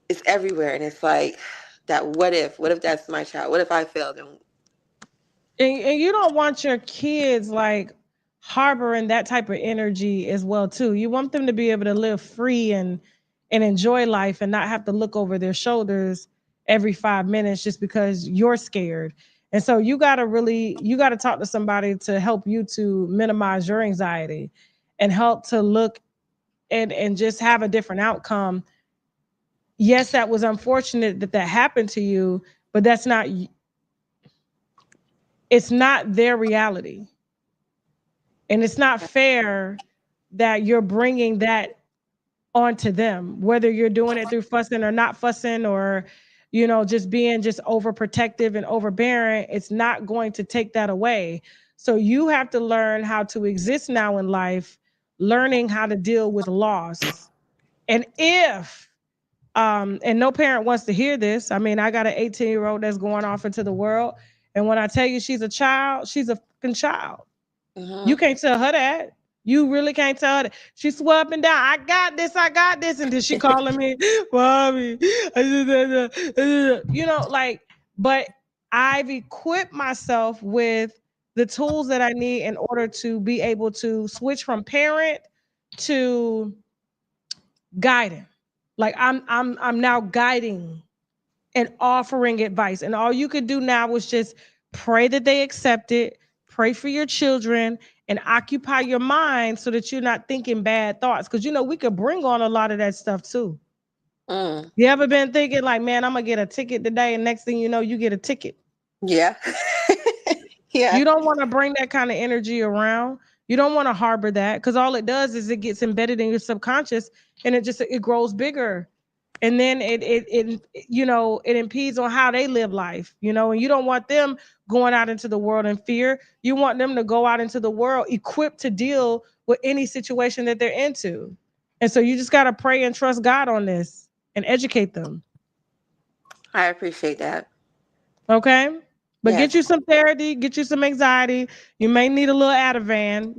It's everywhere, and it's like that. What if that's my child? What if I failed? And you don't want your kids like harboring that type of energy as well too. You want them to be able to live free and enjoy life and not have to look over their shoulders every 5 minutes just because you're scared. And so you got to talk to somebody to help you to minimize your anxiety and help to look and just have a different outcome. Yes, that was unfortunate that that happened to you, but it's not their reality. And it's not fair that you're bringing that onto them, whether you're doing it through fussing or not fussing, or, just being just overprotective and overbearing. It's not going to take that away. So you have to learn how to exist now in life, learning how to deal with loss. And if, and no parent wants to hear this. I mean, I got an 18-year-old that's going off into the world. And when I tell you she's a child, she's a fucking child. You can't tell her that. You really can't tell her that. She swore up and down, I got this, I got this. And then she calling me, mommy. Like, but I've equipped myself with the tools that I need in order to be able to switch from parent to guiding. Like I'm now guiding and offering advice. And all you could do now is just pray that they accept it, pray for your children, and occupy your mind so that you're not thinking bad thoughts. Because we could bring on a lot of that stuff too. You ever been thinking like, man, I'm gonna get a ticket today, and next thing you know, you get a ticket? Yeah. Yeah. You don't want to bring that kind of energy around. You don't want to harbor that, because all it does is it gets embedded in your subconscious, and it grows bigger. And then it impedes on how they live life, and you don't want them going out into the world in fear. You want them to go out into the world equipped to deal with any situation that they're into. And so you just got to pray and trust God on this and educate them. I appreciate that. Okay. But get Yes. you some therapy, get you some anxiety. You may need a little Ativan,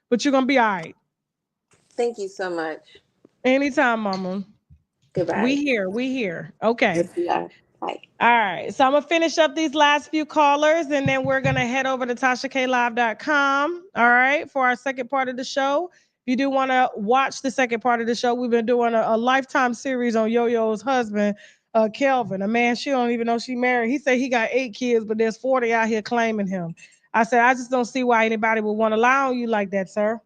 but you're going to be all right. Thank you so much. Anytime, mama. Goodbye. We here. Okay. Yes, we are. Bye. All right. So I'm going to finish up these last few callers, and then we're going to head over to TashaKLive.com. All right. For our second part of the show. If you do want to watch the second part of the show, we've been doing a lifetime series on Yo-Yo's husband, Kelvin. A man she don't even know she married. He said he got 8 kids, but there's 40 out here claiming him. I said, I just don't see why anybody would want to lie on you like that, sir.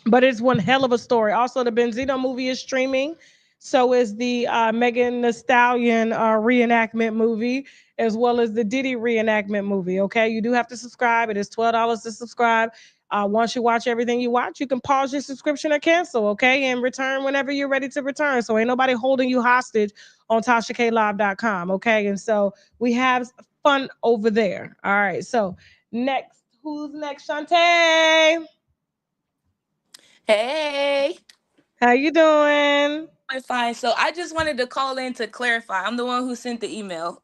But it's one hell of a story. Also, the Benzino movie is streaming. So is the Megan Thee Stallion reenactment movie, as well as the Diddy reenactment movie. Okay, you do have to subscribe. It is $12 to subscribe. Once you watch everything you watch, you can pause your subscription or cancel. Okay, and return whenever you're ready to return. So ain't nobody holding you hostage on TashaKLive.com. Okay, and so we have fun over there. All right. So next, who's next? Shantae. Hey. How you doing? I'm fine. So I just wanted to call in to clarify. I'm the one who sent the email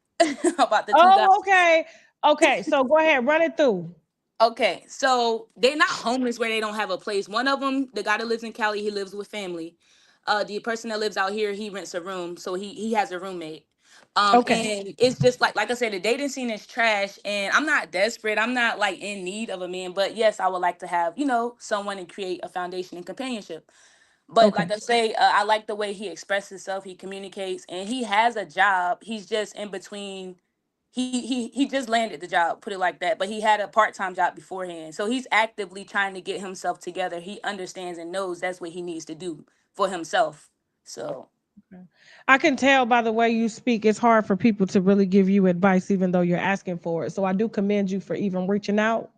about the 2 guys. Oh, okay. Okay, so go ahead, run it through. Okay, so they're not homeless where they don't have a place. One of them, the guy that lives in Cali, he lives with family. The person that lives out here, he rents a room, so he has a roommate. Okay. And it's just like I said, the dating scene is trash, and I'm not desperate. I'm not like in need of a man, but yes, I would like to have someone and create a foundation and companionship. But Okay. like I say, I like the way he expresses himself. He communicates, and he has a job. He's just in between he just landed the job, put it like that, but he had a part-time job beforehand. So he's actively trying to get himself together. He understands and knows that's what he needs to do for himself. So I can tell by the way you speak, it's hard for people to really give you advice, even though you're asking for it. So I do commend you for even reaching out,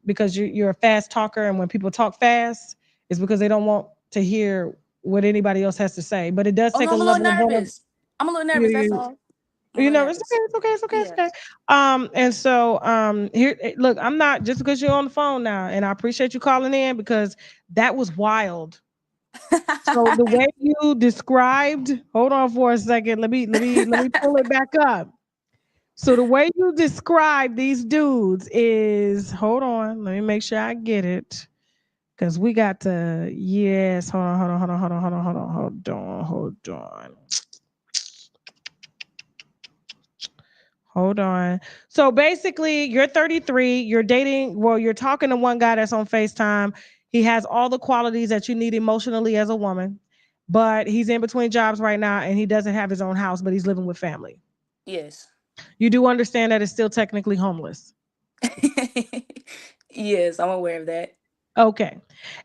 because you're a fast talker, and when people talk fast, it's because they don't want to hear what anybody else has to say. But it does oh take no, a I'm a little level of vulnerability. nervous. I'm a little nervous, that's all. I'm a You little know, it's okay, nervous. it's okay, it's okay, it's Yeah. okay. And so here, look, I'm not just because you're on the phone now, and I appreciate you calling in because that was wild. So the way you described, hold on for a second. Let me pull it back up. So the way you describe these dudes is, hold on, let me make sure I get it. Cause we got to, yes, hold on. Hold on. So basically, you're 33, you're dating, well, you're talking to one guy that's on FaceTime. He has all the qualities that you need emotionally as a woman, but he's in between jobs right now and he doesn't have his own house, but he's living with family. Yes. You do understand that it's still technically homeless. Yes, I'm aware of that. Okay.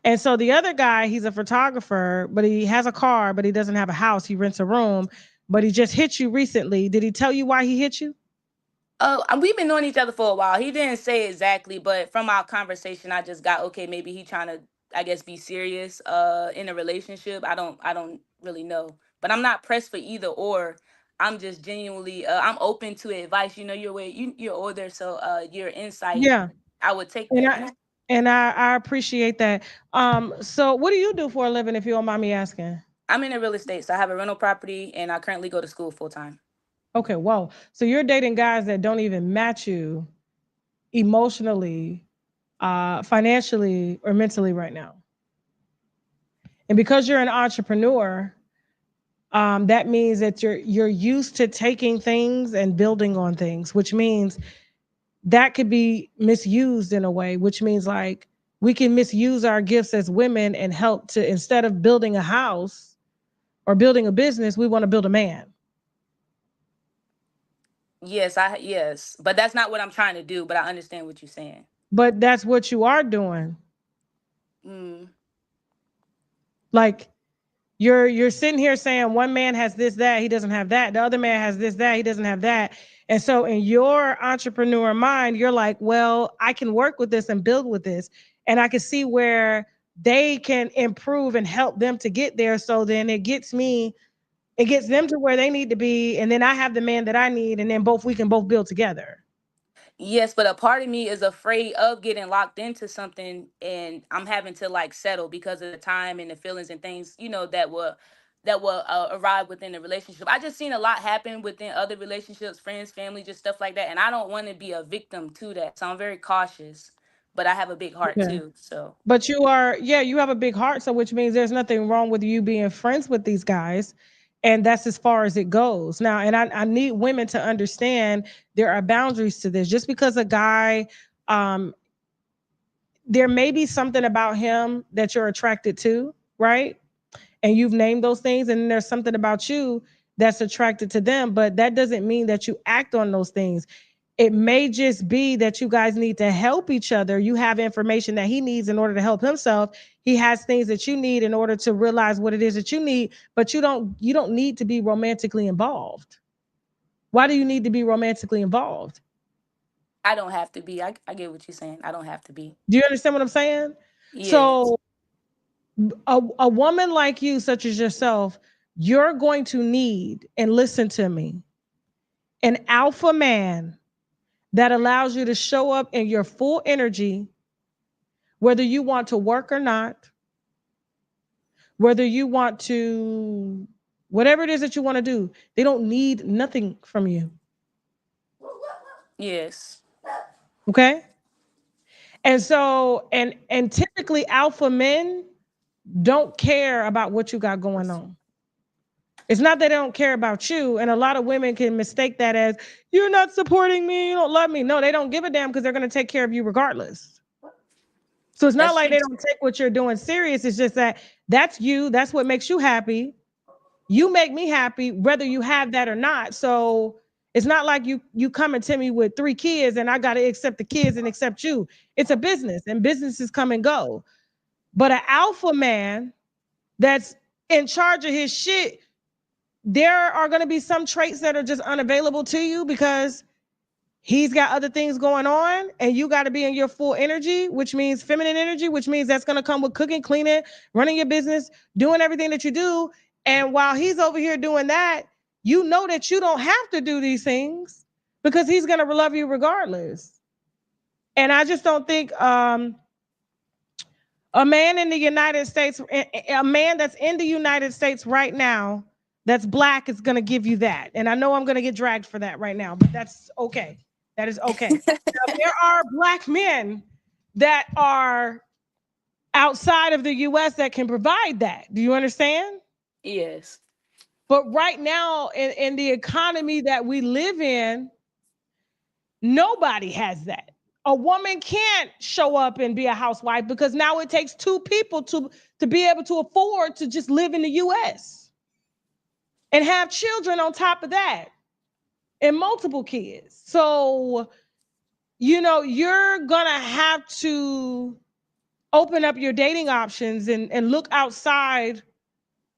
And so the other guy, he's a photographer, but he has a car, but he doesn't have a house. He rents a room, but he just hit you recently. Did he tell you why he hit you? Oh, we've been knowing each other for a while. He didn't say exactly, but from our conversation, I just got okay. Maybe he trying to, I guess, be serious in a relationship. I don't really know, but I'm not pressed for either or. I'm just genuinely, I'm open to advice. You know, you're older, so your insight, Yeah. I would take And that. I and I appreciate that. So what do you do for a living if you don't mind me asking? I'm in a real estate, so I have a rental property, and I currently go to school full time. Okay, whoa. So you're dating guys that don't even match you emotionally, financially, or mentally right now. And because you're an entrepreneur, that means that you're used to taking things and building on things, which means that could be misused in a way, which means like we can misuse our gifts as women and help to, instead of building a house or building a business, we want to build a man. Yes, but that's not what I'm trying to do. But I understand what you're saying. But that's what you are doing. Mm. Like you're sitting here saying one man has this, that, he doesn't have that. The other man has this, that, he doesn't have that. And so in your entrepreneur mind, you're like, well, I can work with this and build with this. And I can see where they can improve and help them to get there. So then it gets them to where they need to be. And then I have the man that I need. And then we can both build together. Yes, but a part of me is afraid of getting locked into something, and I'm having to like settle because of the time and the feelings and things, that will arrive within the relationship. I just seen a lot happen within other relationships, friends, family, just stuff like that, and I don't want to be a victim to that. So I'm very cautious, but I have a big heart Okay. too. So But you have a big heart, so which means there's nothing wrong with you being friends with these guys. And that's as far as it goes. Now, and I need women to understand there are boundaries to this. Just because a guy, um, there may be something about him that you're attracted to, right? And you've named those things, and there's something about you that's attracted to them, but that doesn't mean that you act on those things. It may just be that you guys need to help each other. You have information that he needs in order to help himself. He has things that you need in order to realize what it is that you need, but you don't need to be romantically involved. Why do you need to be romantically involved? I don't have to be. I get what you're saying. I don't have to be. Do you understand what I'm saying? Yes. So a woman like you, such as yourself, you're going to need, and listen to me, an alpha man that allows you to show up in your full energy, whether you want to work or not, whether you want to, whatever it is that you want to do. They don't need nothing from you. Yes. Okay. And so, and typically alpha men don't care about what you got going on. It's not that they don't care about you. And a lot of women can mistake that as, you're not supporting me, you don't love me. No, they don't give a damn because they're going to take care of you regardless. So it's not That's like true. they don't take what you're doing serious. It's just that that's you. That's what makes you happy. You make me happy, whether you have that or not. So It's not like you coming to me with 3 kids and I got to accept the kids and accept you. It's a business, and businesses come and go. But an alpha man that's in charge of his shit, there are going to be some traits that are just unavailable to you because he's got other things going on, and you got to be in your full energy, which means feminine energy, which means that's going to come with cooking, cleaning, running your business, doing everything that you do. And while he's over here doing that, you know that you don't have to do these things because he's going to love you regardless. And I just don't think a man in the United States, a man that's in the United States right now, that's black, is going to give you that. And I know I'm going to get dragged for that right now, but that's okay. That is okay. Now, there are black men that are outside of the US that can provide that. Do you understand? Yes. But right now, in the economy that we live in, nobody has that. A woman can't show up and be a housewife because now it takes 2 people to be able to afford to just live in the US and have children on top of that, and multiple kids. So, you know, you're gonna have to open up your dating options and look outside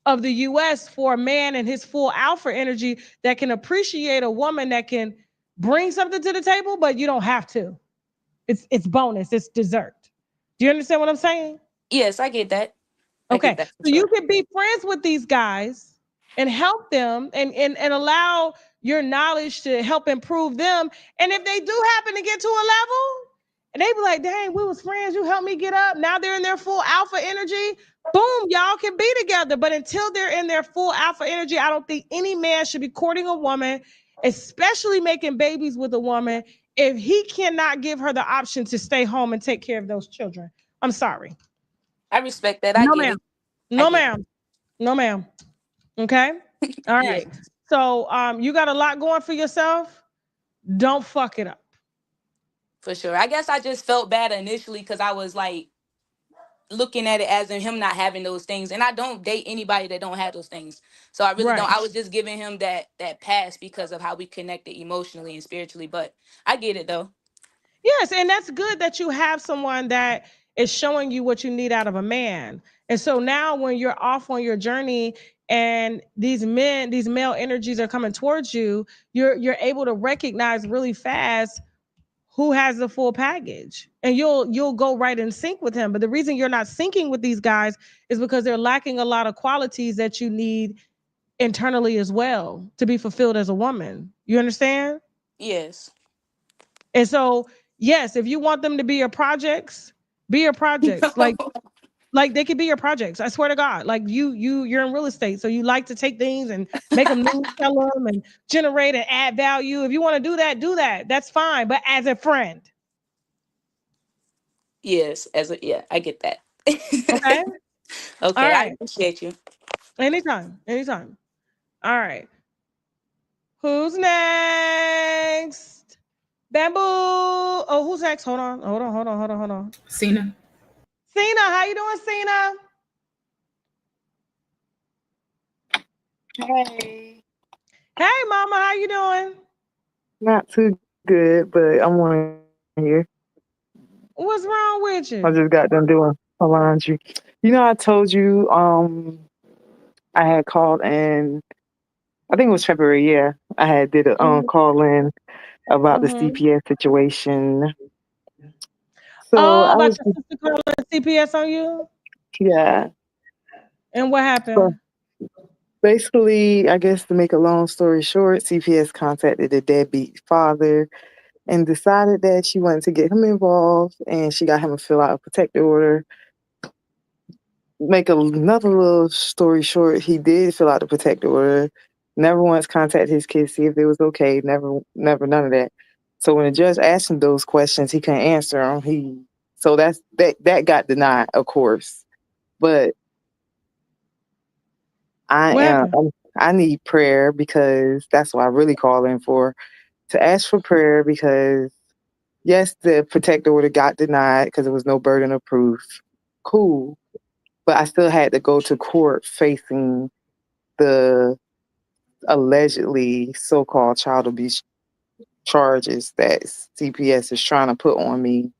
of the US for a man and his full alpha energy that can appreciate a woman that can bring something to the table, but you don't have to. It's bonus, it's dessert. Do you understand what I'm saying? Yes, I get that. Okay. That So you can be friends with these guys and help them and allow your knowledge to help improve them. And if they do happen to get to a level and they be like, dang, we was friends, you helped me get up. Now they're in their full alpha energy. Boom, y'all can be together. But until they're in their full alpha energy, I don't think any man should be courting a woman, especially making babies with a woman, if he cannot give her the option to stay home and take care of those children. I'm sorry. I respect that. I No, get ma'am. it. No, ma'am. No, ma'am. Okay. All right. Yeah. So you got a lot going for yourself. Don't fuck it up. For sure. I guess I just felt bad initially because I was like looking at it as in him not having those things. And I don't date anybody that don't have those things. So I really don't. Right. I was just giving him that pass because of how we connected emotionally and spiritually. But I get it though. Yes, and that's good that you have someone that is showing you what you need out of a man. And so now when you're off on your journey and these men, these male energies are coming towards you, you're able to recognize really fast who has the full package, and you'll go right in sync with him. But the reason you're not syncing with these guys is because they're lacking a lot of qualities that you need internally as well to be fulfilled as a woman. You understand? Yes. And so, yes, if you want them to be your projects, be your projects. Like they could be your projects. I swear to God. Like you're in real estate, so you like to take things and make them new, sell them, and generate and add value. If you want to do that, do that. That's fine. But as a friend, Yes. Yeah, I get that. okay. All Okay, I right. appreciate you. Anytime. Anytime. All right. Who's next? Bamboo. Oh, who's next? Hold on. Hold on. Cena. Cena, how you doing, Cena? Hey. Hey, mama, how you doing? Not too good, but I'm on here. What's wrong with I you? just got done doing my laundry. You know, I told you I had called and I think it was February, yeah. I had did a call in about the Mm-hmm. CPS situation. So Oh, I about was your sister calling CPS on you? yeah. And what So happened? basically, I guess to make a long story short, CPS contacted the deadbeat father and decided that she wanted to get him involved, and she got him to fill out a protective order. Make another little story short, he did fill out the protective order. Never once contacted his kids, see if they was okay. Never, none of that. So when the judge asked him those questions, he couldn't answer them. So that got denied, of course. But What happened? I need prayer, because that's what I really call in for, to ask for prayer, because yes, the protective order got denied because there was no burden of proof. Cool. But I still had to go to court facing the allegedly so-called child charges that CPS is trying to put on me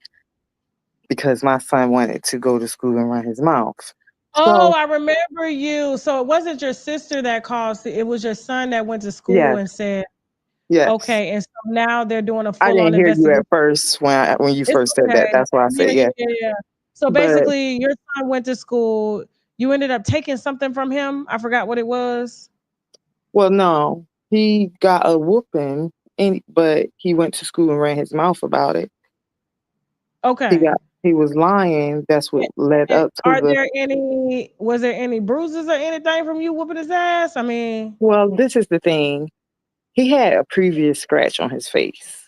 because my son wanted to go to school and run his mouth. Oh, So, I remember you. So it wasn't your sister that called, it was your son that went to school yes, and said, yes. okay, and so now they're doing a I full-on didn't hear you investigation. at first when you It's first said okay. that. That's why I Yeah, said yeah, yeah. yeah, yeah. So But basically, your son went to school. You ended up taking something from him. I forgot what it was. well, no, he got a whooping, but he went to school and ran his mouth about it. Okay. He was lying. That's what led And up to are the. there any? Was there any bruises or anything from you whooping his ass? I mean, Well, this is the thing. He had a previous scratch on his face,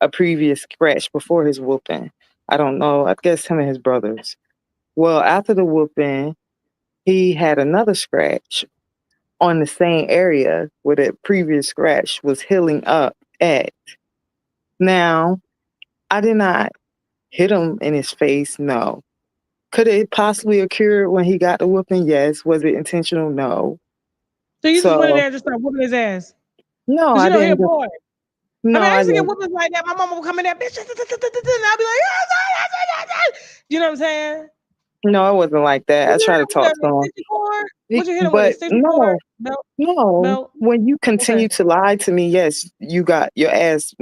a previous scratch before his whooping. I don't know. I guess him and his brothers. Well, after the whooping, he had another scratch on the same area where the previous scratch was healing up at. Now, I did not hit him in his face. No. Could it possibly occur when he got the whooping? Yes. Was it intentional? No. so you just went in So there and just started whooping his ass no, because I you know he a didn't. boy. I No, mean, I I used to get didn't. whoopings like that. My mama would come in there, bitch, and I'd be like, you know what I'm saying? No, it wasn't like that. What I you hit tried to him with? talk An to him. extension cord? What you hit him with? But Extension cord? no, Belt? no. Belt? When you Okay. continue to lie to me, yes, you got your ass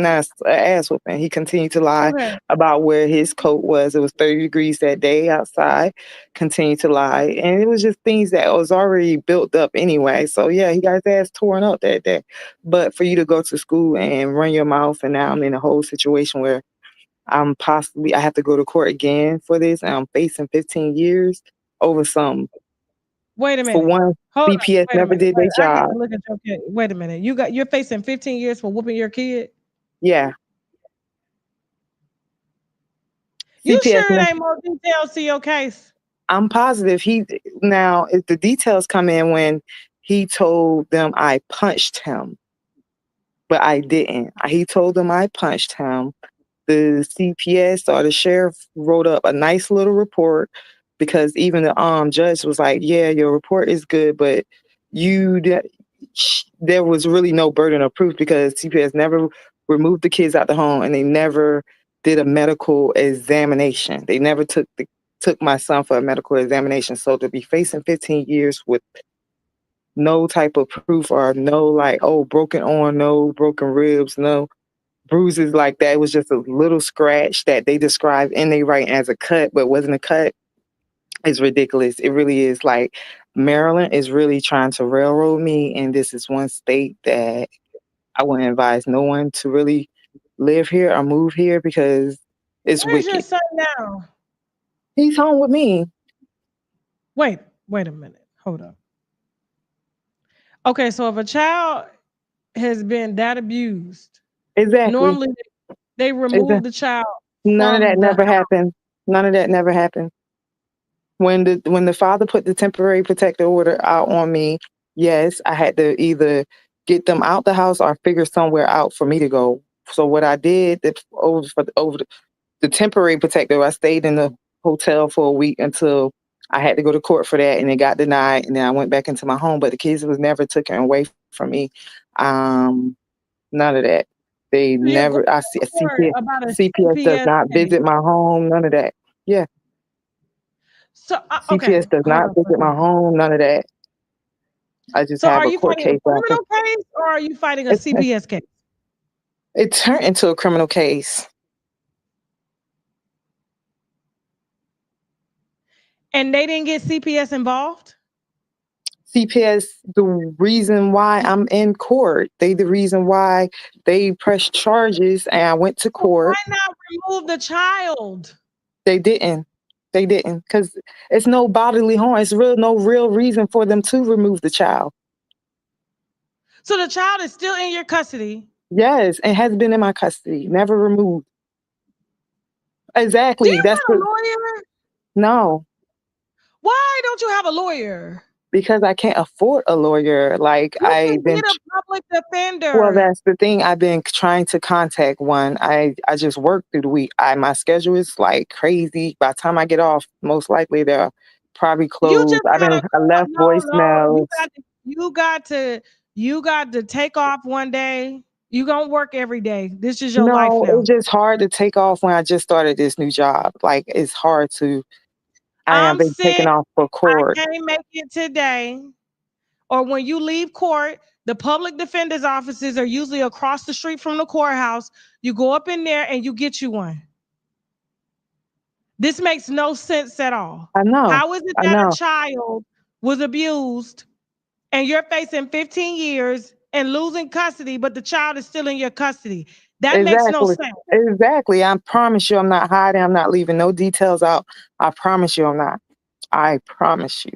whooping. He continued to lie Okay. about where his coat was. It was 30 degrees that day outside. Continued to lie, and it was just things that was already built up anyway. So yeah, he got his ass torn up that day. But for you to go to school and run your mouth, and now I'm in a whole situation where I have to go to court again for this, and I'm facing 15 years over some. Wait a For minute. one, Hold on. CPS Wait a never minute. did Wait. their I need job. to look at your kid. Wait a minute. You're facing 15 years for whooping your kid. Yeah, You CPS. sure it ain't more details to your case? I'm positive if the details come in when he told them I punched him, but I didn't. He told them I punched him. The CPS or the sheriff wrote up a nice little report because even the judge was like, "Yeah, your report is good, but you there was really no burden of proof because CPS never removed the kids out the home and they never did a medical examination. They never took my son for a medical examination. So to be facing 15 years with no type of proof or no like, oh, broken arm, no broken ribs, no bruises like that. It was just a little scratch that they described in their writing as a cut, but wasn't a cut. It's ridiculous. It really is. Like Maryland is really trying to railroad me, and this is one state that I wouldn't advise no one to really live here or move here because it's Where's your wicked. son now? He's home with me. Wait a minute. Hold up. Okay, so if a child has been that abused, Exactly. normally they remove the child None of that from the never house. happened. None of that never happened. When the father put the temporary protective order out on me, yes, I had to either get them out the house or figure somewhere out for me to go. So what I did over the temporary protective, I stayed in the hotel for a week until I had to go to court for that, and it got denied. And then I went back into my home, but the kids was never taken away from me. None of that. They So you're going never. to court about a CPS does CPS not case. visit my home. None of that. Yeah. So CPS okay, does hold not on for a visit my second. home. None of that. I just So have are a you court fighting a case after. criminal case or are you fighting a It, CPS case? it turned into a criminal case. And they didn't get CPS involved? CPS, the reason why I'm in court, the reason why they pressed charges and I went to So why court. not remove the child? They didn't. They didn't because it's no bodily harm. It's no real reason for them to remove the child. So the child is still in your custody. Yes, and has been in my custody, never removed. Do Exactly. you That's got a the lawyer? no, Why don't you have a lawyer? because I can't afford a lawyer. Like You can get a public well, defender. that's the thing. I've been trying to contact one. I just work through the week. My schedule is like crazy. By the time I get off, most likely they're probably You closed. just gotta I call. left No, no. voicemails. You got to take off one day You gonna work every day. This is your life No, now. it's just hard to take off when I just started this new job. Like it's hard to. I have I'm been taking sick. off for I court. can't make it today. Or when you leave court, the public defender's offices are usually across the street from the courthouse. You go up in there and you get you one. This makes no sense at all. I know. How is it I that a know. child was abused and you're facing 15 years and losing custody, but the child is still in your custody? That makes no Exactly. sense. Exactly. I promise you, I'm not hiding. I'm not leaving no details out. I promise you, I'm not. I promise you.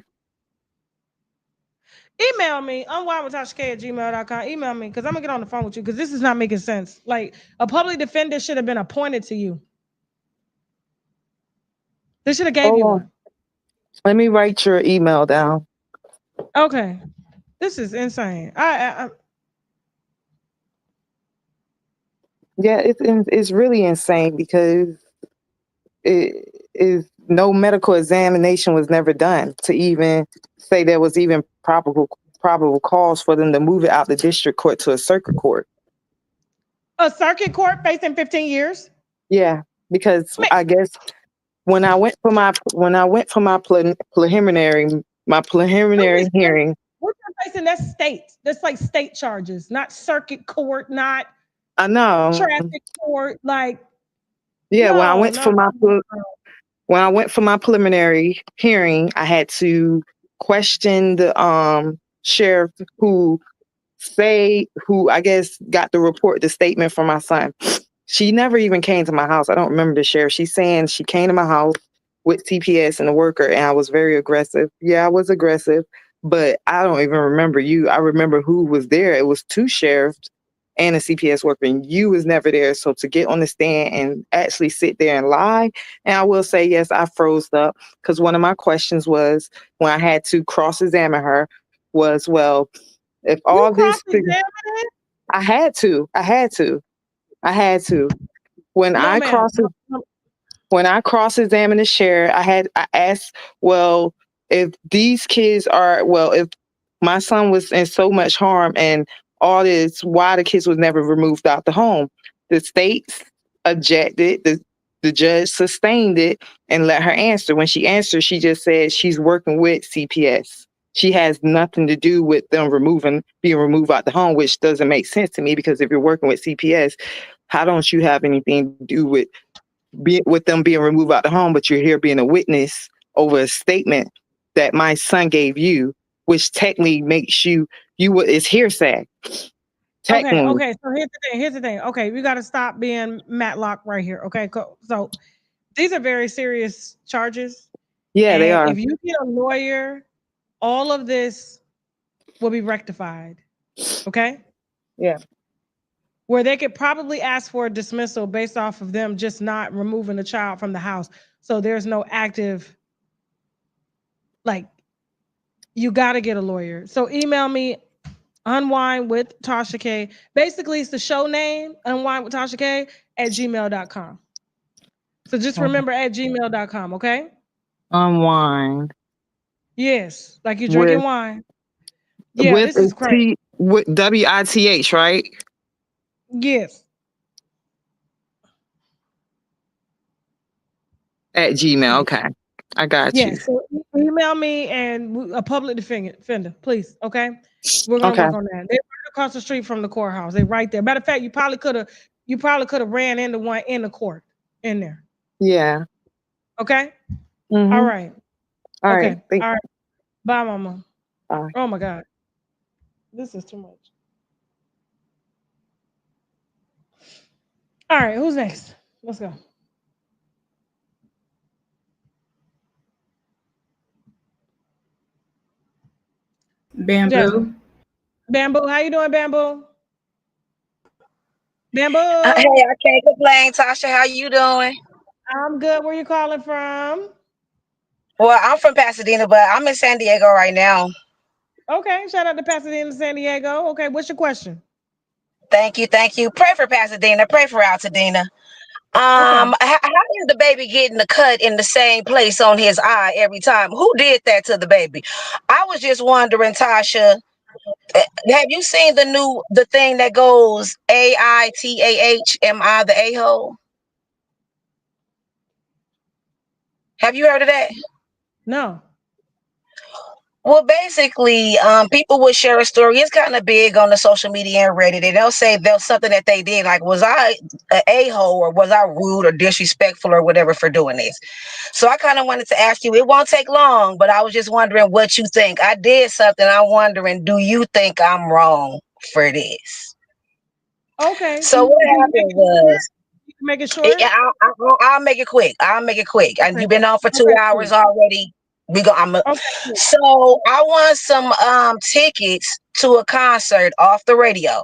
Email me, unwinewithtashak@gmail.com. Email me because I'm going to get on the phone with you because this is not making sense. Like, a public defender should have been appointed to you. They should have gave Hold you on. one. Let me write your email down. Okay. This is insane. Yeah, it's really insane because it is no medical examination was never done to even say there was even probable cause for them to move it out the district court to a circuit court. A circuit court facing 15 years? Yeah, because I guess when I went for my preliminary hearing. What you're facing, that's state. That's like state charges, not circuit court, not I know. traffic court. Like, yeah, when I no, went no, for my no. when I went for my preliminary hearing, I had to question the sheriff who I guess got the statement from my son. She never even came to my house. I don't remember the sheriff. She's saying she came to my house with CPS and a worker, and I was very aggressive. Yeah, I was aggressive, but I don't even remember you. I remember who was there. It was two sheriffs and a CPS worker, and you was never there. So to get on the stand and actually sit there and lie, and I will say, yes, I froze up because one of my questions was when I had to cross-examine her was, well, if all You this, cross-examining? I had to. When No, I ma'am. cross-examined the sheriff, I asked, well, if these kids are, well, if my son was in so much harm and all this, why the kids was never removed out the home? The state objected, the judge sustained it and let her answer. When she answered, she just said she's working with CPS. She has nothing to do with them being removed out the home, which doesn't make sense to me because if you're working with CPS, how don't you have anything to do with them being removed out the home, but you're here being a witness over a statement that my son gave you, which technically makes it's hearsay. Okay. So here's the thing. Okay, we got to stop being Matlock right here. Okay, so these are very serious charges. Yeah, they and are. If you get a lawyer, all of this will be rectified. Okay. Yeah. Where they could probably ask for a dismissal based off of them just not removing the child from the house. So there's no active, like, you got to get a lawyer. So email me, Unwind with Tasha K. Basically, it's the show name, Unwind with Tasha K @gmail.com. So just remember @gmail.com, okay? Unwind. Yes, like you're drinking wine. Yeah, With this is crazy. with WITH, right? Yes. @gmail. Okay. I got you. Yes. So email me and a public defender, please. Okay. We're gonna work on that. They're right across the street from the courthouse. They're right there. Matter of fact, you probably could have ran into one in the court in there. Yeah. Okay. Mm-hmm. All right. All okay. right. All right. Bye, mama. Bye. Oh my God. This is too much. All right. Who's next? Let's go. Bamboo. Jasmine. Bamboo, how you doing, Bamboo? Bamboo. Hey, I can't complain. Tasha, how you doing? I'm good. Where you calling from? Well, I'm from Pasadena, but I'm in San Diego right now. Okay, shout out to Pasadena, San Diego. Okay, what's your question? Thank you. Pray for Pasadena. Pray for Altadena. How is the baby getting the cut in the same place on his eye every time? Who did that to the baby? I was just wondering, Tasha, Have you seen the thing that goes AITAHMI, the a hole? Have you heard of that? No. Well, basically, people would share a story. It's kind of big on the social media and Reddit, and they'll say there's something that they did, like, was I an a-hole or was I rude or disrespectful or whatever for doing this? So I kind of wanted to ask you, it won't take long, but I was just wondering what you think. I did something. I'm wondering, do you think I'm wrong for this? Okay. So what happened was, You can make it short. I'll make it quick. I'll make it quick. And Okay. you've been on for 2 Okay. hours Cool. already. Okay. Cool. So I won some tickets to a concert off the radio.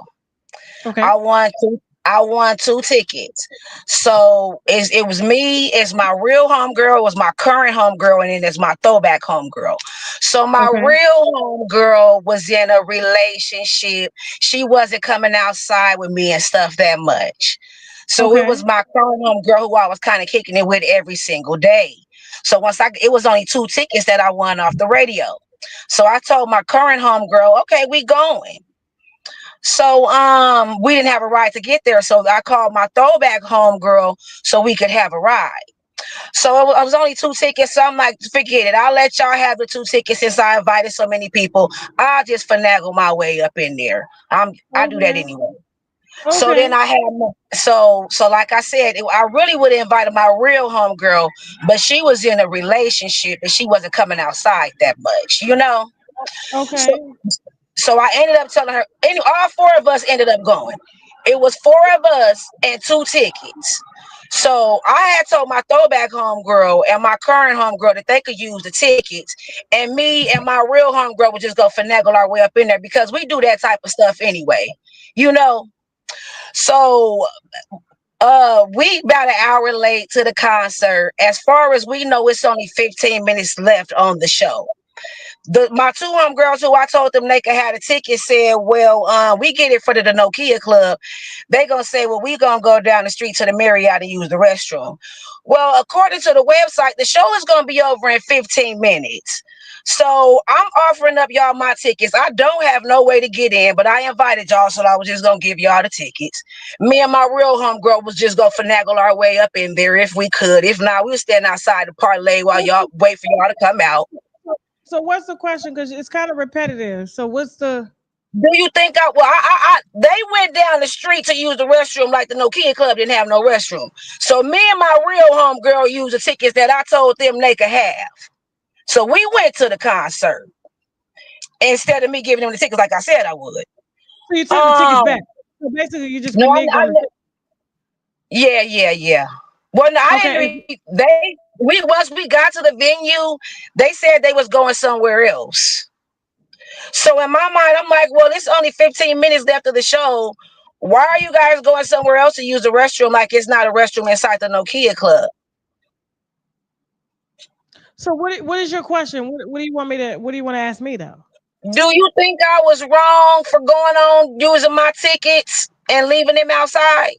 Okay. I won two tickets. So it was me, it's my real homegirl, it was my current homegirl, and then it's my throwback homegirl. So my Okay. real homegirl was in a relationship. She wasn't coming outside with me and stuff that much. So it Okay. was my current homegirl who I was kind of kicking it with every single day. So it was only 2 tickets that I won off the radio. So I told my current homegirl, okay, we going. So we didn't have a ride to get there. So I called my throwback homegirl so we could have a ride. So it was only 2 tickets. So I'm like, forget it. I'll let y'all have the 2 tickets since I invited so many people. I'll just finagle my way up in there. I do that Okay. anyway. So then Okay. I had so like I said, I really would have invited my real homegirl, but she was in a relationship and she wasn't coming outside that much, you know. So Okay. so I ended up telling her, all 4 of us ended up going. It was 4 of us and 2 tickets. So I had told my throwback homegirl and my current homegirl that they could use the tickets, and me and my real homegirl would just go finagle our way up in there because we do that type of stuff anyway, you know. So we about an hour late to the concert. As far as we know, it's only 15 minutes left on the show. My 2 homegirls who I told them they could have a ticket said, well, we get it for the Nokia Club. They gonna say, well, we gonna go down the street to the Marriott and use the restroom. Well, according to the website, the show is gonna be over in 15 minutes. So I'm offering up y'all my tickets. I don't have no way to get in, but I invited y'all, so I was just gonna give y'all the tickets. Me and my real homegirl was just gonna finagle our way up in there if we could. If not, we'll stand outside the parlay while y'all wait for y'all to come out. So what's the question? Because it's kind of repetitive. So what's the? Do you think they went down the street to use the restroom like the Nokia Club didn't have no restroom. So me and my real homegirl used the tickets that I told them they could have. So we went to the concert instead of me giving them the tickets like I said I would. So you took the tickets back. So basically, you just No, reneged on the. yeah. Well, no, I didn't. Okay. Once we got to the venue, they said they was going somewhere else. So in my mind, I'm like, well, it's only 15 minutes left of the show. Why are you guys going somewhere else to use the restroom like it's not a restroom inside the Nokia Club? So what is your question? What do you want me to? What do you want to ask me though? Do you think I was wrong for going on using my tickets and leaving them outside?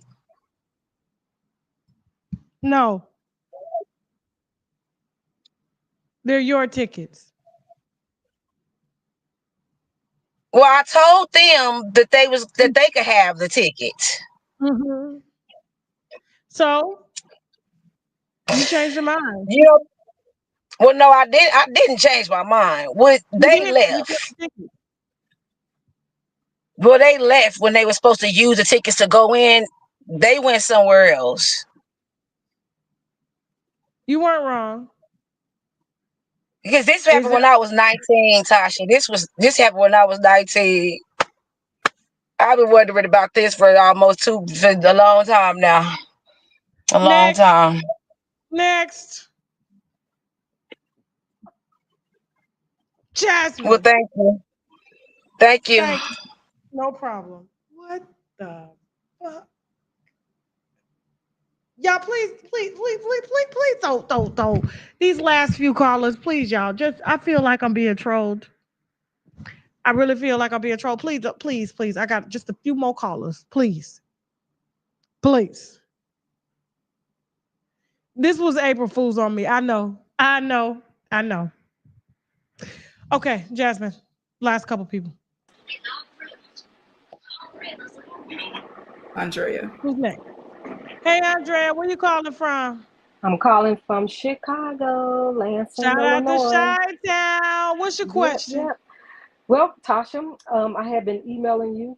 No, they're your tickets. Well, I told them that they could have the tickets. Mm-hmm. So you changed your mind. You know, well, no, I did. I didn't change my mind. You They did. You left. kept the tickets. Well, they left when they were supposed to use the tickets to go in. They went somewhere else. You weren't wrong. Because this happened when I was 19, Tasha. This happened when I was 19. I've been wondering about this for a long time now. A long time. Next. Jasmine. Well, thank you. Thank you. No problem. What the fuck? Y'all, please, don't. These last few callers, please, y'all. I feel like I'm being trolled. I really feel like I'm being trolled. Please. I got just a few more callers. Please. This was April Fool's on me. I know. Okay, Jasmine. Last couple people. Andrea. Who's next? Hey, Andrea, where you calling from? I'm calling from Chicago, Lansing, Shout out to Illinois. Chi-Town. What's your Yep, question? yep. Well, Tasha, I have been emailing you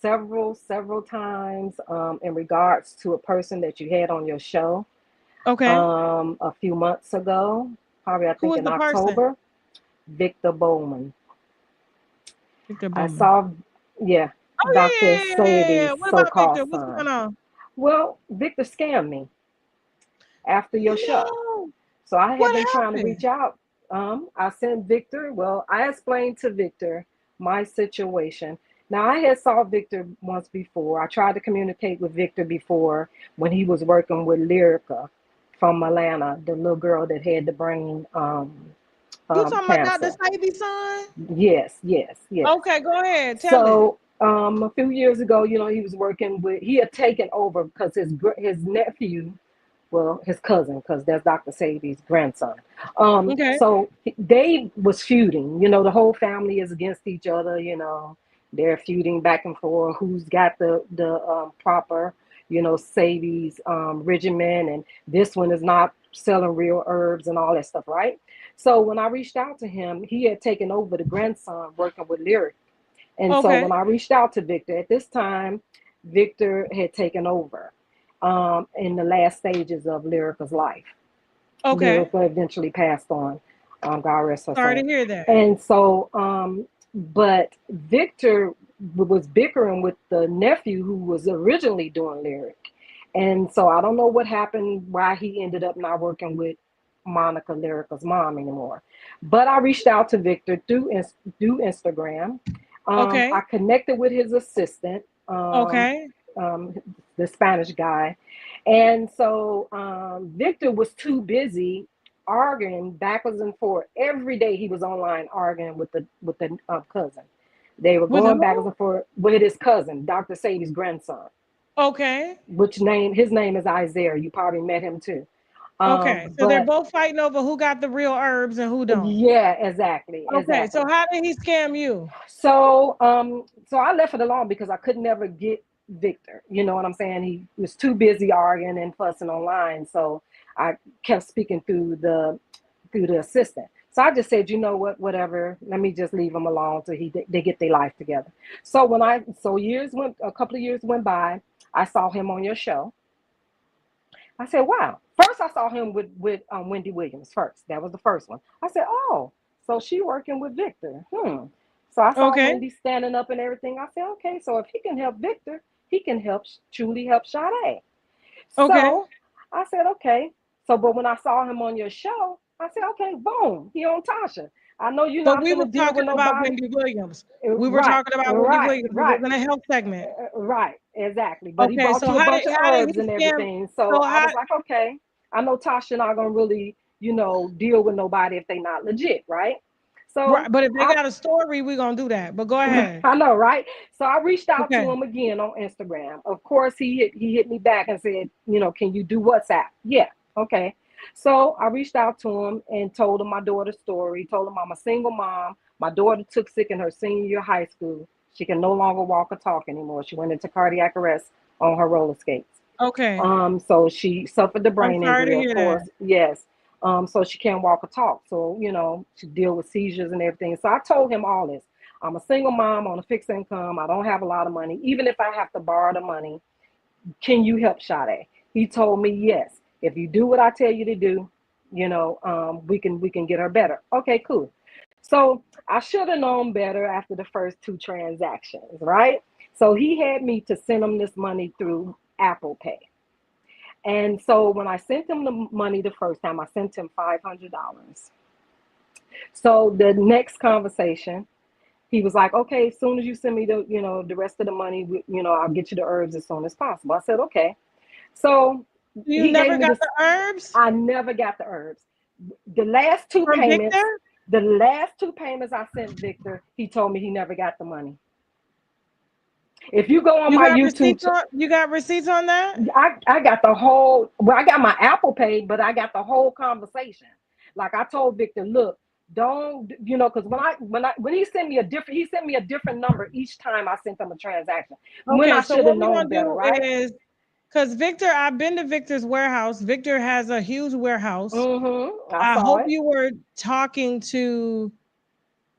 several times in regards to a person that you had on your show Okay. a few months ago, probably I Who think is in the person? October. Victor Bowman. Victor I Bowman. saw, yeah, Oh, Dr. yeah. Sadie's What about Victor? so-called What's son. going on? Well, Victor scammed me after your show. No. So I have What been trying to happened? reach out. I sent Victor. Well, I explained to Victor my situation. Now I had saw Victor once before. I tried to communicate with Victor before when he was working with Lyrica from Atlanta, the little girl that had the brain You talking about Dr. cancer. Sadie's son? Yes, yes, yes. Okay, go ahead. Tell it. So a few years ago, he was working with. He had taken over because his nephew, well, his cousin, because that's Dr. Sadie's grandson. Okay. So they was feuding. The whole family is against each other. They're feuding back and forth. Who's got the proper, Sadie's regimen, and this one is not selling real herbs and all that stuff, right? So when I reached out to him, he had taken over the grandson working with Lyric. And so Okay. when I reached out to Victor, at this time, Victor had taken over in the last stages of Lyrica's life. Okay. Lyrica eventually passed on. God rest her Sorry soul. to hear that. And so, but Victor was bickering with the nephew who was originally doing Lyric. And so I don't know what happened, why he ended up not working with Monica, Lyrica's mom, anymore. But I reached out to Victor through Instagram. Okay. I connected with his assistant, Okay. the Spanish guy. And so Victor was too busy arguing backwards and forth. Every day he was online arguing with the cousin. They were With going backwards who? and forth with his cousin, Dr. Sadie's grandson, Okay. his name is Isaiah. You probably met him too. Okay. So they're But both fighting over who got the real herbs and who don't. yeah, exactly, Okay. So exactly. how did he scam you? So I left it alone because I could never get Victor. You know what I'm saying? He was too busy arguing and fussing online. So I kept speaking through the assistant. So I just said, you know what, whatever. Let me just leave him alone till they get their life together. So a couple of years went by. I saw him on your show. I said, wow. First, I saw him with Wendy Williams first. That was the first one. I said, oh, so she working with Victor. So I saw Okay. Wendy standing up and everything. I said, okay, so if he can help Victor, he can truly help Sade. Okay. So I said, okay. So, but when I saw him on your show, I said, okay, boom, he on Tasha. I know you're But not we were finna deal talking with about nobody. Wendy Williams. We were Right, talking about Wendy right, Williams. It right. wasn't a health segment. Right, exactly. But he Okay. brought So you a bunch of how did herbs he and scam? everything. So So I how was like, okay, I know Tasha not gonna really, deal with nobody if they not legit, right? So right, but if they I got a story, we're gonna do that. But go ahead. I know, right? So I reached out to Okay. him again on Instagram. Of course, he hit me back and said, can you do WhatsApp? Yeah, okay. So I reached out to him and told him my daughter's story. Told him I'm a single mom. My daughter took sick in her senior year of high school. She can no longer walk or talk anymore. She went into cardiac arrest on her roller skates. Okay. So she suffered the I'm brain sorry to injury, of hear that. course. Yes. So she can't walk or talk. So, she deal with seizures and everything. So I told him all this. I'm a single mom on a fixed income. I don't have a lot of money. Even if I have to borrow the money, can you help Sade? He told me yes. If you do what I tell you to do, we can get her better. Okay, cool. So I should have known better after the first two transactions, right? So he had me to send him this money through Apple Pay. And so when I sent him the money the first time, I sent him $500. So the next conversation, he was like, okay, as soon as you send me the rest of the money, I'll get you the herbs as soon as possible. I said, okay. So You he gave never me got this. the herbs I never got the herbs. The last two from payments, Victor? I sent Victor, he told me he never got the money. If you go on You my got YouTube, receipts on that? I got the whole, I got my Apple Pay, but I got the whole conversation. Like I told Victor, look, don't, you know, because when he sent me a different number each time I sent him a transaction. When Okay, I so should have what we're known gonna better, do right? is because Victor, I've been to Victor's warehouse. Victor has a huge warehouse. I I saw hope it. you were talking to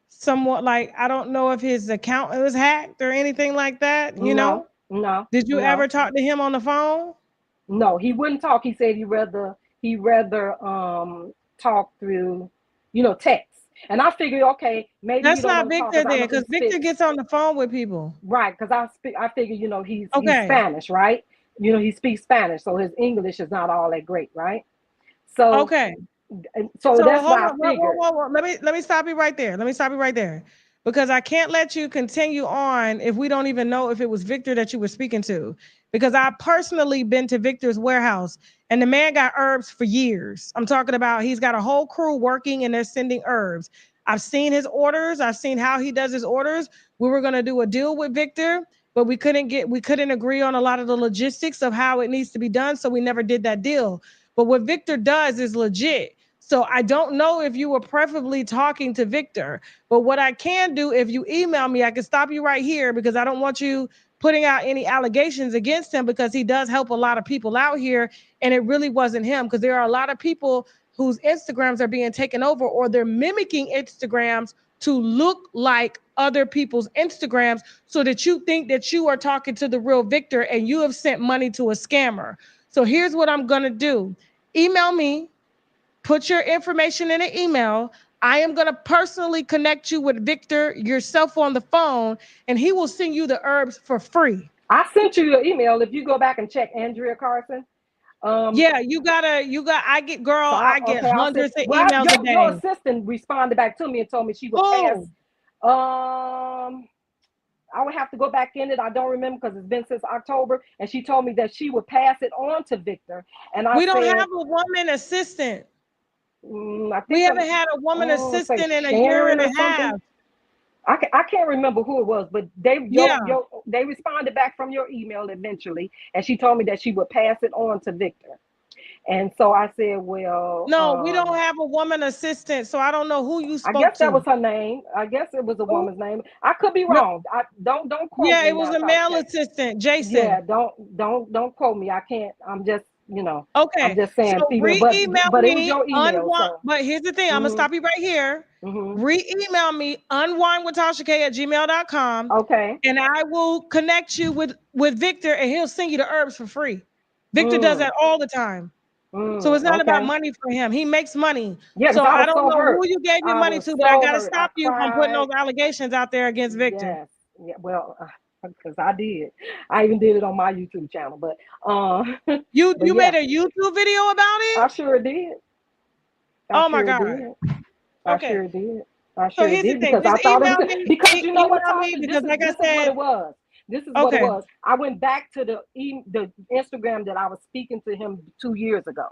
somewhat like I don't know if his account was hacked or anything like that. You No, know, no, did you no. ever talk to him on the phone? No, he wouldn't talk. He said he rather talk through, text. And I figured, okay, maybe he That's don't not want to talk Victor because I then, know he because Victor speaks. gets on the phone with people. Right, because I figure, he's Okay. Spanish, right? He speaks Spanish, so his English is not all that great, right? So Okay. so So that's hold why I on, figured. Let me stop you right there. Let me stop you right there, because I can't let you continue on if we don't even know if it was Victor that you were speaking to. Because I personally been to Victor's warehouse, and the man got herbs for years. I'm talking about he's got a whole crew working, and they're sending herbs. I've seen his orders. I've seen how he does his orders. We were gonna do a deal with Victor, but we couldn't agree on a lot of the logistics of how it needs to be done, so we never did that deal. But what Victor does is legit. So I don't know if you were preferably talking to Victor, but what I can do, if you email me, I can stop you right here because I don't want you putting out any allegations against him, because he does help a lot of people out here. And it really wasn't him, because there are a lot of people whose Instagrams are being taken over, or they're mimicking Instagrams to look like other people's Instagrams so that you think that you are talking to the real Victor and you have sent money to a scammer. So here's what I'm going to do. Email me. Put your information in an email. I am going to personally connect you with Victor yourself on the phone, and he will send you the herbs for free. I sent you your email. If you go back and check Andrea Carson. Yeah, I get I'll send. hundreds of Well, emails a your day. assistant responded back to me and told me she would pass. Oh, I would have to go back in it. I don't remember because it's been since October, and she told me that she would pass it on to Victor. And I we don't said, have a woman assistant. I We think haven't had a woman say assistant in a year Sharon and or a something. half. I can't remember who it was, but Yeah. they responded back from your email eventually, and she told me that she would pass it on to Victor. And so I said, well, No, we don't have a woman assistant, so I don't know who you I guess spoke that to. was her name. I guess it was a Who? woman's name. I could be No, wrong. I don't quote yeah, me it was now. a male assistant, Yeah, Jason. don't quote me. I can't. I'm just I'm Okay, just so saying female, re-email but it was me your email. unwind. So But here's the thing, I'm gonna mhm stop you right here. mhm Re-email me unwinewithtashak@gmail.com, okay. and I will connect you with Victor, and he'll send you the herbs for free. Victor does Mm, that all the time. So it's not about okay. money for him. He makes money. Yeah, So because I I was don't so know who hurt. you gave your I money was to, but I so gotta hurt. I stop you from putting cried. those allegations out there against Victor. Yes. Yeah. Well, because I did. I even did it on my YouTube channel. But You but you yeah, made a YouTube video about I it? sure did. I Oh my sure God. did. I Okay. sure did. I So sure here's the did thing. because I Just thought it was because you know what, email me Tasha, because like I this is what said, it was. This is what it okay. was. I went back to the Instagram that I was speaking to him 2 years ago.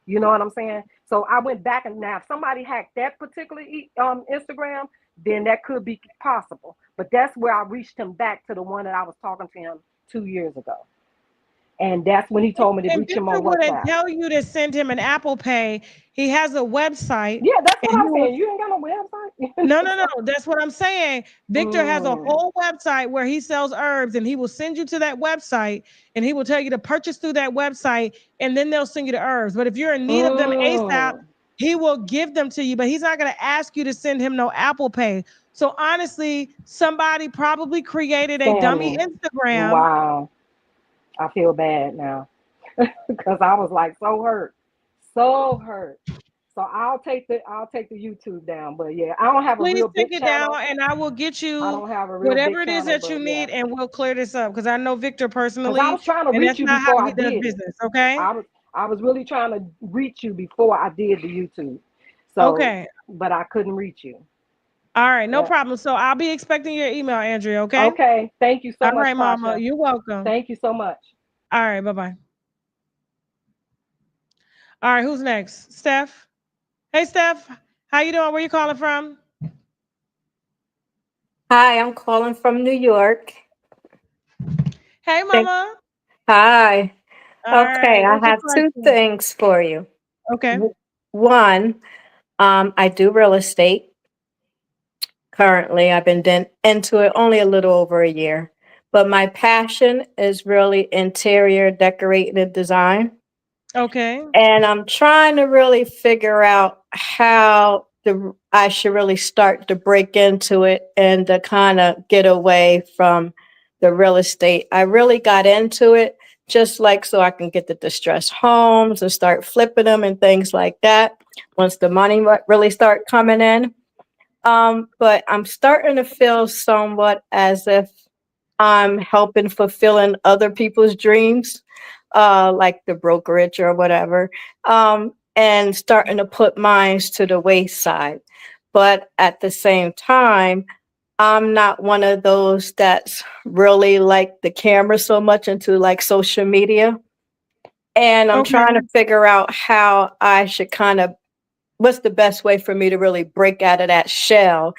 You know what I'm saying? So I went back, and now if somebody hacked that particular Instagram, then that could be possible. But that's where I reached him back to the one that I was talking to him 2 years ago. And that's when he told me to And reach him Victor on wouldn't WhatsApp. tell you to send him an Apple Pay. He has a website, Yeah, that's and what he I'm will. saying. You ain't got no website. No. That's what I'm saying. Victor has a Mm, whole website where he sells herbs, and he will send you to that website, and he will tell you to purchase through that website, and then they'll send you the herbs. But if you're in need of them ASAP, mm. he will give them to you, but he's not going to ask you to send him no Apple Pay. So honestly, somebody probably created a dummy Scamming. Instagram. Wow. I feel bad now because I was like so hurt. So hurt. So I'll take the YouTube down. But yeah, I don't have a Please real take big it down, channel. and I will get I you don't have a real whatever big it is channel, that you but yeah. need, and we'll clear this up because I know Victor Because I personally, was trying to and reach that's you not how before I he does did it. business. Okay. I was really trying to reach you before I did the YouTube. So, Okay. but I couldn't reach you. All right. No Yeah. problem. So I'll be expecting your email, Andrea. Okay. Okay. Thank you so All much, right, Mama. Tasha. You're welcome. Thank you so much. All right. Bye bye. All right. Who's next? Steph. Hey, Steph. How you doing? Where you calling from? Hi, I'm calling from New York. Hey, Mama. Hi. All right. Okay, I What's your have two question? things for you. Okay. One, I do real estate currently. I've been into it only a little over a year, but my passion is really interior decorating and design. Okay. And I'm trying to really figure out how I should really start to break into it and to kind of get away from the real estate. I really got into it just like so I can get the distressed homes and start flipping them and things like that once the money really start coming in. But I'm starting to feel somewhat as if I'm helping fulfilling other people's dreams, like the brokerage or whatever, and starting to put mines to the wayside. But at the same time, I'm not one of those that's really like the camera so much into like social media. And I'm Okay. trying to figure out how I should kind of, what's the best way for me to really break out of that shell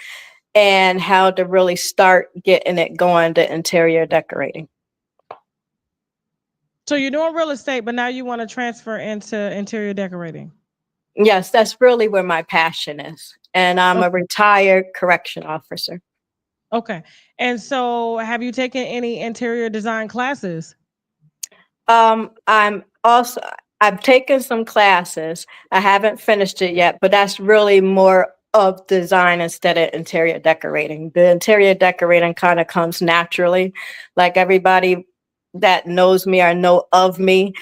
and how to really start getting it going to interior decorating. So you're doing real estate, but now you want to transfer into interior decorating. Yes, that's really where my passion is. And I'm a Okay. retired correction officer. Okay. And so have you taken any interior design classes? I'm also I've taken some classes. I haven't finished it yet, but that's really more of design instead of interior decorating. The interior decorating kind of comes naturally. Like everybody that knows me or know of me,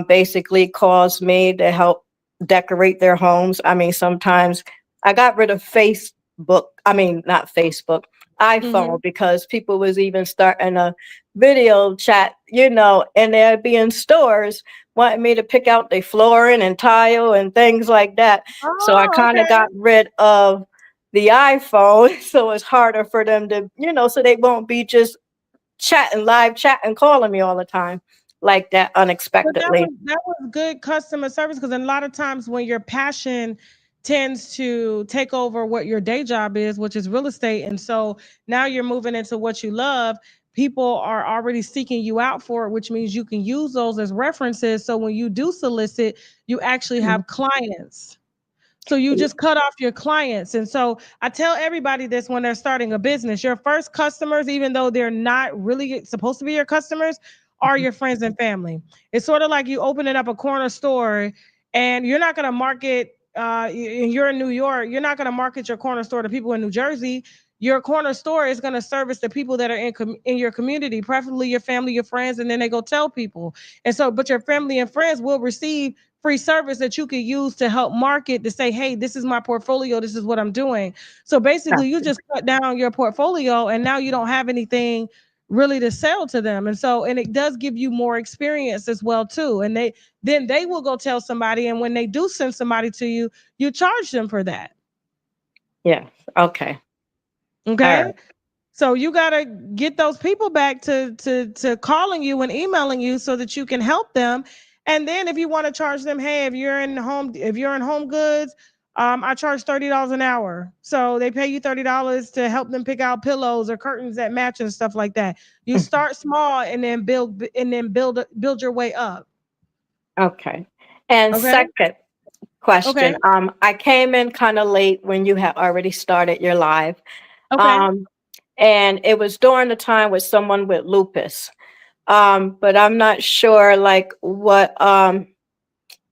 basically calls me to help decorate their homes. I mean, sometimes I got rid of Facebook. I mean, not Facebook, Mm-hmm. iPhone, because people was even starting a video chat, and they'd be in stores wanting me to pick out the flooring and tile and things like that. So I Oh, kind of okay. got rid of the iPhone, so it's harder for them to, so they won't be just live chatting, calling me all the time like that But unexpectedly. that was good customer service because a lot of times when your passion tends to take over what your day job is, which is real estate, and so now you're moving into what you love, people are already seeking you out for it, which means you can use those as references. So when you do solicit, you actually Mhm. have clients. So you just cut off your clients. And so I tell everybody this when they're starting a business. Your first customers, even though they're not really supposed to be your customers, are your friends and family. It's sort of like you opening up a corner store and you're not going to market you're in New York, you're not going to market your corner store to people in New Jersey. Your corner store is going to service the people that are in your community, preferably your family, your friends, and then they go tell people. And so, but your family and friends will receive free service that you could use to help market to say, hey, this is my portfolio, this is what I'm doing. So basically, you Gotcha. just cut down your portfolio and now you don't have anything really to sell to them. And so, and it does give you more experience as well too. And they will go tell somebody, and when they do send somebody to you, you charge them for that. Yes. Okay. All Okay. right. So you gotta get those people back to calling you and emailing you so that you can help them. And then if you want to charge them, hey, if you're in home goods, I charge $30 an hour. So they pay you $30 to help them pick out pillows or curtains that match and stuff like that. You start small and then build your way up. Okay. And Okay. second Okay. question, I came in kind of late when you had already started your live. Okay. Um, and it was during the time with someone with lupus. But I'm not sure like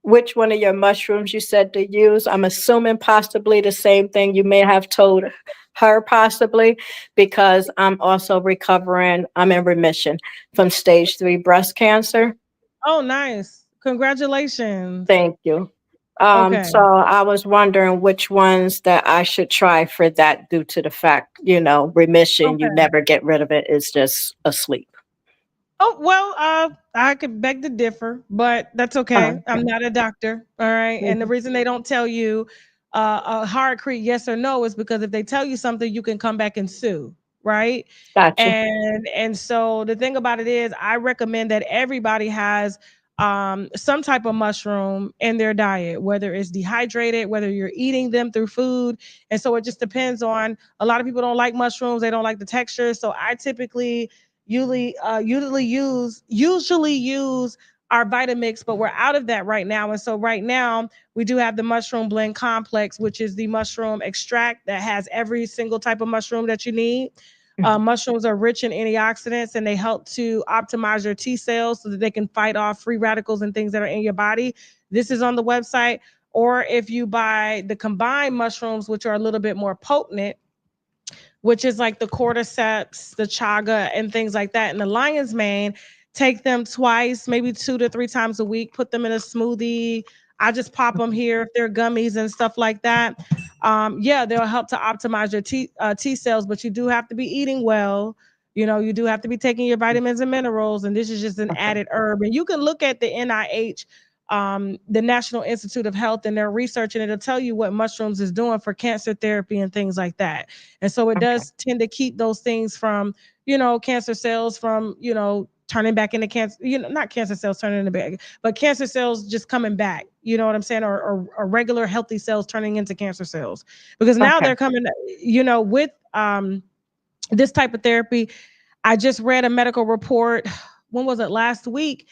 which one of your mushrooms you said to use. I'm assuming possibly the same thing you may have told her possibly, because I'm also recovering, I'm in remission from stage 3 breast cancer. Oh, nice. Congratulations. Thank you. Okay. So I was wondering which ones that I should try for that due to the fact, remission, you Okay. never get rid of it. It's just asleep. Oh, well, I could beg to differ, but that's okay. I'm Okay. not a doctor. All right. And the Mhm. reason they don't tell you a hardcore yes or no is because if they tell you something, you can come back and sue. Right. Gotcha. And so the thing about it is I recommend that everybody has some type of mushroom in their diet, whether it's dehydrated, whether you're eating them through food. And so it just depends on a lot of people don't like mushrooms, they don't like the texture. So I typically usually use our Vitamix, but we're out of that right now. And so right now we do have the mushroom blend complex, which is the mushroom extract that has every single type of mushroom that you need. Mushrooms are rich in antioxidants and they help to optimize your T cells so that they can fight off free radicals and things that are in your body. This is on the website. Or if you buy the combined mushrooms, which are a little bit more potent, which is like the cordyceps, the chaga, and things like that, and the lion's mane, take them twice, maybe 2 to 3 times a week, put them in a smoothie. I just pop them here if they're gummies and stuff like that. Yeah, they'll help to optimize your T cells, but you do have to be eating well. You know, you do have to be taking your vitamins and minerals, and this is just an added herb. And you can look at the NIH, the National Institute of Health, and their research, and it'll tell you what mushrooms is doing for cancer therapy and things like that. And so it does tend to keep those things from, cancer cells from, turning back into cancer, not cancer cells turning into back, but cancer cells just coming back, you know what I'm saying? Or regular healthy cells turning into cancer cells, because now they're coming, with this type of therapy. I just read a medical report, when was it, last week,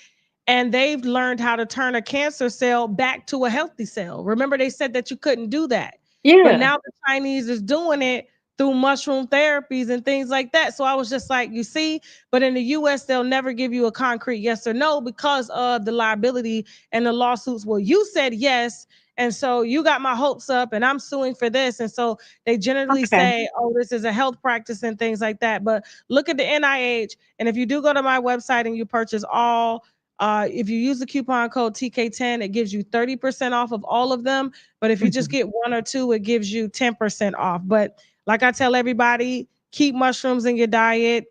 and they've learned how to turn a cancer cell back to a healthy cell. Remember, they said that you couldn't do that. But now the Chinese is doing it through mushroom therapies and things like that. So I was just like, you see, but in the US, they'll never give you a concrete yes or no because of the liability and the lawsuits. Well, you said yes, and so you got my hopes up and I'm suing for this. And so they generally say, oh, this is a health practice and things like that. But look at the NIH. And if you do go to my website and you purchase all, if you use the coupon code TK10, it gives you 30% off of all of them. But if you just get 1 or 2, it gives you 10% off. But like I tell everybody, keep mushrooms in your diet.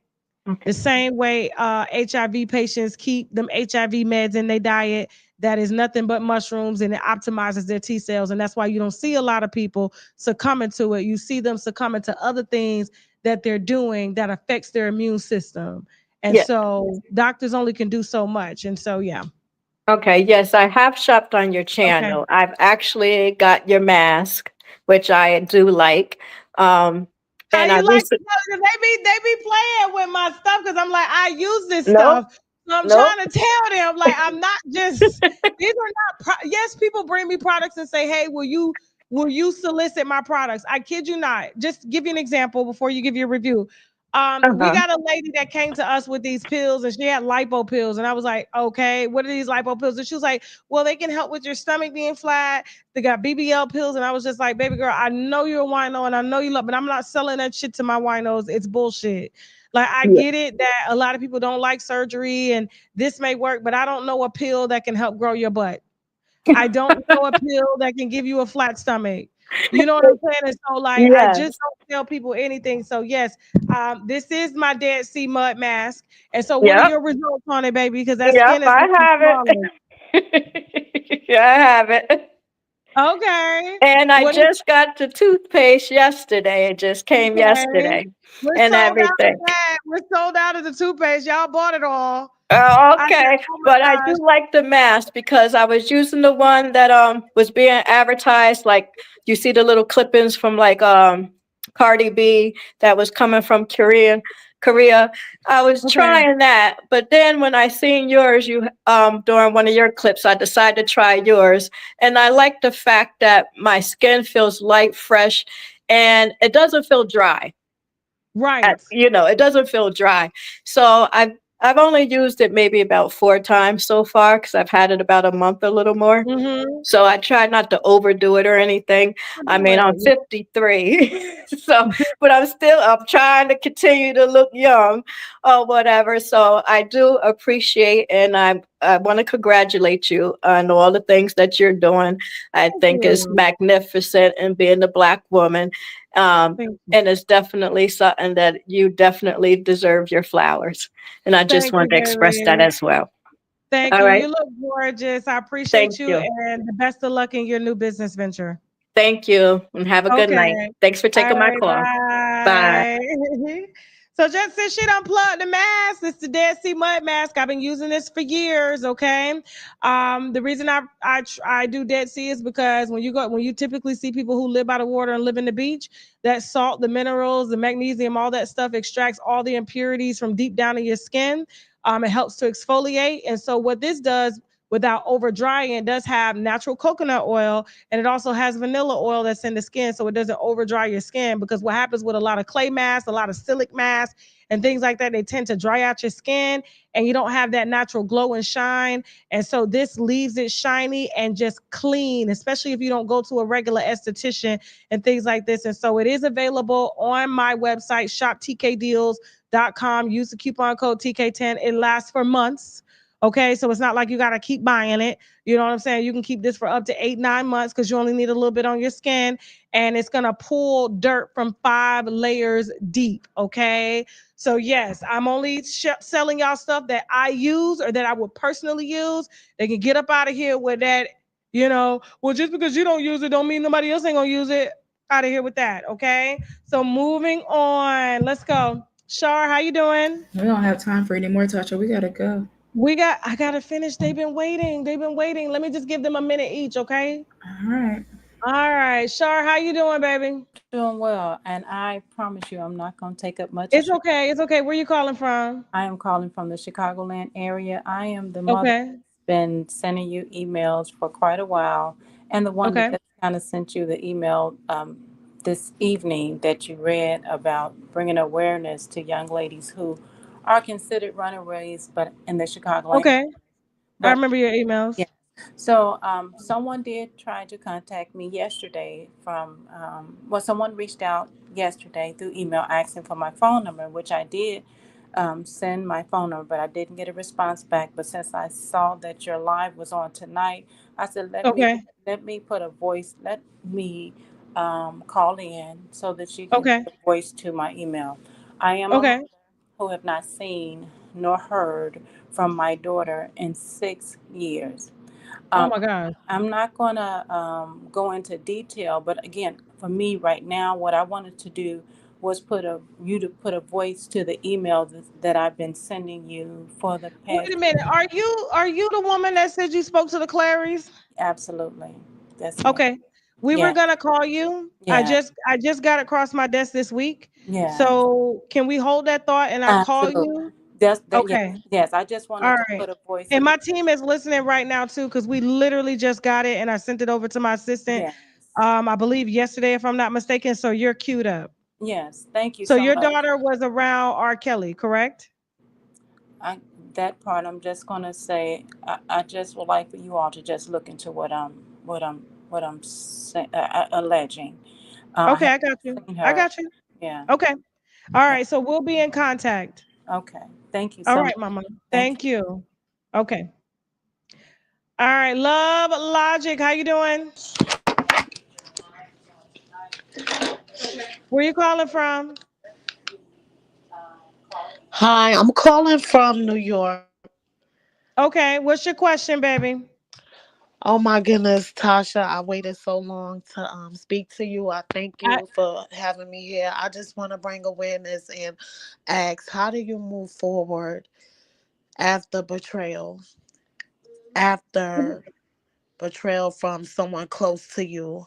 The same way HIV patients keep them HIV meds in their diet. That is nothing but mushrooms, and it optimizes their T cells. And that's why you don't see a lot of people succumbing to it. You see them succumbing to other things that they're doing that affects their immune system. And so doctors only can do so much. And so, yeah. Okay, yes, I have shopped on your channel. I've actually got your mask, which I do like. And I recently, they be playing with my stuff because I'm like, I use this nope, stuff. So I'm nope. trying to tell them, like, I'm not just, these are not, yes, people bring me products and say, hey, will you solicit my products? I kid you not. Just give you an example before you give your review. We got a lady that came to us with these pills and she had lipo pills. And I was like, okay, what are these lipo pills? And she was like, well, they can help with your stomach being flat. They got BBL pills. And I was just like, baby girl, I know you're a wino and I know you love, but I'm not selling that shit to my winos. It's bullshit. Like, I get it that a lot of people don't like surgery and this may work, but I don't know a pill that can help grow your butt. I don't know a pill that can give you a flat stomach. You know what I'm saying? And so, like, I just don't tell people anything. So, yes, this is my Dead Sea mud mask. And so, what are your results on it, baby? Because that skin is I looking have smaller. it. I have it. Okay. And I What is just got the toothpaste yesterday. It just came okay? yesterday We're and sold out of everything. that. We're sold out of the toothpaste. Y'all bought it all. Oh, I said, okay. oh But my I gosh. do like the mask because I was using the one that was being advertised. Like, you see the little clippings from like Cardi B that was coming from Korea. I was trying that, but then when I seen yours, you during one of your clips, I decided to try yours, and I like the fact that my skin feels light, fresh, and it doesn't feel dry. Right. It doesn't feel dry. So I've only used it maybe about 4 times so far because I've had it about a month, a little more. Mm-hmm. So I try not to overdo it or anything. I mean, I'm 53, but I'm trying to continue to look young or whatever. So I do appreciate, and I want to congratulate you on all the things that you're doing. I think it's magnificent in being a Black woman. And it's definitely something that you definitely deserve your flowers. And I just wanted to express that as well. Thank All you. right. You look gorgeous. I appreciate Thank you, you. and the best of luck in your new business venture. Thank you, and have a good night. Okay. Thanks for taking All my right. call. Bye. Bye. So just since she done plugged the mask, it's the Dead Sea Mud Mask. I've been using this for years. Okay. The reason I do Dead Sea is because when you typically see people who live by the water and live in the beach, that salt, the minerals, the magnesium, all that stuff extracts all the impurities from deep down in your skin. It helps to exfoliate. And so what this does without over drying, it does have natural coconut oil, and it also has vanilla oil that's in the skin, so it doesn't over dry your skin. Because what happens with a lot of clay masks, a lot of silic masks, and things like that, they tend to dry out your skin, and you don't have that natural glow and shine. And so this leaves it shiny and just clean, especially if you don't go to a regular esthetician and things like this. And so it is available on my website, shoptkdeals.com. Use the coupon code TK10. It lasts for months. Okay, so it's not like you got to keep buying it. You know what I'm saying? You can keep this for up to 8-9 months because you only need a little bit on your skin, and it's going to pull dirt from 5 layers deep. Okay, so yes, I'm only selling y'all stuff that I use or that I would personally use. They can get up out of here with that, well, just because you don't use it don't mean nobody else ain't going to use it. Out of here with that. Okay, so moving on. Let's go. Shar, how you doing? We don't have time for any more, Tasha. We gotta go. I gotta finish. They've been waiting. Let me just give them a minute each, okay? All right. All right. Shar, how you doing, baby? Doing well, and I promise you I'm not going to take up much It's okay. It's okay. Where you calling from? I am calling from the Chicagoland area. I am the mother Okay. that's been sending you emails for quite a while, and the one that Okay. just kind of sent you the email this evening that you read about bringing awareness to young ladies who are considered runaways, but in the Chicagoland. Okay. I But remember your emails. yeah. So someone did try to contact me yesterday someone reached out yesterday through email asking for my phone number, which I did send my phone number, but I didn't get a response back. But since I saw that your live was on tonight, I said, Okay. let me put a voice, let me call in so that you can Okay. put a voice to my email. I am a Okay. mother who have not seen nor heard from my daughter in 6 years. Oh Um, my God. I'm not going to go into detail, but again, for me right now, what I wanted to do was put a voice to the email that I've been sending you for the Wait past. a minute. Are you the woman that said you spoke to the Clarys? Absolutely, that's me. Okay. We were Yeah, gonna call you. I yeah, just I just got across my desk this week. yeah, So can we hold that thought and I call absolutely. you? That's that. Yes, Okay. yes. I just All wanted to right. put a voice And in. my team is listening right now too, because we literally just got it and I sent it over to my assistant. Yes, I believe yesterday, if I'm not mistaken. So you're queued up. yes. Thank you So so your much. daughter was around R. Kelly, correct? I that part I'm just gonna say I just would like for you all to just look into what I'm alleging. I Okay, have I got you. seen I her. got you. Yeah, Okay. All yeah. right. So we'll be in contact. Okay. Thank you All so much. right, mama. Thank you. Thank you. Okay. All right. Love Logic. How you doing? Where you calling from? Hi, I'm calling from New York. Okay. What's your question, baby? Oh my goodness, Tasha, I waited so long to speak to you. I thank I, you for having me here. I just want to bring awareness and ask, how do you move forward after betrayal? After betrayal from someone close to you?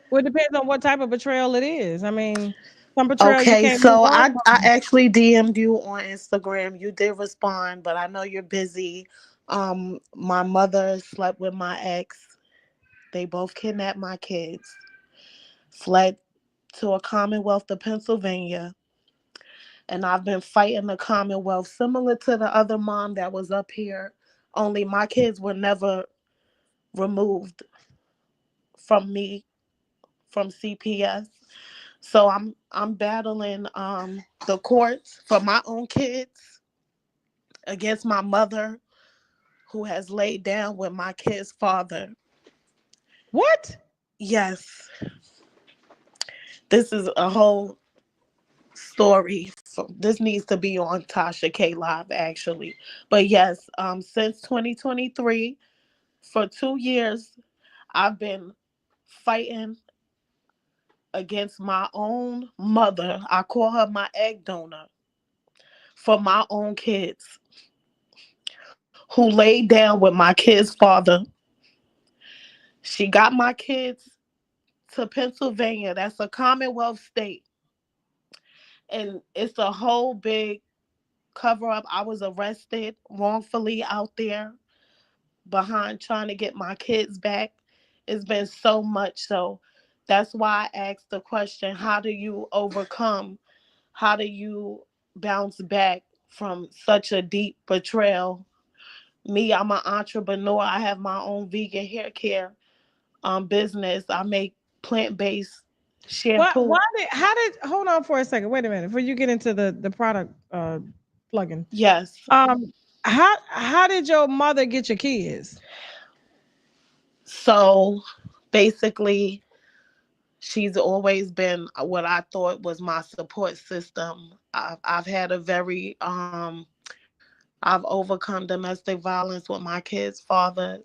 well, it depends on what type of betrayal it is. I mean, some betrayal you Okay, can't move so on I from. actually DM'd you on Instagram. You did respond, but I know you're busy. My mother slept with my ex. They both kidnapped my kids, fled to a Commonwealth of Pennsylvania, and I've been fighting the Commonwealth similar to the other mom that was up here. Only my kids were never removed from me from CPS. So I'm battling the courts for my own kids against my mother who has laid down with my kid's father. What? Yes, this is a whole story. This needs to be on Tasha K Live actually. But yes, since 2023, for 2 years, I've been fighting against my own mother. I call her my egg donor for my own kids who laid down with my kid's father. She got my kids to Pennsylvania. That's a Commonwealth state. And it's a whole big cover up. I was arrested wrongfully out there behind trying to get my kids back. It's been so much. So that's why I asked the question, how do you overcome? How do you bounce back from such a deep betrayal? Me, I'm an entrepreneur. I have my own vegan hair care business. I make plant-based shampoo. Hold on for a second. Wait a minute. Before you get into the product plugin. Yes. How did your mother get your kids? So basically, she's always been what I thought was my support system. I've had a very I've overcome domestic violence with my kid's father.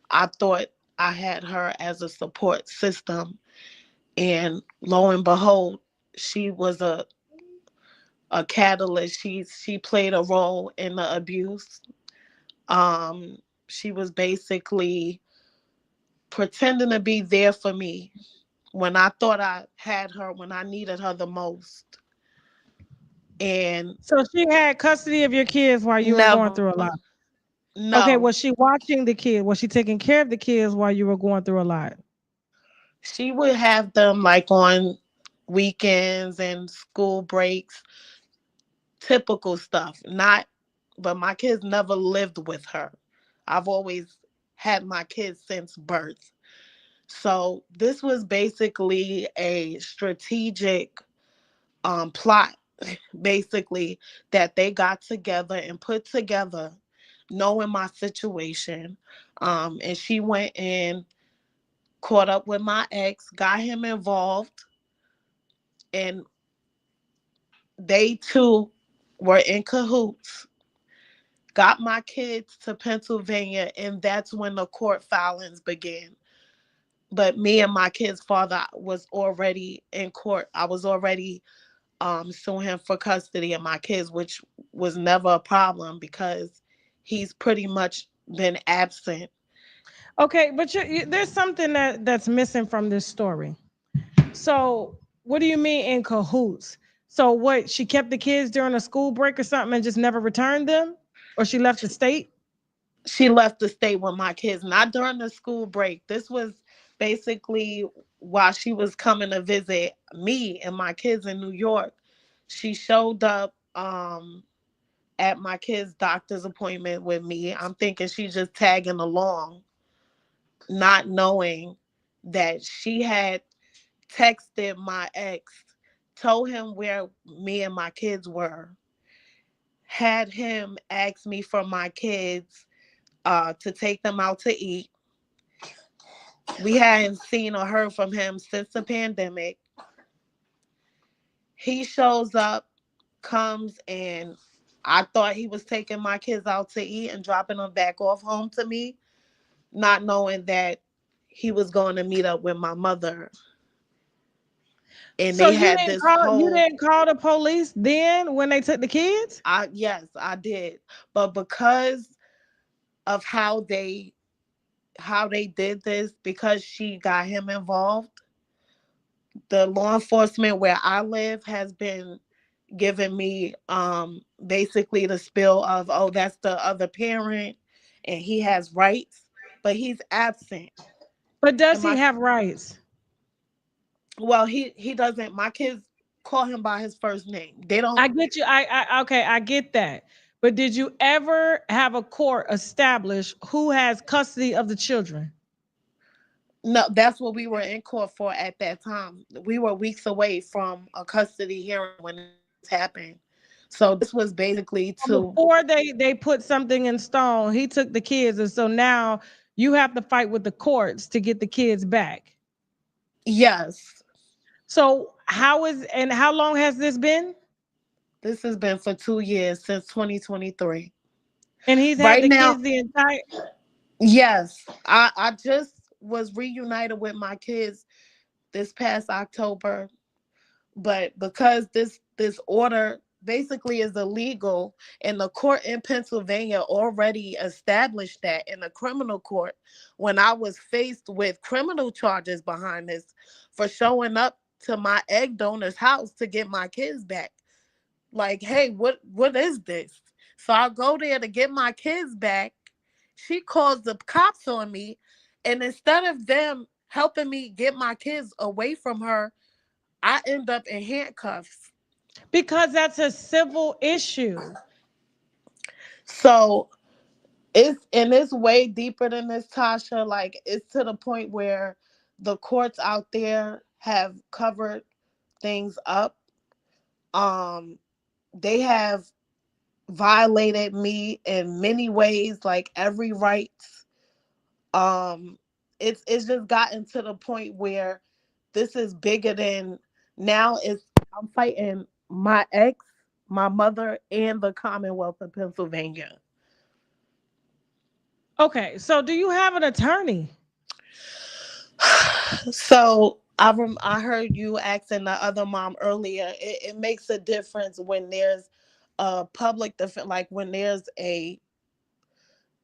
I thought I had her as a support system, and lo and behold, she was a catalyst. She played a role in the abuse. She was basically pretending to be there for me when I thought I had her, when I needed her the most. And so she had custody of your kids while you were going through a lot. Okay, No. was she watching the kid? Was she taking care of the kids while you were going through a lot? She would have them like on weekends and school breaks, typical stuff. But my kids never lived with her. I've always had my kids since birth. So this was basically a strategic plot, basically, that they got together and put together, knowing my situation. And she went and caught up with my ex, got him involved, and they too were in cahoots. Got my kids to Pennsylvania, and that's when the court filings began. But me and my kid's father was already in court. I was already suing him for custody of my kids, which was never a problem because he's pretty much been absent. Okay, but there's something that's missing from this story. So, what do you mean in cahoots? So, what, she kept the kids during a school break or something and just never returned them? Or she left the state? She left the state with my kids, not during the school break. This was basically while she was coming to visit me and my kids in New York. She showed up at my kid's doctor's appointment with me. I'm thinking she's just tagging along, not knowing that she had texted my ex, told him where me and my kids were, had him ask me for my kids to take them out to eat. We hadn't seen or heard from him since the pandemic. He shows up, comes, and I thought he was taking my kids out to eat and dropping them back off home to me, not knowing that he was going to meet up with my mother. And So they had this whole. You didn't call the police then when they took the kids? Yes, I did. But because of how they did this, because she got him involved, the law enforcement where I live has been giving me basically the spill of, oh, that's the other parent and he has rights, but he's absent. But does he have rights? Well, he doesn't. My kids call him by his first name. They don't. I get you. Okay, I get that. But did you ever have a court establish who has custody of the children? No, that's what we were in court for at that time. We were weeks away from a custody hearing when this happened. So this was basically to. Before they put something in stone, he took the kids, and so now you have to fight with the courts to get the kids back. Yes. So how long has this been? This has been for 2 years, since 2023. And he's had the kids the entire. Yes, I just was reunited with my kids this past October, but because this order basically is illegal, and the court in Pennsylvania already established that in the criminal court when I was faced with criminal charges behind this for showing up to my egg donor's house to get my kids back. like, hey, what is this? So I go there to get my kids back. She calls the cops on me, and instead of them helping me get my kids away from her, I end up in handcuffs. Because that's a civil issue. So it's way deeper than this, Tasha. Like, it's to the point where the courts out there have covered things up. Um, they have violated me in many ways, like every right. Um, it's just gotten to the point where this is bigger than now. It's I'm fighting my ex, my mother, and the Commonwealth of Pennsylvania. Okay, so do you have an attorney? So I heard you asking the other mom earlier. It makes a difference when there's a public defense, like when there's a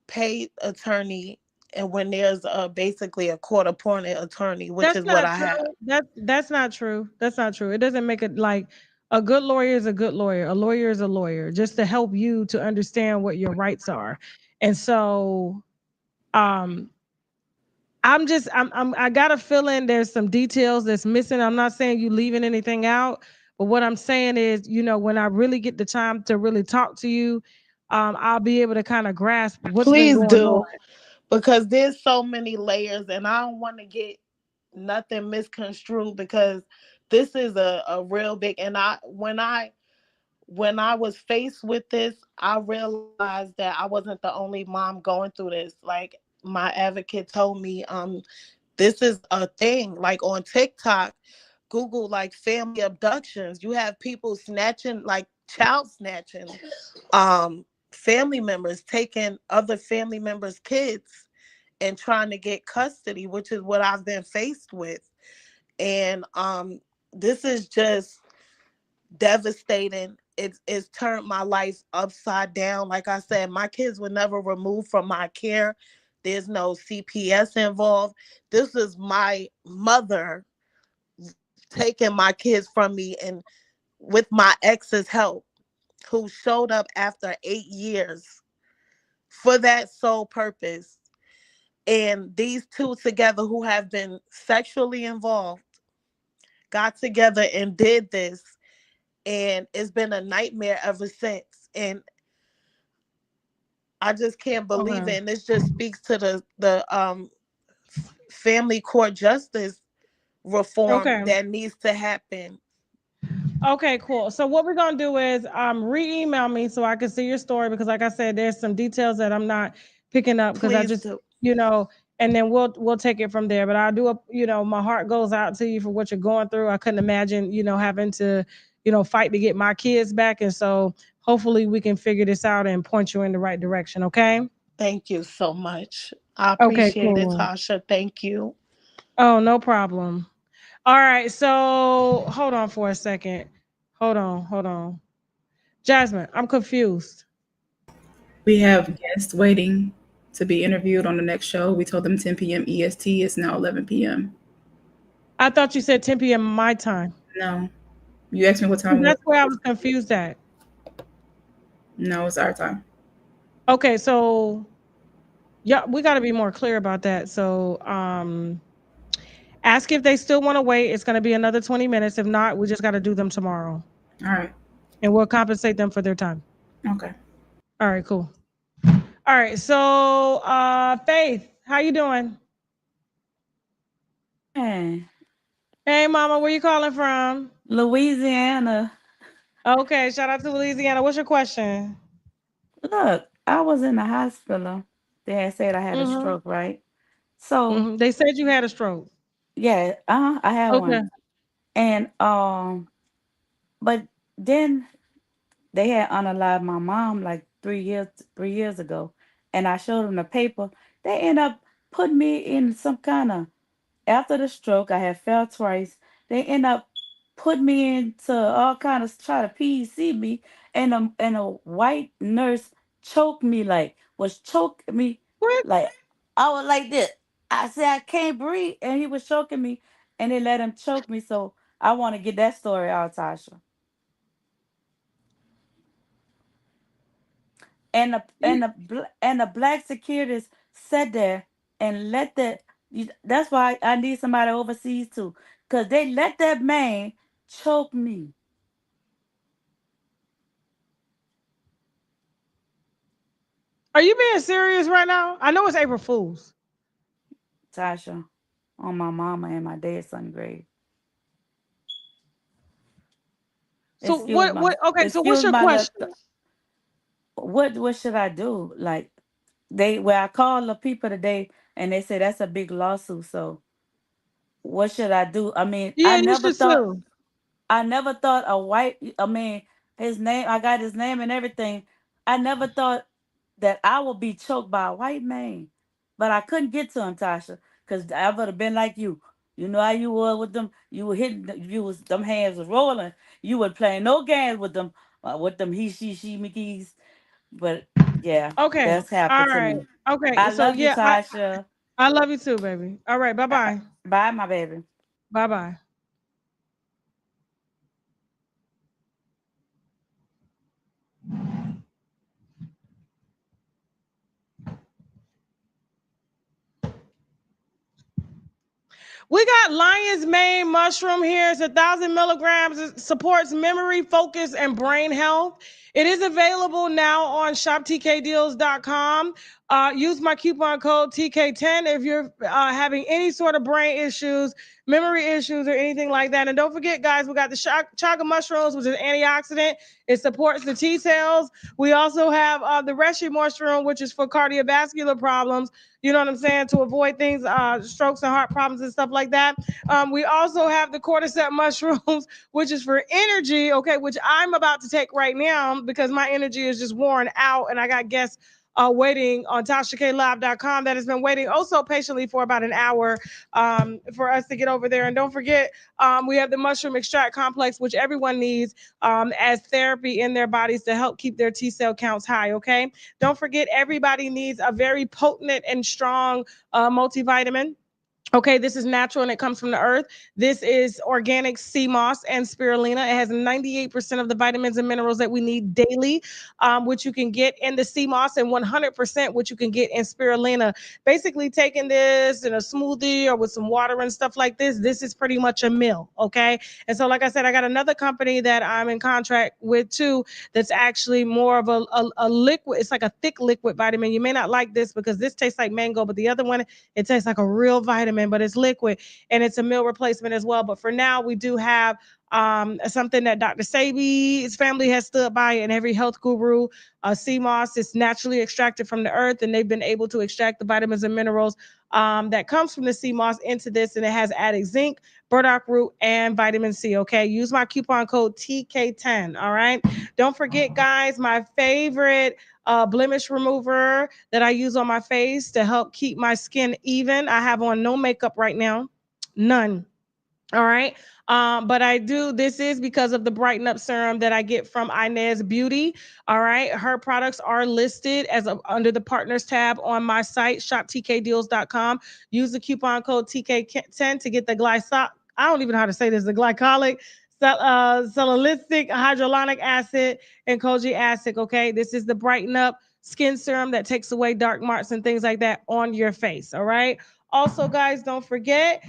paid attorney and when there's basically a court appointed attorney, which That's is what not I have. true. That's not true. That's not true. It doesn't make it like a good lawyer is a good lawyer. A lawyer is a lawyer, just to help you to understand what your rights are. And so, um, I got a feeling there's some details that's missing. I'm not saying you leaving anything out, but what I'm saying is, when I really get the time to really talk to you, I'll be able to kind of grasp what's been Please going on. do, because there's so many layers and I don't want to get nothing misconstrued, because this is a real big, and when I was faced with this, I realized that I wasn't the only mom going through this. Like, my advocate told me, this is a thing. Like, on TikTok, Google like family abductions. You have people snatching, like child snatching, family members taking other family members' kids and trying to get custody, which is what I've been faced with. And this is just devastating. It's turned my life upside down. Like I said, my kids were never removed from my care. There's no CPS involved. This is my mother taking my kids from me, and with my ex's help, who showed up after 8 years for that sole purpose. And these two together, who have been sexually involved, got together and did this, and it's been a nightmare ever since. And I just can't believe Okay. it. And this just speaks to the family court justice reform Okay. that needs to happen. Okay, cool. So what we're gonna do is re-email me so I can see your story, because like I said, there's some details that I'm not picking up because I Please just, do. you know, and then we'll take it from there. But I do, my heart goes out to you for what you're going through. I couldn't imagine, having to, fight to get my kids back. And so hopefully we can figure this out and point you in the right direction. Okay. Thank you so much. I Okay, appreciate it, cool. Tasha. Thank you. Oh, no problem. All right. So hold on for a second. Hold on. Jasmine, I'm confused. We have guests waiting to be interviewed on the next show. We told them 10 p.m. EST. It's now 11 p.m. I thought you said 10 p.m. my time. No. You asked me what time it was. That's where I was confused at. No, it's our time. Okay, so yeah, we got to be more clear about that. So, ask if they still want to wait. It's going to be another 20 minutes. If not, we just got to do them tomorrow, All right. and we'll compensate them for their time. Okay. All right, cool. All right, so Faith, how you doing? Hey, Hey, Mama, where you calling from? Louisiana. Okay, shout out to Louisiana. What's your question? Look, I was in the hospital. They had said I had a Mm-hmm. stroke, right? So, Mm-hmm. They said you had a stroke. yeah, I had Okay. one. And but then they had unalived my mom like 3 years ago. And I showed them the paper. They end up putting me in some kind of, after the stroke, I had fell twice. They end up putting me into all kind of try to PEC me, and a white nurse choked me, like was choking me, What? like I was like this. I said I can't breathe, and he was choking me, and they let him choke me. So I want to get that story out, Tasha. and the black securities sat there and let that's why I need somebody overseas too, because they let that man choke me. Are you being serious right now? I know it's April Fool's. Tasha, on my mama and my dad's son grave. So what okay, so what's Excuse your my question? what should I do? Like I called the people today and they said that's a big lawsuit. So what should I do? I mean, Yeah, you should sue. I never thought a white, I mean, his name, I got his name and everything. I never thought that I would be choked by a white man. But I couldn't get to him, Tasha, because I would have been like you. You know how you were with them. You were hitting, them hands was rolling. You were playing no games with them he, she, Mickey's. But yeah, Okay. that's All happened to right. me. Okay. I So love you, yeah, Tasha. I love you too, baby. All right, bye-bye. Bye, my baby. Bye-bye. We got lion's mane mushroom here. It's 1,000 milligrams. It supports memory, focus, and brain health. It is available now on shoptkdeals.com. Use my coupon code TK10 if you're having any sort of brain issues, memory issues, or anything like that. And don't forget, guys, we got the chaga mushrooms, which is antioxidant. It supports the T cells. We also have the reishi mushroom, which is for cardiovascular problems. You know what I'm saying? To avoid things, strokes and heart problems and stuff like that. We also have the cordyceps mushrooms, which is for energy, okay, which I'm about to take right now because my energy is just worn out and I got guests waiting on TashaKLive.com that has been waiting also patiently for about an hour for us to get over there. And don't forget, we have the mushroom extract complex, which everyone needs as therapy in their bodies to help keep their T cell counts high, okay? Don't forget, everybody needs a very potent and strong multivitamin. Okay, this is natural and it comes from the earth. This is organic sea moss and spirulina. It has 98% of the vitamins and minerals that we need daily, which you can get in the sea moss, and 100% which you can get in spirulina. Basically, taking this in a smoothie or with some water and stuff like this is pretty much a meal. Okay, and so like I said, I got another company that I'm in contract with too. That's actually more of a liquid. It's like a thick liquid vitamin. You may not like this because this tastes like mango, but the other one, it tastes like a real vitamin, but it's liquid and it's a meal replacement as well. But for now, we do have something that Dr. Sabi's family has stood by, and every health guru. Sea moss is naturally extracted from the earth, and they've been able to extract the vitamins and minerals that comes from the sea moss into this, and it has added zinc, burdock root, and vitamin C. Okay, use my coupon code TK10. All right, don't forget, guys, my favorite blemish remover that I use on my face to help keep my skin even. I have on no makeup right now, none. All right. But I do, this is because of the Brighten Up Serum that I get from Inez Beauty. All right. Her products are listed under the partners tab on my site, shoptkdeals.com. Use the coupon code TK10 to get the I don't even know how to say this, the glycolic, salicylic, hydrolonic acid, and kojic acid. Okay. This is the Brighten Up skin serum that takes away dark marks and things like that on your face. All right. Also, guys, don't forget,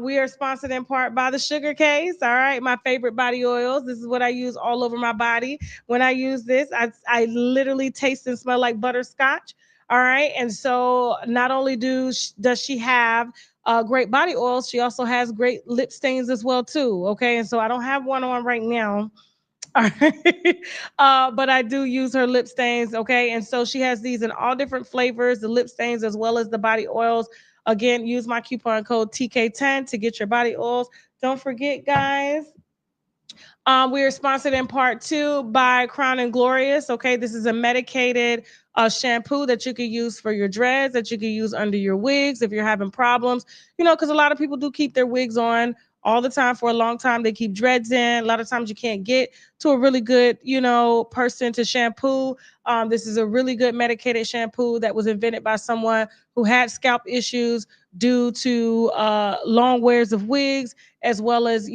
we are sponsored in part by the Sugar Case. All right, my favorite body oils. This is what I use all over my body. When I use this, I literally taste and smell like butterscotch. All right, and so not only does she have great body oils, she also has great lip stains as well too. Okay, and so I don't have one on right now. All right. But I do use her lip stains. Okay. And so she has these in all different flavors, the lip stains as well as the body oils. Again, use my coupon code TK10 to get your body oils. Don't forget, guys, we are sponsored in part two by Crown and Glorious. Okay, this is a medicated shampoo that you can use for your dreads, that you can use under your wigs if you're having problems. You know, because a lot of people do keep their wigs on all the time for a long time. They keep dreads in. A lot of times you can't get to a really good, person to shampoo. This is a really good medicated shampoo that was invented by someone who had scalp issues due to long wears of wigs, as well as,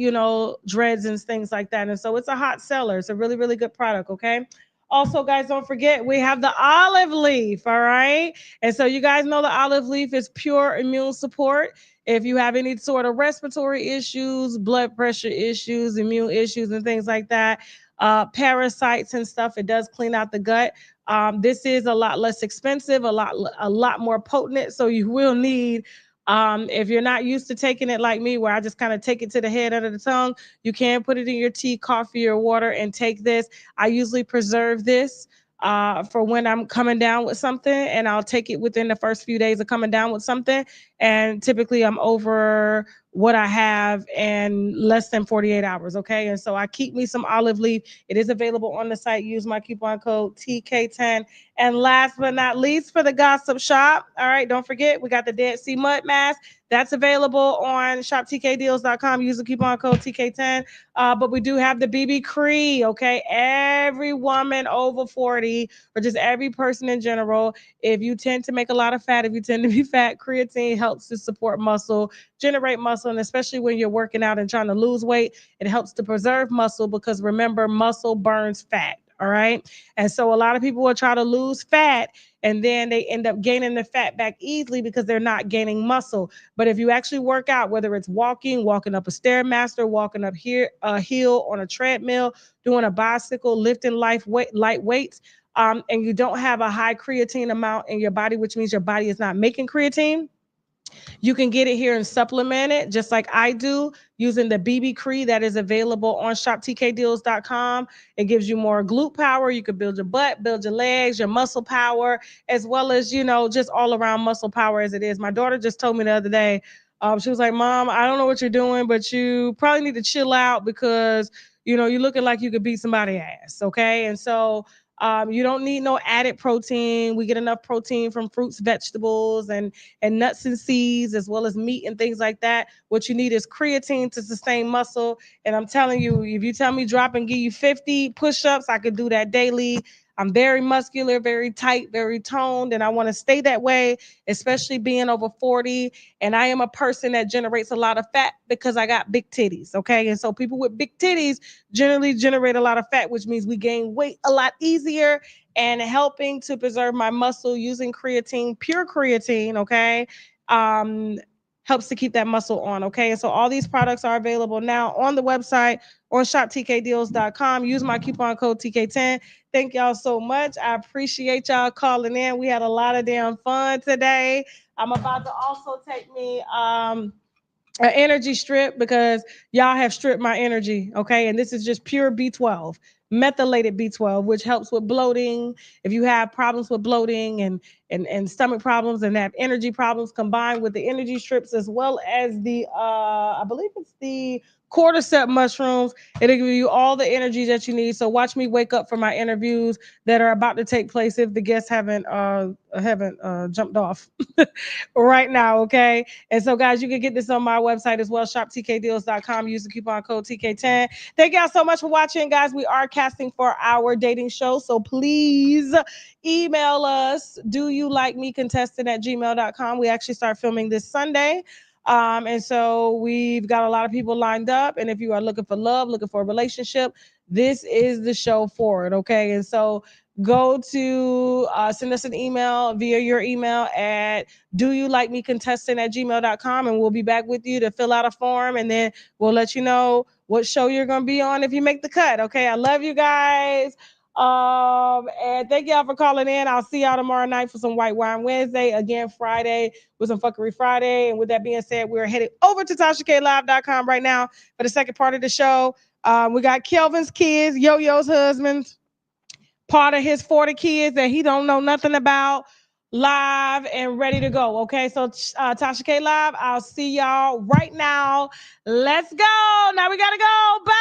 dreads and things like that. And so it's a hot seller. It's a really, really good product. Okay. Also, guys, don't forget we have the olive leaf. All right. And so you guys know the olive leaf is pure immune support. If you have any sort of respiratory issues, blood pressure issues, immune issues, and things like that, parasites and stuff, it does clean out the gut. This is a lot less expensive, a lot more potent. So you will need, if you're not used to taking it like me, where I just kind of take it to the head under the tongue, you can put it in your tea, coffee, or water and take this. I usually preserve this for when I'm coming down with something, and I'll take it within the first few days of coming down with something. And typically I'm over what I have in less than 48 hours. Okay. And so I keep me some olive leaf. It is available on the site. Use my coupon code TK10. And last but not least, for the gossip shop, all right, don't forget, we got the Dead Sea Mud Mask. That's available on shoptkdeals.com. Use the coupon code TK10. But we do have the BB Cree, okay? Every woman over 40, or just every person in general, if you tend to make a lot of fat, if you tend to be fat, creatine helps to support muscle, generate muscle, and especially when you're working out and trying to lose weight, it helps to preserve muscle, because remember, muscle burns fat. All right. And so a lot of people will try to lose fat, and then they end up gaining the fat back easily because they're not gaining muscle. But if you actually work out, whether it's walking up a Stairmaster, walking up here a hill on a treadmill, doing a bicycle, lifting light weights, and you don't have a high creatine amount in your body, which means your body is not making creatine, you can get it here and supplement it just like I do, using the BB Cree that is available on shoptkdeals.com. It gives you more glute power. You can build your butt, build your legs, your muscle power, as well as, just all around muscle power as it is. My daughter just told me the other day, she was like, Mom, I don't know what you're doing, but you probably need to chill out because, you're looking like you could beat somebody's ass. Okay. And so you don't need no added protein. We get enough protein from fruits, vegetables, and nuts and seeds, as well as meat and things like that. What you need is creatine to sustain muscle. And I'm telling you, if you tell me drop and give you 50 push-ups, I could do that daily. I'm very muscular, very tight, very toned, and I want to stay that way, especially being over 40. And I am a person that generates a lot of fat because I got big titties, okay? And so people with big titties generally generate a lot of fat, which means we gain weight a lot easier. And helping to preserve my muscle using creatine, pure creatine, okay, helps to keep that muscle on, okay? And so all these products are available now on the website or shoptkdeals.com. Use my coupon code TK10. Thank y'all so much. I appreciate y'all calling in. We had a lot of damn fun today. I'm about to also take me an energy strip because y'all have stripped my energy, okay? And this is just pure B12, methylated B12, which helps with bloating. If you have problems with bloating and stomach problems and have energy problems, combined with the energy strips, as well as the I believe it's the cordyceps mushrooms, it'll give you all the energy that you need. So watch me wake up for my interviews that are about to take place if the guests haven't jumped off right now, okay? And so, guys, you can get this on my website as well, shoptkdeals.com. Use the coupon code TK10. Thank y'all so much for watching, guys. We are casting for our dating show, so please email us, doyoulikemecontestant@gmail.com. We actually start filming this Sunday. And so we've got a lot of people lined up. And if you are looking for love, looking for a relationship, this is the show for it, okay? And so go to send us an email via your email at doyoulikemecontestant@gmail.com, and we'll be back with you to fill out a form, and then we'll let you know what show you're going to be on if you make the cut, okay? I love you guys. And thank y'all for calling in. I'll see y'all tomorrow night for some White Wine Wednesday. Again, Friday with some Fuckery Friday. And with that being said, we're headed over to TashaKLive.com right now for the second part of the show. We got Kelvin's kids, Yo-Yo's husband, part of his 40 kids that he don't know nothing about, live and ready to go. Okay, so Tasha K Live, I'll see y'all right now. Let's go. Now we gotta go. Bye.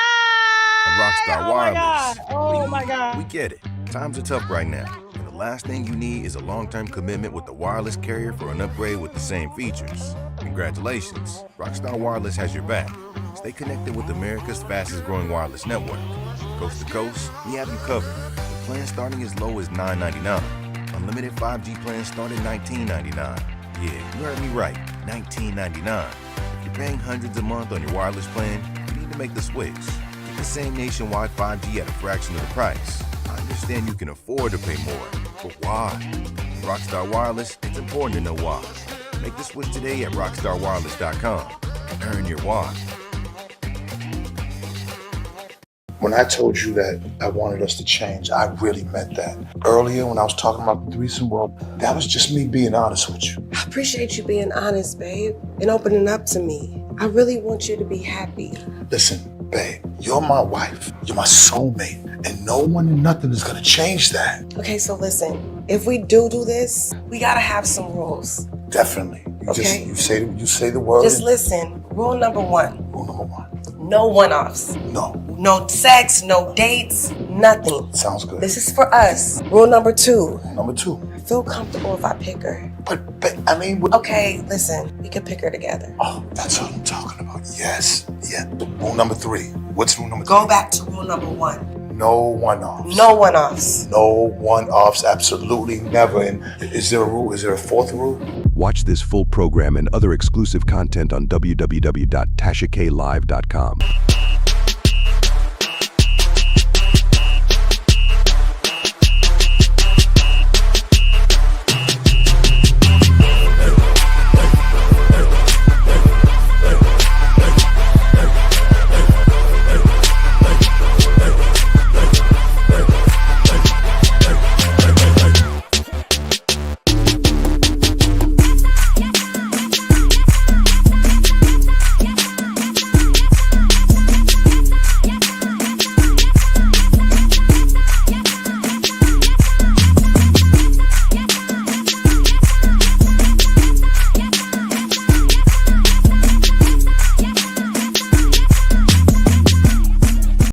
Rockstar Wireless. Oh my God. We get it. Times are tough right now. And the last thing you need is a long-term commitment with the wireless carrier for an upgrade with the same features. Congratulations. Rockstar Wireless has your back. Stay connected with America's fastest growing wireless network. Coast to coast, we have you covered. With plans starting as low as $9.99. Unlimited 5G plans start at $19.99. Yeah, you heard me right, $19.99. If you're paying hundreds a month on your wireless plan, you need to make the switch. Get the same nationwide 5G at a fraction of the price. I understand you can afford to pay more, but why? With Rockstar Wireless, it's important to know why. Make the switch today at rockstarwireless.com. Earn your why. When I told you that I wanted us to change, I really meant that. Earlier, when I was talking about the threesome, well, that was just me being honest with you. I appreciate you being honest, babe, and opening up to me. I really want you to be happy. Listen, babe, you're my wife. You're my soulmate. And no one and nothing is gonna change that. Okay, so listen, if we do this, we gotta have some rules. Definitely. Okay. You say the word. Just listen. Rule number one. Rule number one. No one-offs. No. No sex, no dates, nothing. Sounds good. This is for us. Rule number two. Number two. I feel comfortable if I pick her. But I mean... Okay, listen. We can pick her together. Oh, that's what I'm talking about. Yes. Yeah. Rule number three. What's rule number three? Go back to rule number one. No one-offs. No one-offs. No one-offs. Absolutely never. And is there a rule? Is there a fourth rule? Watch this full program and other exclusive content on www.tashaklive.com.